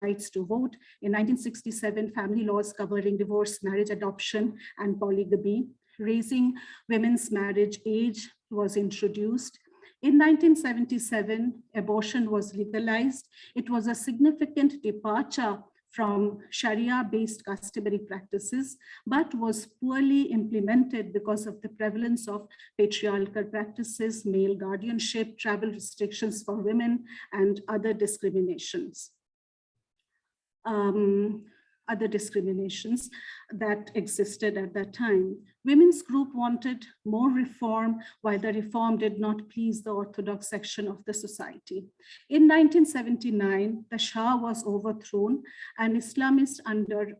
rights to vote. In 1967, family laws covering divorce, marriage, adoption, and polygamy. Raising women's marriage age was introduced. In 1977, abortion was legalized. It was a significant departure from Sharia-based customary practices, but was poorly implemented because of the prevalence of patriarchal practices, male guardianship, travel restrictions for women, and other discriminations. That existed at that time. Women's group wanted more reform, while the reform did not please the orthodox section of the society. In 1979, the Shah was overthrown, and the Islamists under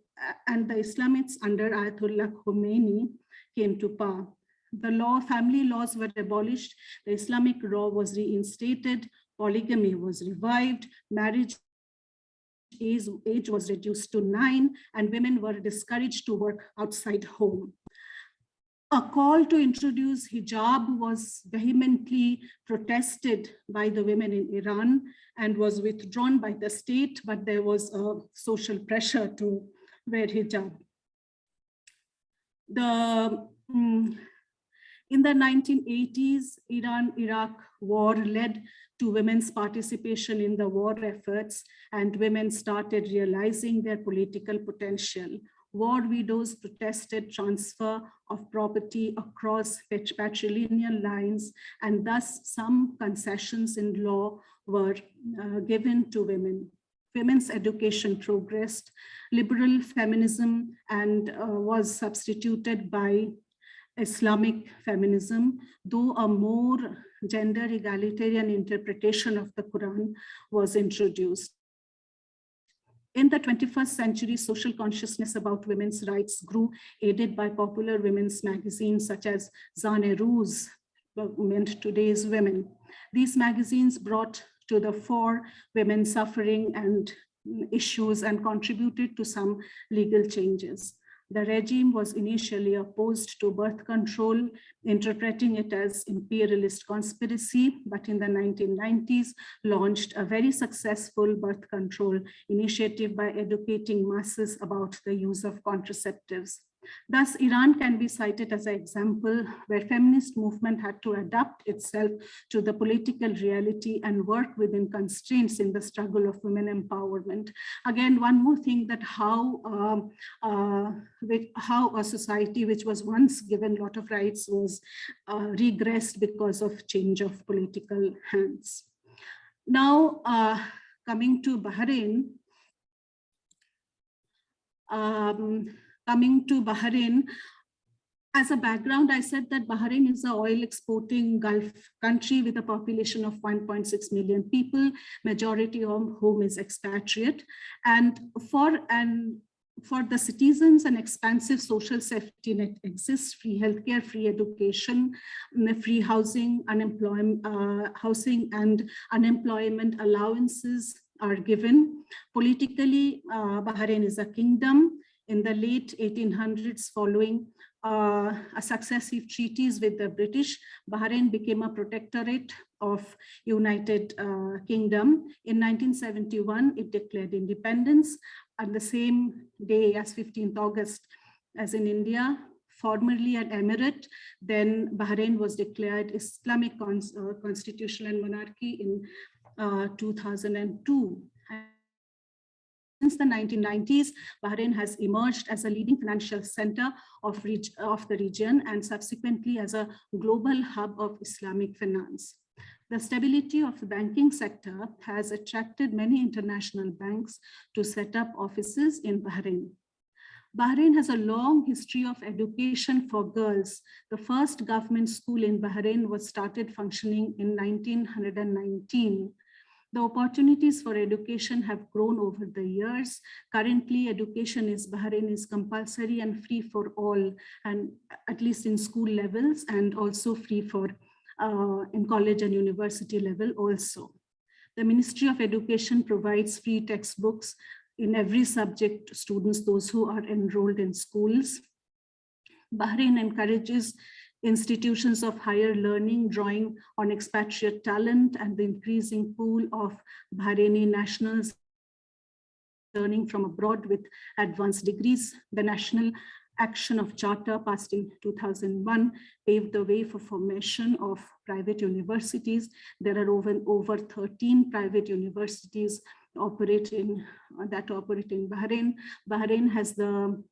Ayatollah Khomeini came to power. The family laws were abolished, the Islamic law was reinstated, polygamy was revived, marriage age was reduced to 9, and women were discouraged to work outside home. A call to introduce hijab was vehemently protested by the women in Iran and was withdrawn by the state, but there was a social pressure to wear hijab. In the 1980s, Iran-Iraq war led to women's participation in the war efforts, and women started realizing their political potential. War widows protested transfer of property across patrilineal lines, and thus some concessions in law were given to women. Women's education progressed. Liberal feminism was substituted by Islamic feminism, though a more gender egalitarian interpretation of the Quran was introduced. In the 21st century, social consciousness about women's rights grew, aided by popular women's magazines such as Zane Roos, meant today's women. These magazines brought to the fore women's suffering and issues and contributed to some legal changes. The regime was initially opposed to birth control, interpreting it as imperialist conspiracy, but in the 1990s launched a very successful birth control initiative by educating masses about the use of contraceptives. Thus, Iran can be cited as an example where feminist movement had to adapt itself to the political reality and work within constraints in the struggle of women empowerment. Again, one more thing, that how a society which was once given a lot of rights was regressed because of change of political hands. Now, coming to Bahrain, as a background, I said that Bahrain is an oil exporting Gulf country with a population of 1.6 million people, majority of whom is expatriate. And for the citizens, an expansive social safety net exists: free healthcare, free education, free housing, housing and unemployment allowances are given. Politically, Bahrain is a kingdom. In the late 1800s, following a successive treaties with the British, Bahrain became a protectorate of United Kingdom. In 1971, it declared independence. On the same day as 15th August, as in India, formerly an emirate, then Bahrain was declared Islamic constitutional monarchy in 2002. Since the 1990s, Bahrain has emerged as a leading financial center of the region and subsequently as a global hub of Islamic finance. The stability of the banking sector has attracted many international banks to set up offices in Bahrain. Bahrain has a long history of education for girls. The first government school in Bahrain was started functioning in 1919. The opportunities for education have grown over the years. Currently, education in Bahrain is compulsory and free for all, and at least in school levels, and also free for in college and university level also. The Ministry of Education provides free textbooks in every subject to students, those who are enrolled in schools. Bahrain encourages institutions of higher learning, drawing on expatriate talent and the increasing pool of Bahraini nationals learning from abroad with advanced degrees. The National Action of Charter, passed in 2001, paved the way for formation of private universities. There are over 13 private universities that operate in Bahrain. Bahrain has the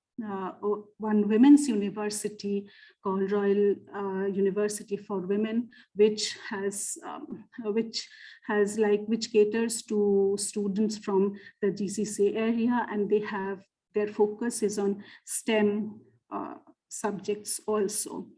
one women's university called Royal University for Women, which caters to students from the GCC area, and their focus is on STEM subjects also.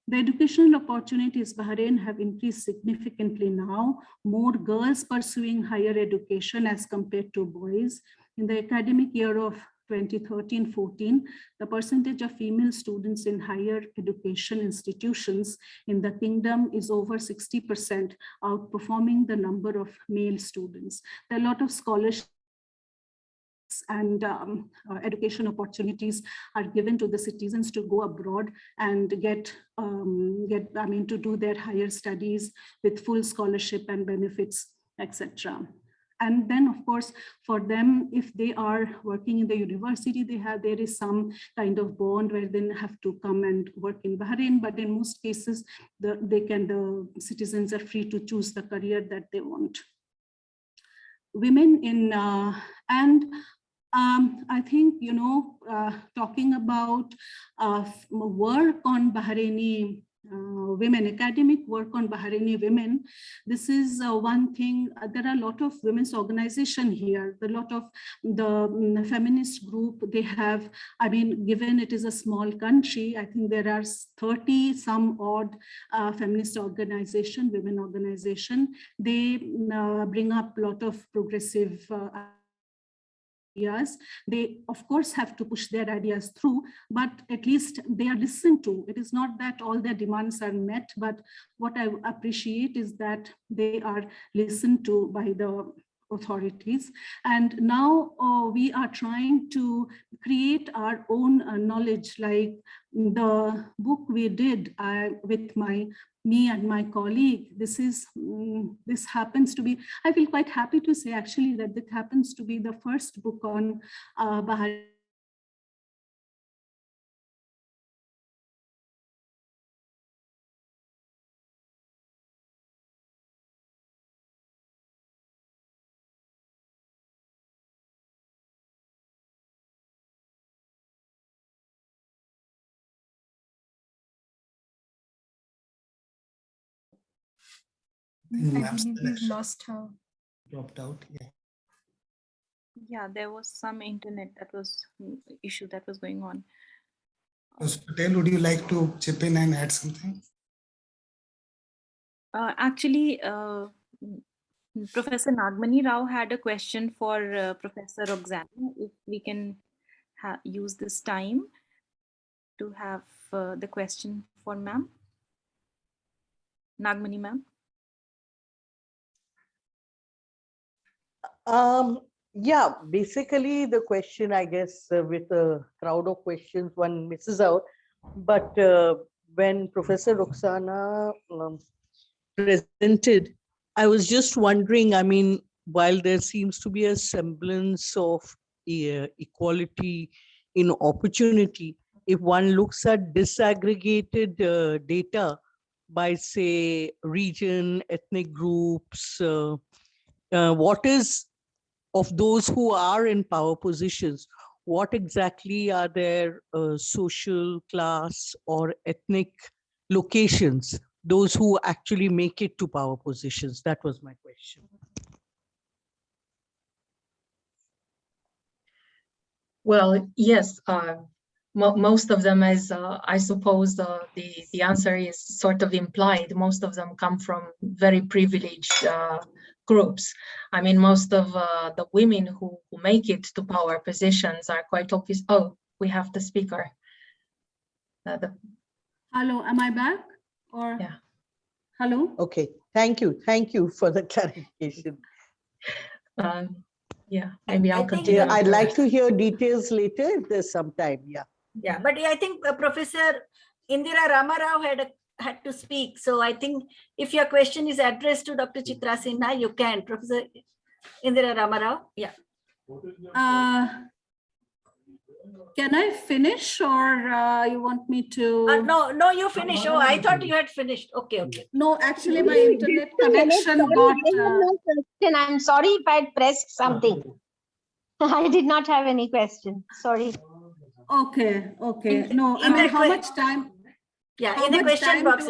The educational opportunities in Bahrain have increased significantly now, more girls pursuing higher education as compared to boys. In the academic year of 2013-14, the percentage of female students in higher education institutions in the kingdom is over 60%, outperforming the number of male students. There are a lot of scholarships and education opportunities are given to the citizens to go abroad and to do their higher studies with full scholarship and benefits, etc. And then, of course, for them, if they are working in the university, there is some kind of bond where they have to come and work in Bahrain. But in most cases, the citizens are free to choose the career that they want. Women in I think, talking about work on Bahraini women, academic work on Bahraini women, this is one thing. There are a lot of women's organization here. A lot of the feminist group, they have, given it is a small country, I think there are 30 some odd feminist organization, women organization. They bring up a lot of progressive ideas. They, of course, have to push their ideas through, but at least they are listened to. It is not that all their demands are met, but what I appreciate is that they are listened to by the authorities. And now we are trying to create our own knowledge, like the book we did with me and my colleague. This happens to be, I feel quite happy to say actually that it happens to be the first book on Bahrain.
I believe we've lost her.
Dropped out. Yeah.
Yeah, there was some internet issue that was going on.
Patel, would you like to chip in and add something?
Actually, Professor Nagmani Rao had a question for Professor Roxana. If we can use this time to have the question for ma'am. Nagmani ma'am.
Yeah, basically the question, I guess, with a crowd of questions, one misses out. But when Professor Roxana presented, I was just wondering, while there seems to be a semblance of equality in opportunity, if one looks at disaggregated data by, say, region, ethnic groups, what is of those who are in power positions, what exactly are their social, class, or ethnic locations, those who actually make it to power positions? That was my question.
Well, yes, most of them, as I suppose the answer is sort of implied, most of them come from very privileged groups. I mean, most of the women who make it to power positions are quite obvious. Oh, we have the speaker.
Hello, am I back? Or
Yeah.
hello?
Okay, thank you for the clarification.
Yeah, maybe I'll
I think
continue.
I'd like to hear details later if there's some time. Yeah.
Yeah, but I think Professor Indira Ramarao had to speak. So I think if your question is addressed to Dr. Chitra Sinha, you can. Professor Indira Ramarao. Yeah.
Can I finish, or you want me to?
No, you finish. Oh, I thought you had finished. Okay.
No, actually, my internet connection got.
I'm sorry if I pressed something. I did not have any question. Sorry.
Okay. No, I mean, how much time?
Yeah, in the question box.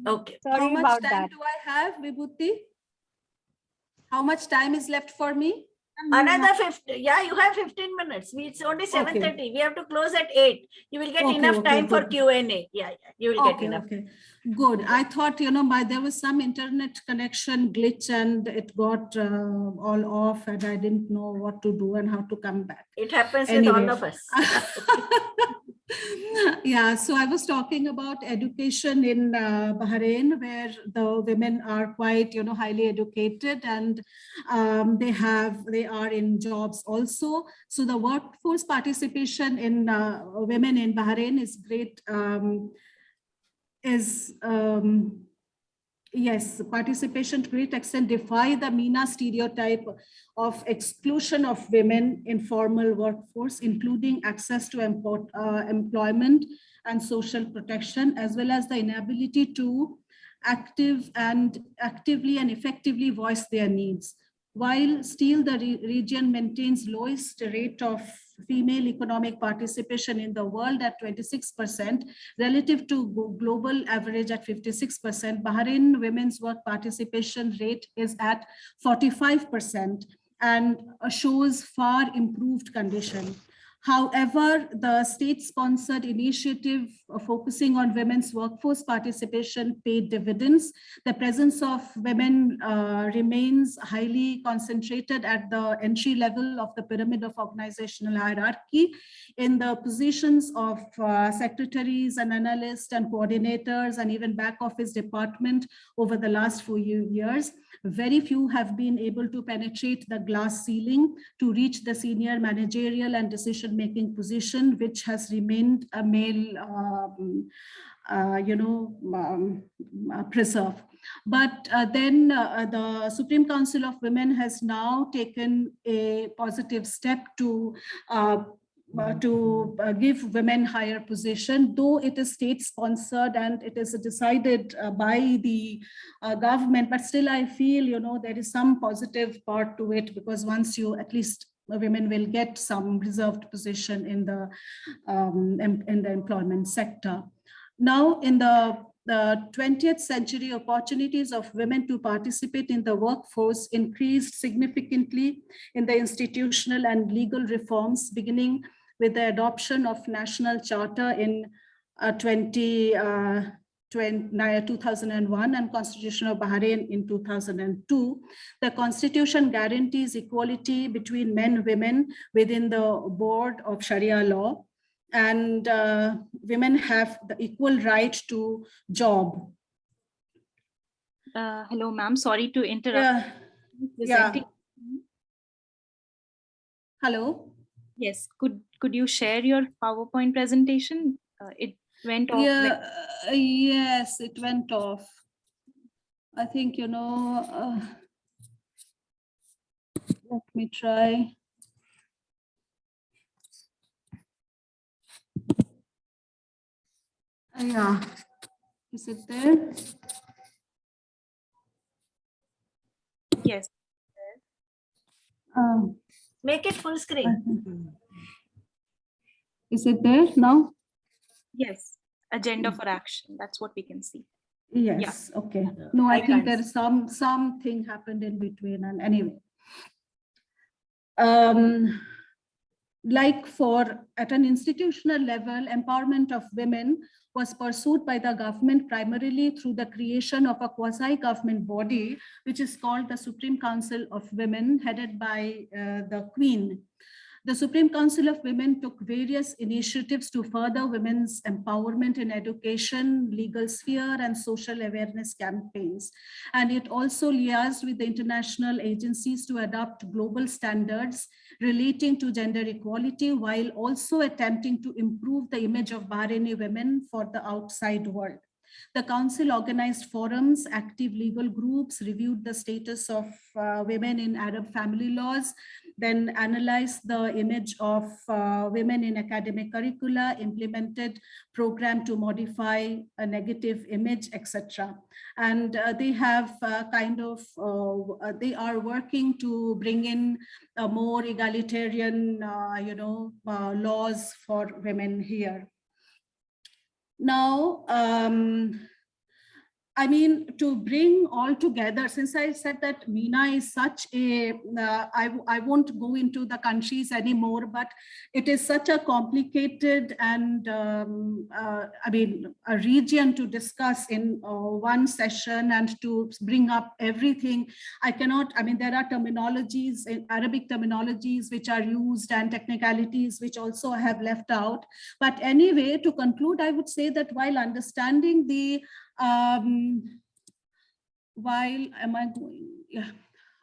Okay.
Sorry
How much
about
time
that.
do I have, Vibhuti? How much time is left for me?
Another 15. Yeah, you have 15 minutes. It's only 7:30. We have to close at 8. You will get enough time for Q&A. Yeah, you will get enough.
Okay, good. I thought, there was some internet connection glitch and it got all off and I didn't know what to do and how to come back.
It happens with all of us.
Yeah, so I was talking about education in Bahrain, where the women are quite, highly educated, and they are in jobs also. So the workforce participation in women in Bahrain is great. Yes, participation to great extent defy the MENA stereotype of exclusion of women in formal workforce, including access to employment and social protection, as well as the inability to actively and effectively voice their needs. While still the region maintains lowest rate of female economic participation in the world at 26%, relative to global average at 56%, Bahrain women's work participation rate is at 45% and shows far improved condition. However, the state-sponsored initiative focusing on women's workforce participation paid dividends. The presence of women remains highly concentrated at the entry level of the pyramid of organizational hierarchy, in the positions of secretaries and analysts and coordinators and even back office department over the last few years. Very few have been able to penetrate the glass ceiling to reach the senior managerial and decision-making position, which has remained a male preserve. But then the Supreme Council of Women has now taken a positive step to give women higher position, though it is state-sponsored and it is decided by the government. But still, I feel, there is some positive part to it, because once you, at least women will get some reserved position in the employment sector. Now, in the 20th century, opportunities of women to participate in the workforce increased significantly in the institutional and legal reforms, beginning with the adoption of National Charter in 2001 and Constitution of Bahrain in 2002. The Constitution guarantees equality between men and women within the board of Sharia law, and women have the equal right to job.
Hello, ma'am. Sorry to interrupt.
Yeah. Hello.
Yes. Could you share your PowerPoint presentation? It went off.
Yeah. Yes, it went off. I think, let me try. Yeah, is it there?
Yes.
Make it full screen.
Is it there now?
Yes, agenda for action. That's what we can see.
Yes, okay. No, I think
can't
there's something happened in between, and anyway. Like at an institutional level, empowerment of women was pursued by the government primarily through the creation of a quasi-government body, which is called the Supreme Council of Women, headed by the Queen. The Supreme Council of Women took various initiatives to further women's empowerment in education, legal sphere, and social awareness campaigns. And it also liaised with the international agencies to adopt global standards relating to gender equality, while also attempting to improve the image of Bahraini women for the outside world. The council organized forums, active legal groups, reviewed the status of women in Arab family laws, then analyzed the image of women in academic curricula, implemented program to modify a negative image, etc. And they have they are working to bring in a more egalitarian, laws for women here. Now, I mean, to bring all together, since I said that MENA is such a, I won't go into the countries anymore, but it is such a complicated and, I mean, a region to discuss in one session and to bring up everything. I cannot, I mean, there are terminologies, Arabic terminologies which are used and technicalities which also I have left out. But anyway, to conclude, I would say that while understanding the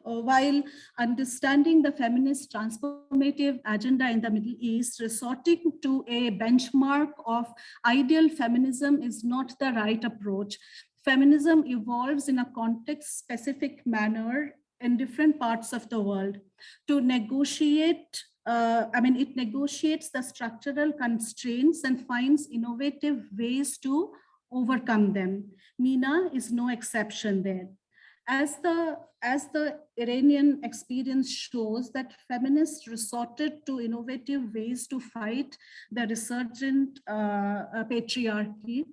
while understanding the feminist transformative agenda in the Middle East, resorting to a benchmark of ideal feminism is not the right approach. Feminism evolves in a context-specific manner in different parts of the world. To negotiate, it negotiates the structural constraints and finds innovative ways to overcome them. MENA is no exception there. As the Iranian experience shows, that feminists resorted to innovative ways to fight the resurgent patriarchy.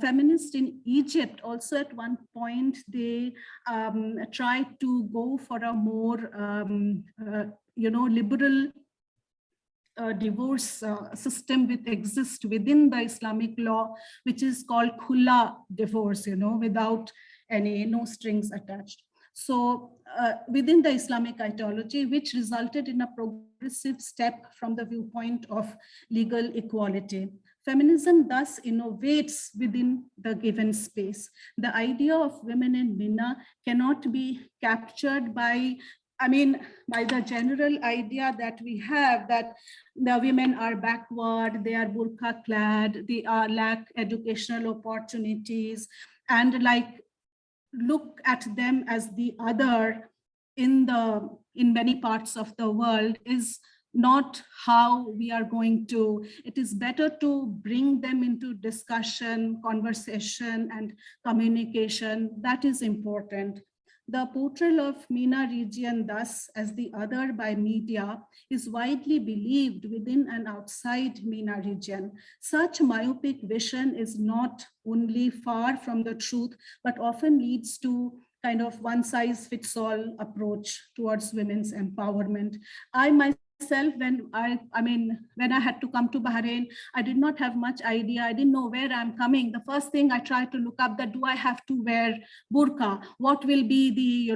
Feminists in Egypt also at one point, they tried to go for a more liberal divorce system which exists within the Islamic law, which is called khula divorce, without no strings attached. So within the Islamic ideology, which resulted in a progressive step from the viewpoint of legal equality. Feminism thus innovates within the given space. The idea of women in MENA cannot be captured by the general idea that we have that the women are backward, they are burqa clad, they lack educational opportunities, and look at them as the other in many parts of the world is not how we are going to. It is better to bring them into discussion, conversation, and communication. That is important. The portrayal of MENA region thus as the other by media is widely believed within and outside MENA region. Such myopic vision is not only far from the truth, but often leads to kind of one size fits all approach towards women's empowerment. I myself, when I had to come to Bahrain, I did not have much idea. I didn't know where I'm coming. The first thing I tried to look up that, do I have to wear burqa? What will be the,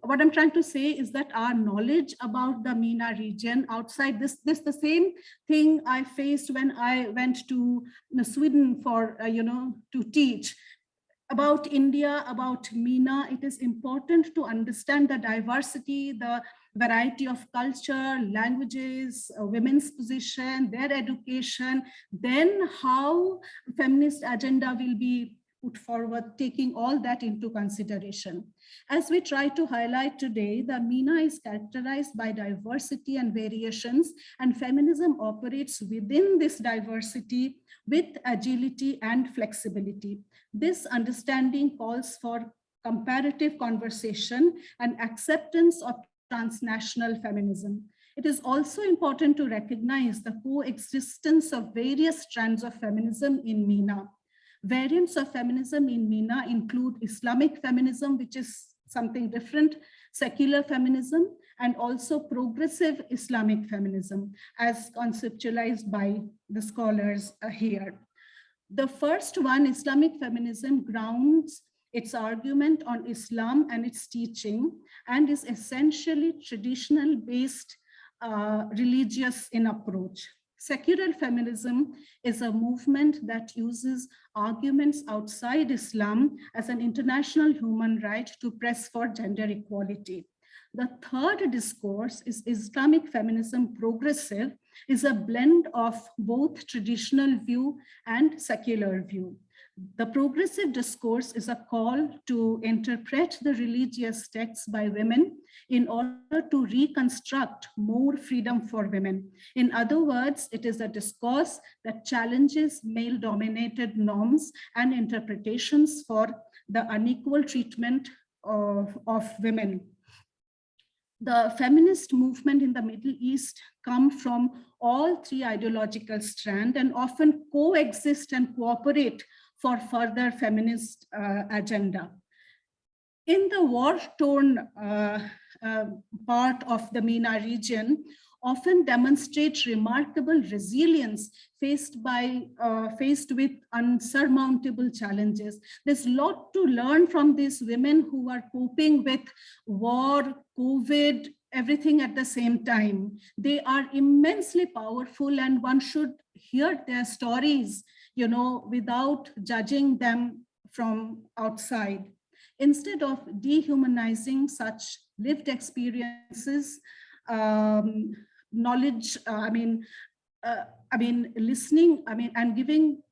what I'm trying to say is that our knowledge about the MENA region outside this the same thing I faced when I went to Sweden for, to teach. About India, about MENA, it is important to understand the diversity, the variety of culture, languages, women's position, their education, then how feminist agenda will be put forward, taking all that into consideration. As we try to highlight today, the MENA is characterized by diversity and variations, and feminism operates within this diversity with agility and flexibility. This understanding calls for comparative conversation and acceptance of transnational feminism. It is also important to recognize the coexistence of various strands of feminism in MENA. Variants of feminism in MENA include Islamic feminism, which is something different, secular feminism, and also progressive Islamic feminism, as conceptualized by the scholars here. The first one, Islamic feminism, grounds its argument on Islam and its teaching, and is essentially traditional-based religious in approach. Secular feminism is a movement that uses arguments outside Islam as an international human right to press for gender equality. The third discourse is Islamic feminism progressive, is a blend of both traditional view and secular view. The progressive discourse is a call to interpret the religious texts by women in order to reconstruct more freedom for women. In other words, it is a discourse that challenges male-dominated norms and interpretations for the unequal treatment of women. The feminist movement in the Middle East come from all three ideological strands and often coexist and cooperate for further feminist agenda. In the war-torn part of the MENA region, often demonstrate remarkable resilience faced with unsurmountable challenges. There's a lot to learn from these women who are coping with war, COVID, everything at the same time. They are immensely powerful, and one should hear their stories, you know, without judging them from outside. Instead of dehumanizing such lived experiences, knowledge, listening, and giving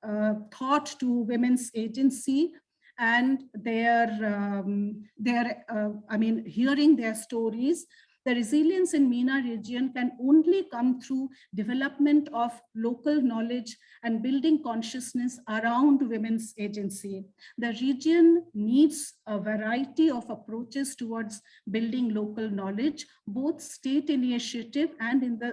thought to women's agency and hearing their stories. The resilience in MENA region can only come through development of local knowledge and building consciousness around women's agency. The region needs a variety of approaches towards building local knowledge, both state initiative and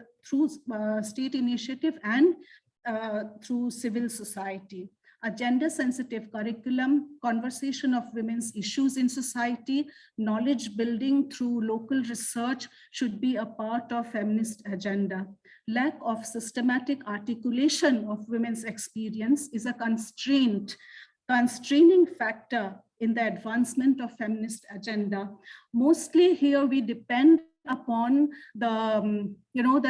through civil society. A gender-sensitive curriculum, conversation of women's issues in society, knowledge building through local research should be a part of feminist agenda. Lack of systematic articulation of women's experience is a constraining factor in the advancement of feminist agenda. Mostly here we depend upon the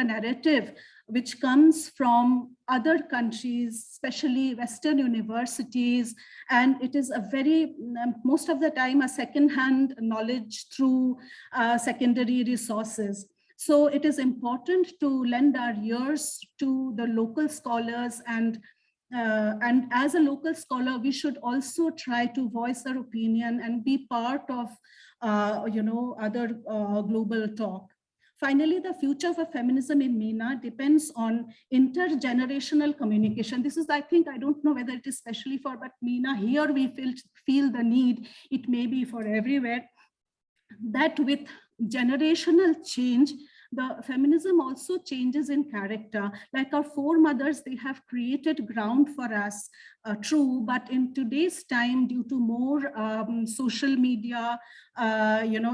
narrative which comes from other countries, especially Western universities, and it is a very, most of the time, a second-hand knowledge through secondary resources. So it is important to lend our ears to the local scholars, and as a local scholar, we should also try to voice our opinion and be part of other global talk. Finally, the future for feminism in MENA depends on intergenerational communication. This is, I don't know whether it is especially for, but MENA, here we feel the need, it may be for everywhere, that with generational change, the feminism also changes in character. Like our foremothers, they have created ground for us, true, but in today's time, due to more social media,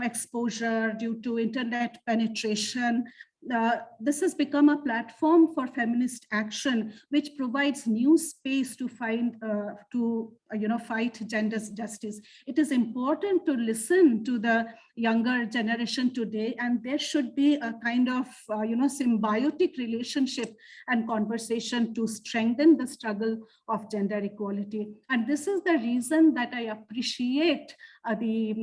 exposure, due to internet penetration, this has become a platform for feminist action, which provides new space to fight gender justice. It is important to listen to the younger generation today, and there should be a kind of symbiotic relationship and conversation to strengthen the struggle of gender equality. And this is the reason that I appreciate the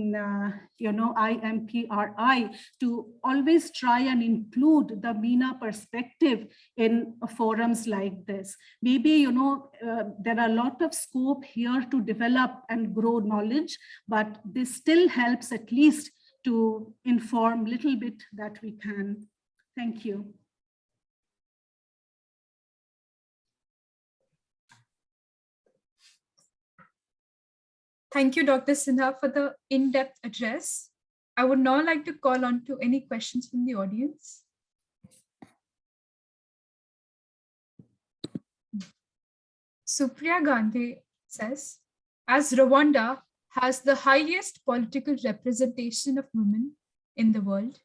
IMPRI to always try and include the MENA perspective in forums like this. Maybe there are a lot of scope here to develop and grow knowledge, but this still helps at least to inform a little bit that we can. Thank you.
Thank you, Dr. Sinha, for the in-depth address. I would now like to call on to any questions from the audience. Supriya Gandhi says, as Rwanda has the highest political representation of women in the world,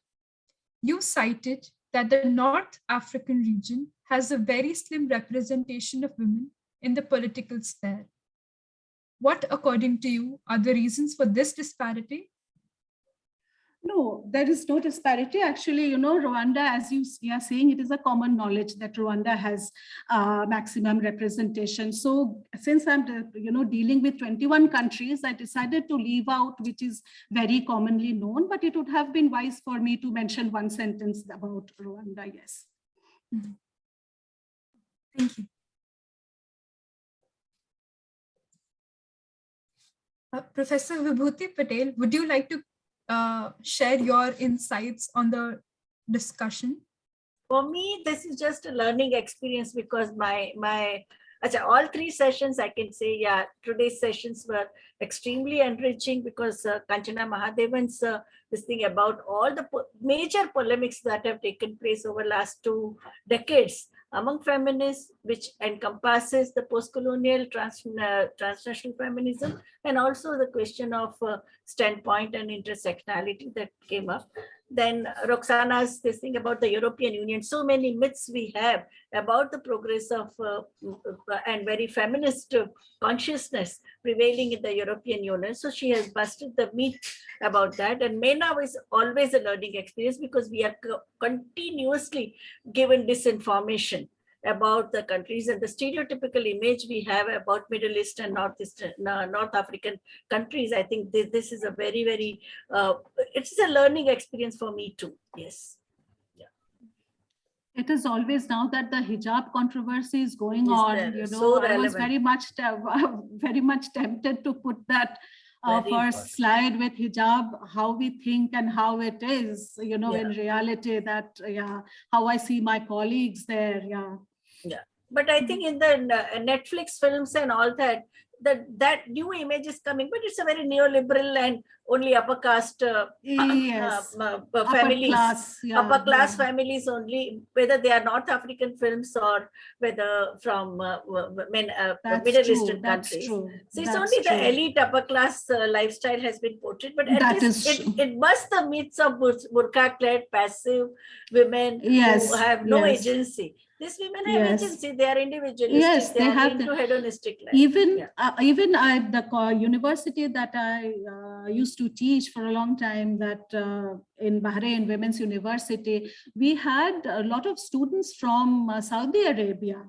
you cited that the North African region has a very slim representation of women in the political sphere. What, according to you, are the reasons for this disparity?
No, there is no disparity. Actually, you know, Rwanda, as you are saying, it is a common knowledge that Rwanda has maximum representation. So since I'm, you know, dealing with 21 countries, I decided to leave out, which is very commonly known, but it would have been wise for me to mention one sentence about Rwanda, yes.
Mm-hmm. Thank you. Professor Vibhuti Patel, would you like to share your insights on the discussion?
For me, this is just a learning experience because all three sessions, I can say, yeah, today's sessions were extremely enriching because Kanchana Mahadevan's this thing about all the major polemics that have taken place over the last 2 decades among feminists, which encompasses the post-colonial transnational feminism, and also the question of standpoint and intersectionality that came up. Then Roxana's this thing about the European Union, so many myths we have about the progress of and very feminist consciousness prevailing in the European Union. So she has busted the myth about that. And Mena was always a learning experience because we are continuously given disinformation about the countries and the stereotypical image we have about Middle East and North African countries. I think this is a very, very, it's a learning experience for me too. Yes. Yeah.
It is always now that the hijab controversy is going
Is
on,
there,
you know,
so
I was
relevant.
very much tempted to put that first slide with hijab, how we think and how it is, you know, in reality that, yeah, how I see my colleagues there, yeah.
Yeah, but I think in the Netflix films and all that, that new image is coming, but it's a very neoliberal and only upper caste
yes.
families, upper class
yeah.
families only, whether they are North African films or whether from Middle Eastern countries.
True.
So it's only the elite upper class lifestyle has been portrayed, but at least it busts the myths of burqa-clad passive women who have no agency. These women have agency, they are individualistic,
yes, they have
into hedonistic life.
Even at the university that I used to teach for a long time, that in Bahrain, Women's University, we had a lot of students from Saudi Arabia.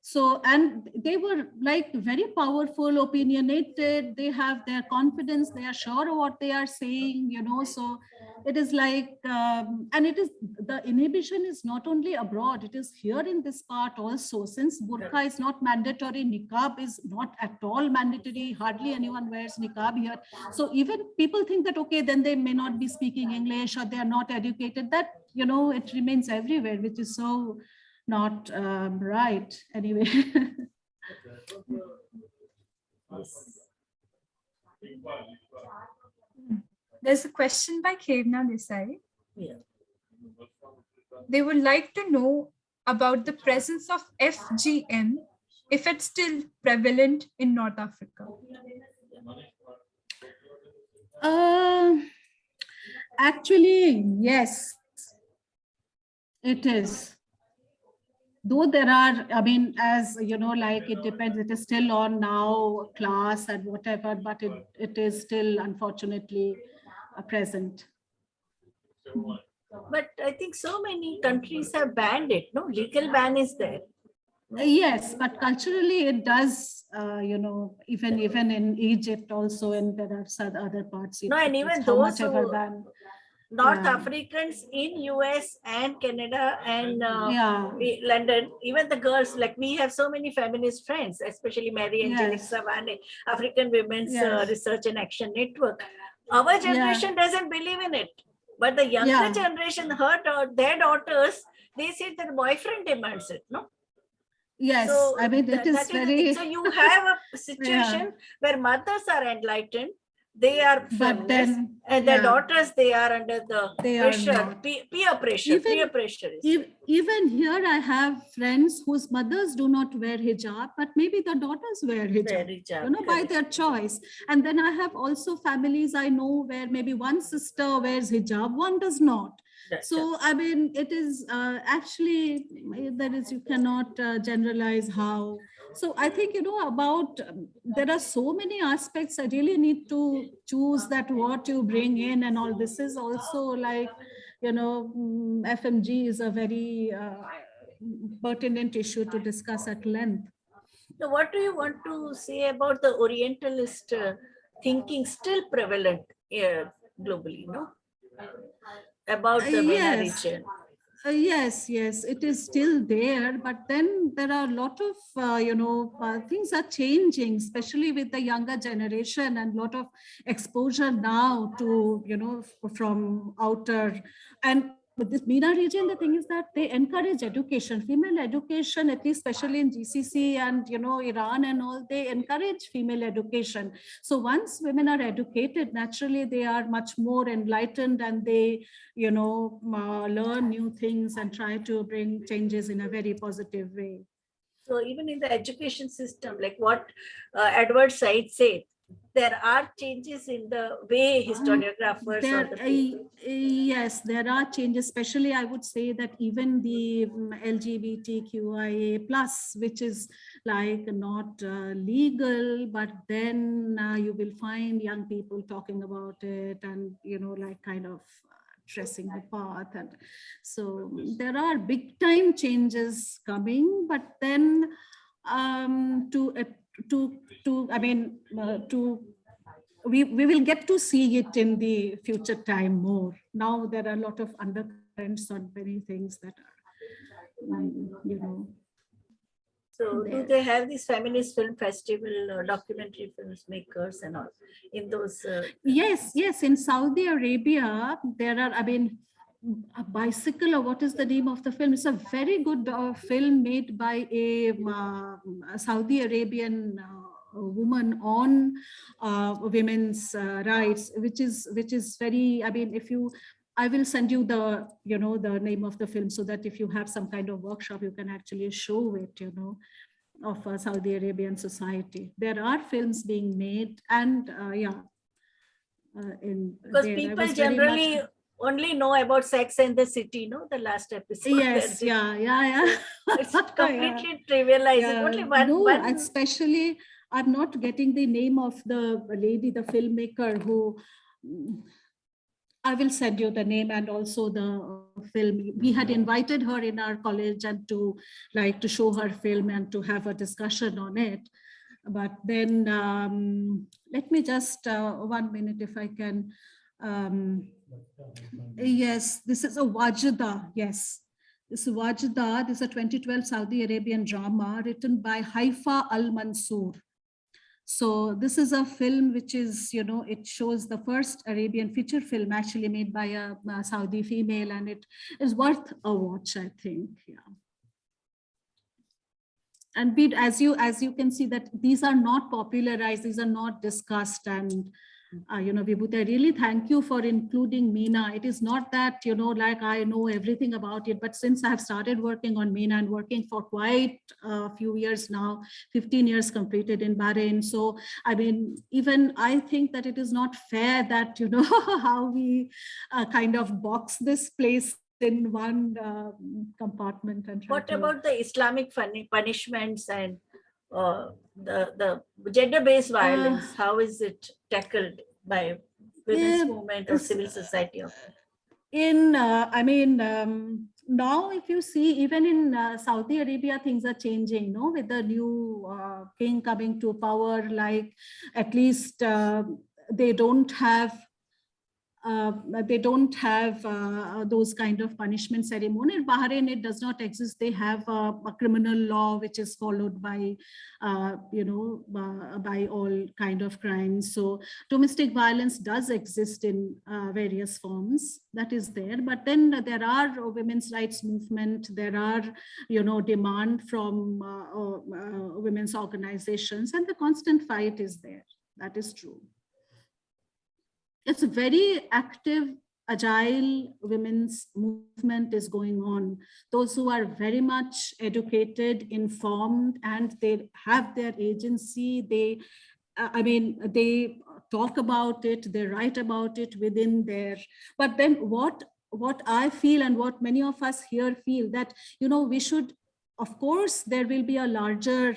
So, and they were like very powerful, opinionated, they have their confidence, they are sure of what they are saying, you know, so it is like, and it is, the inhibition is not only abroad, it is here in this part also, since burqa is not mandatory, niqab is not at all mandatory, hardly anyone wears niqab here. So even people think that, okay, then they may not be speaking English or they are not educated, that, you know, it remains everywhere, which is so not right anyway.
There's a question by Khevna Desai.
Yeah.
They would like to know about the presence of FGM, if it's still prevalent in North Africa.
Actually, yes, it is. Though there are, I mean, as you know, like it depends, it is still on now class and whatever, but it is still unfortunately present.
But I think so many countries have banned it, no? Legal ban is there.
Yes, but culturally it does, you know, even in Egypt also, and there are some other parts.
No, and even those who, North Africans in US and Canada and London, even the girls, like we have so many feminist friends, especially Mary Angelique Savane, African Women's Research and Action Network. Our generation doesn't believe in it, but the younger generation, their daughters, they say their boyfriend demands it, no?
Yes,
So
I mean, it is
that is the thing.
very,
So you have a situation where mothers are enlightened, they are
but
feminists,
then,
and their daughters, they are under the
They are
pressure,
not.
peer pressure,
Even-
peer pressure. is-
even here, I have friends whose mothers do not wear hijab, but maybe the daughters wear hijab,
Very job,
you know, by
correct.
their choice. And then I have also families I know where maybe one sister wears hijab, one does not.
Right,
So, I mean, it is actually, that is, you cannot generalize how. So I think, you know, there are so many aspects. I really need to choose that what you bring in and all. This is also like, you know, FMG is a very pertinent issue to discuss at length.
So what do you want to say about the Orientalist thinking still prevalent here globally, no? About the MENA
Yes.
region.
Yes, it is still there, but then there are a lot of, you know, things are changing, especially with the younger generation, and a lot of exposure now to, you know, from outer. And with this MENA region, the thing is that they encourage education, female education, at least especially in GCC and, you know, Iran and all, they encourage female education. So once women are educated, naturally they are much more enlightened, and they, you know, learn new things and try to bring changes in a very positive way.
So even in the education system, like what Edward Said said, there are changes in the way historiographers or the people.
Yes, there are changes, especially I would say that even the LGBTQIA plus, which is like not legal, but then you will find young people talking about it and, you know, like kind of dressing the path. And so there are big time changes coming, but then we will get to see it in the future time more. Now there are a lot of undercurrents on many things that are, you know.
So do they have this feminist film festival, documentary films makers and all in those?
Yes, in Saudi Arabia, there are, I mean, a bicycle, or what is the name of the film? It's a very good film made by a Saudi Arabian woman on women's rights, which is very, I mean, I will send you the, you know, the name of the film, so that if you have some kind of workshop, you can actually show it, you know, of Saudi Arabian society. There are films being made, and
because people generally only know about Sex and the City, no? The last episode.
Yes, yeah.
It's completely trivialized.
Yeah.
Only one.
No, especially, I'm not getting the name of the lady, the filmmaker who. I will send you the name and also the film. We had invited her in our college and to show her film and to have a discussion on it. But then let me just 1 minute if I can. Yes, this is a Wajda. Yes, this is Wajda. This is a 2012 Saudi Arabian drama written by Haifa Al-Mansour. So this is a film which is, you know, it shows the first Arabian feature film actually made by a Saudi female, and it is worth a watch, I think. Yeah. And as you can see that these are not popularized, these are not discussed. And you know, Vibhuti, I really thank you for including MENA. It is not that, you know, like I know everything about it, but since I have started working on MENA and working for quite a few years now, 15 years completed in Bahrain. So, I mean, even I think that it is not fair that, you know, how we kind of box this place in one compartment. And
what about the Islamic punishments and the gender-based violence? How is it tackled by women's movement or civil society?
I mean, now if you see, even in Saudi Arabia, things are changing, no? With the new king coming to power, like at least they don't have they don't have those kind of punishment ceremony. In Bahrain, it does not exist. They have a criminal law which is followed by, by all kind of crimes. So domestic violence does exist in various forms. That is there. But then there are women's rights movement. There are, demand from women's organizations, and the constant fight is there. That is true. It's a very active, agile women's movement is going on. Those who are very much educated, informed, and they have their agency, they talk about it, they write about it within their, but then what I feel and what many of us here feel that, we should, of course, there will be a larger,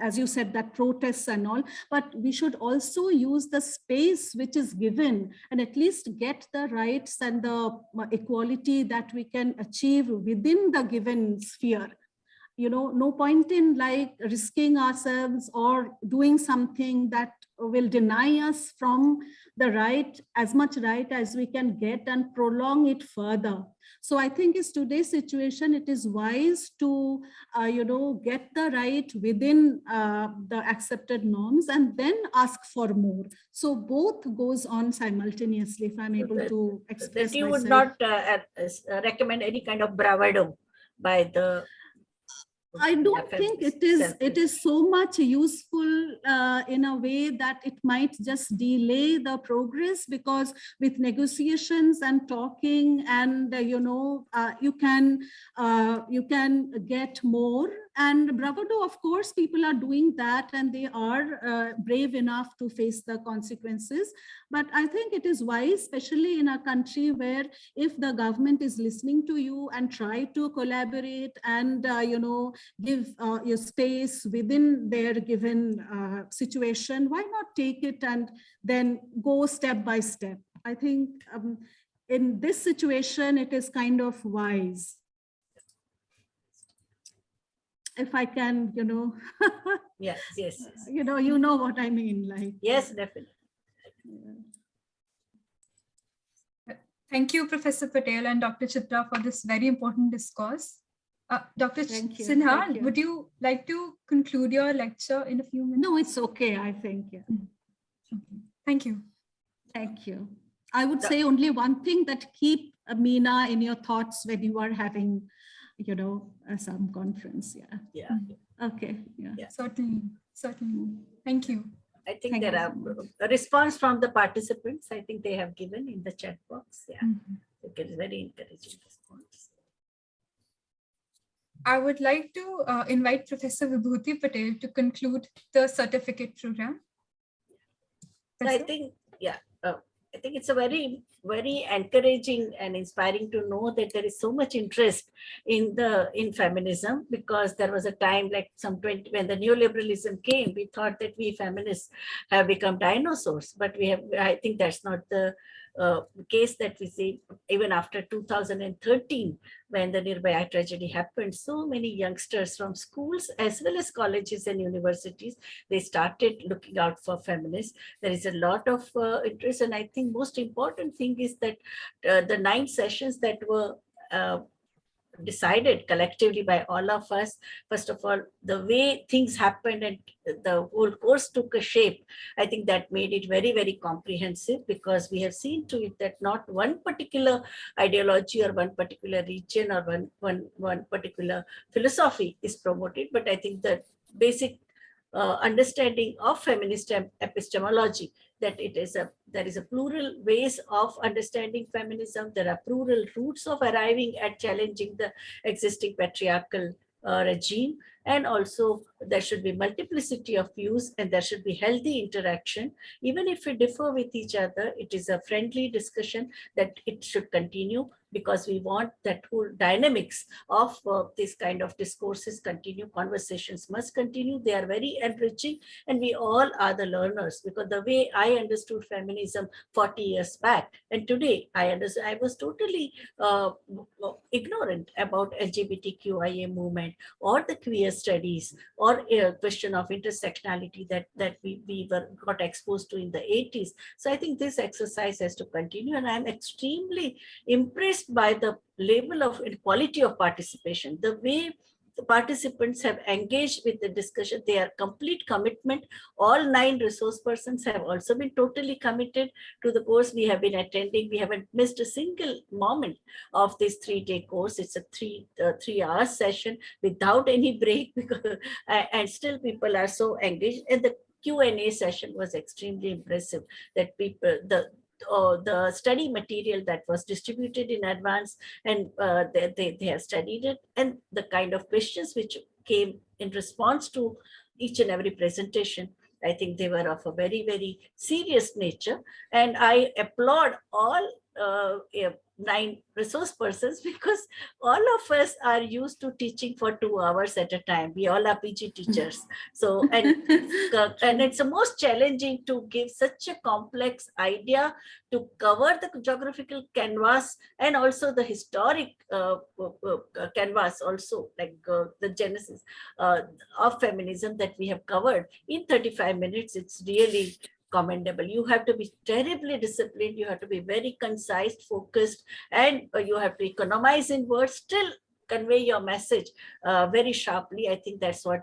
as you said, that protests and all, but we should also use the space which is given and at least get the rights and the equality that we can achieve within the given sphere. No point in risking ourselves or doing something that will deny us from the right, as much right as we can get, and prolong it further. So I think in today's situation, it is wise to, get the right within the accepted norms and then ask for more. So both goes on simultaneously, if I'm able to express
that you
myself.
would not recommend any kind of bravado by the...
I don't think it is so much useful in a way that it might just delay the progress, because with negotiations and talking and you can get more. And bravado, of course, people are doing that and they are brave enough to face the consequences. But I think it is wise, especially in a country where if the government is listening to you and try to collaborate and, give your space within their given situation, why not take it and then go step by step? I think in this situation, it is kind of wise. If I can,
Yes.
you know what I mean, like.
Yes, definitely.
Thank you, Professor Patel and Dr. Chitra, for this very important discourse. Dr. Sinha, would you like to conclude your lecture in a few minutes?
No, it's okay, I think. Yeah.
Thank you.
Thank you. I would say only one thing, that keep Mena in your thoughts when you are having, some conference.
Yeah.
Okay. Yeah.
Certainly. Thank you.
I think there are a response from the participants. I think they have given in the chat box. Yeah. It is very encouraging response.
I would like to invite Professor Vibhuti Patel to conclude the certificate program.
So I think, I think it's a very, very encouraging and inspiring to know that there is so much interest in feminism, because there was a time like when the neoliberalism came, we thought that we feminists have become dinosaurs, but I think that's not the case that we see. Even after 2013, when the Nirbhaya tragedy happened, so many youngsters from schools as well as colleges and universities, they started looking out for feminists. There is a lot of interest, and I think most important thing is that the 9 sessions that were decided collectively by all of us, first of all, the way things happened and the whole course took a shape, I think that made it very, very comprehensive, because we have seen to it that not one particular ideology or one particular region or one particular philosophy is promoted, but I think the basic understanding of feminist epistemology, that there is a plural ways of understanding feminism. There are plural routes of arriving at challenging the existing patriarchal regime, and also there should be multiplicity of views and there should be healthy interaction. Even if we differ with each other, it is a friendly discussion that it should continue, because we want that whole dynamics of this kind of discourses continue. Conversations must continue. They are very enriching, and we all are the learners, because the way I understood feminism 40 years back and today, I was totally ignorant about LGBTQIA movement or the queer studies or a question of intersectionality that we got exposed to in the 80s. So I think this exercise has to continue, and I'm extremely impressed by the level of quality of participation, the way the participants have engaged with the discussion, their complete commitment. All 9 resource persons have also been totally committed to the course we have been attending. We haven't missed a single moment of this 3-day course. It's a 3-hour session without any break, because, and still people are so engaged. And the Q&A session was extremely impressive, that people, the study material that was distributed in advance, and they have studied it, and the kind of questions which came in response to each and every presentation, I think they were of a very, very serious nature. And I applaud all 9 resource persons, because all of us are used to teaching for 2 hours at a time. We all are PG teachers. So, and it's the most challenging to give such a complex idea, to cover the geographical canvas and also the historic canvas also, like the genesis of feminism that we have covered in 35 minutes. It's really commendable. You have to be terribly disciplined. You have to be very concise, focused, and you have to economize in words, still convey your message very sharply. I think that's what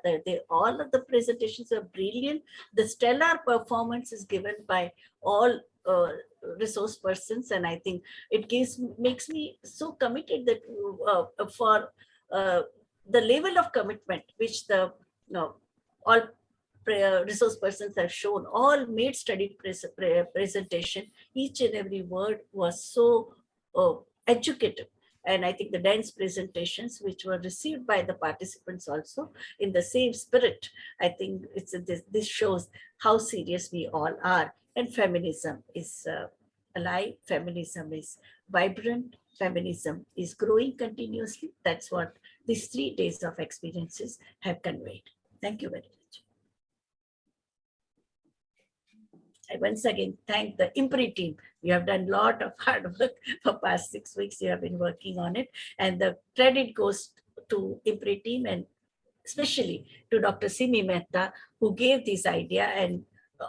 all of the presentations are brilliant. The stellar performance is given by all resource persons, and I think it makes me so committed that for the level of commitment which the all resource persons have shown, all made studied presentation. Each and every word was so educative. And I think the dense presentations which were received by the participants also in the same spirit, I think this shows how serious we all are. And feminism is alive, feminism is vibrant, feminism is growing continuously. That's what these 3 days of experiences have conveyed. Thank you very much. I once again thank the IMPRI team. You have done a lot of hard work for past 6 weeks. You have been working on it, and the credit goes to IMPRI team, and especially to Dr. Simi Mehta, who gave this idea, and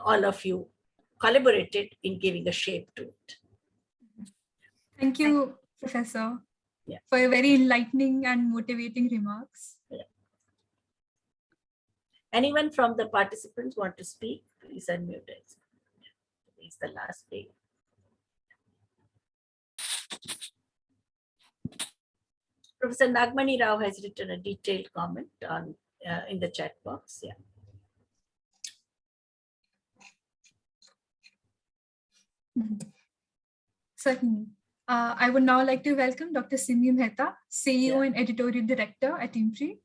all of you collaborated in giving a shape to it.
Thank you, Professor,
Yeah.
for your very enlightening and motivating remarks.
Yeah. Anyone from the participants want to speak? Please unmute it. It's the last day. Professor Nagmani Rao has written a detailed comment on in the chat box. Yeah.
Certainly. I would now like to welcome Dr. Simi Mehta, CEO and Editorial Director at IMPRI,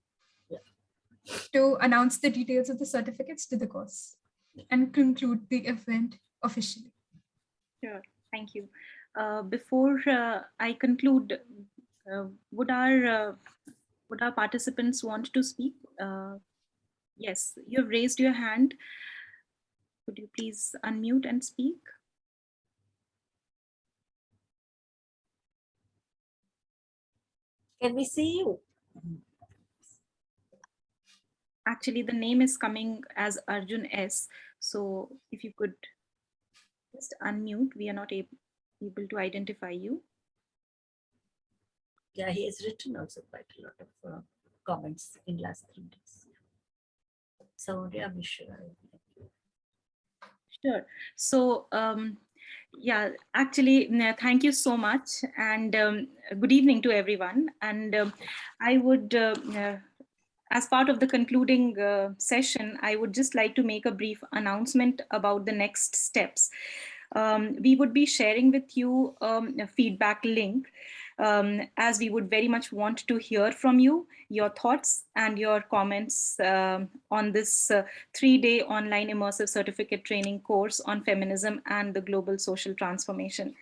to announce the details of the certificates to the course and conclude the event officially.
Sure, thank you. Before I conclude, would our participants want to speak? Yes, you've raised your hand. Could you please unmute and speak?
Can we see you?
Actually, the name is coming as Arjun S. So if you could just unmute, we are not able to identify you.
Yeah, he has written also quite a lot of comments in last 3 days. So yeah, we sure.
Sure. So yeah, actually, thank you so much, and good evening to everyone. And I would, as part of the concluding session, I would just like to make a brief announcement about the next steps. We would be sharing with you a feedback link, as we would very much want to hear from you, your thoughts and your comments on this 3-day online immersive certificate training course on feminism and the global social transformation.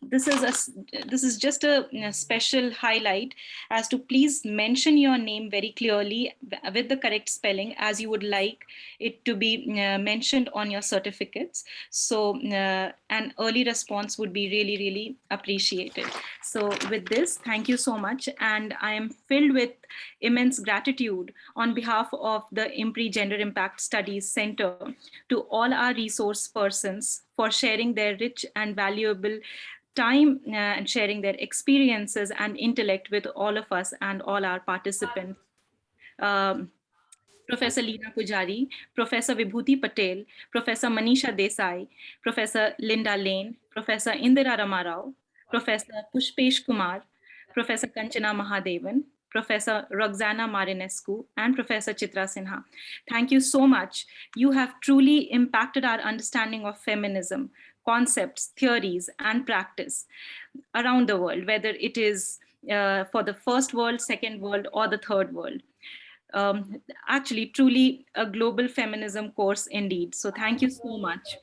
this is just a special highlight as to please mention your name very clearly with the correct spelling as you would like it to be mentioned on your certificates. So an early response would be really, really appreciated. So with this, thank you so much. And I am filled with immense gratitude on behalf of the IMPRI Gender Impact Studies Center to all our resource persons for sharing their rich and valuable time and sharing their experiences and intellect with all of us and all our participants. Professor Leena Pujari, Professor Vibhuti Patel, Professor Manisha Desai, Professor Linda Lane, Professor Indira Ramarao, Professor Pushpesh Kumar, Professor Kanchana Mahadevan, Professor Roxana Marinescu, and Professor Chitra Sinha. Thank you so much. You have truly impacted our understanding of feminism, concepts, theories, and practice around the world, whether it is for the first world, second world, or the third world. Actually, truly a global feminism course indeed. So thank you so much.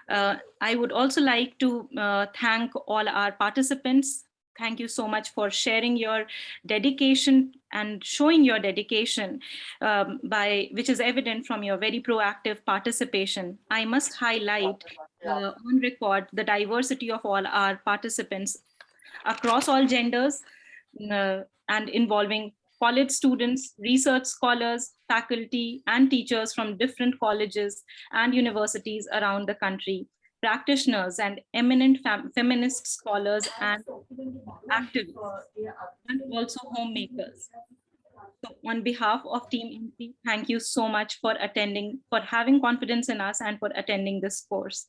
I would also like to thank all our participants. Thank you so much for sharing your dedication and showing your dedication which is evident from your very proactive participation. I must highlight on record the diversity of all our participants across all genders and involving college students, research scholars, faculty, and teachers from different colleges and universities around the country, practitioners and eminent feminist scholars and activists, and also homemakers. So on behalf of Team IMPRI, thank you so much for attending, for having confidence in us and for attending this course.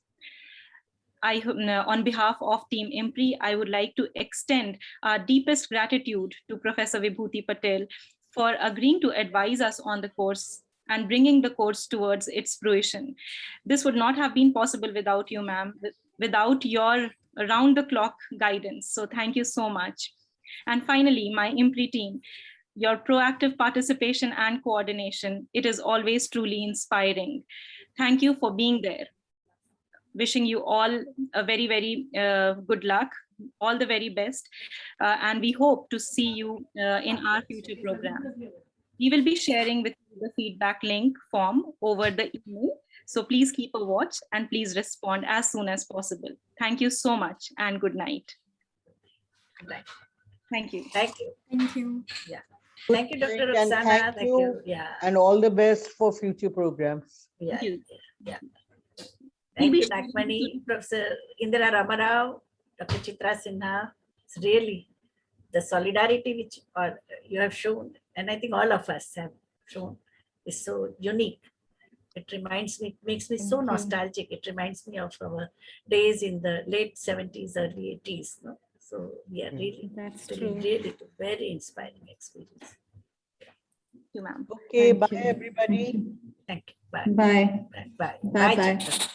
On behalf of Team IMPRI, I would like to extend our deepest gratitude to Professor Vibhuti Patel for agreeing to advise us on the course and bringing the course towards its fruition. This would not have been possible without you, ma'am, without your around-the-clock guidance. So thank you so much. And finally, my IMPRI team, your proactive participation and coordination, it is always truly inspiring. Thank you for being there. Wishing you all a very, very good luck, all the very best. And we hope to see you in our future program. We will be sharing with you the feedback link form over the email. So please keep a watch and please respond as soon as possible. Thank you so much and good night.
Good night.
Thank you.
Thank you.
Thank you.
Yeah. Thank you, Dr.
And
Roxana.
thank you.
Yeah.
And all the best for future programs.
Yeah.
Thank you.
Yeah. Thank you, Nakmani, Professor Indira Ramarao, Dr. Chitra Sinha. It's really the solidarity which you have shown, and I think all of us have shown, is so unique. It reminds me, it makes me so nostalgic. It reminds me of our days in the late 70s, early 80s. No? So we are really, really very inspiring experience.
Thank you, ma'am.
Okay, bye everybody.
Thank you. Bye.
Bye.
Bye.
Bye.
Bye.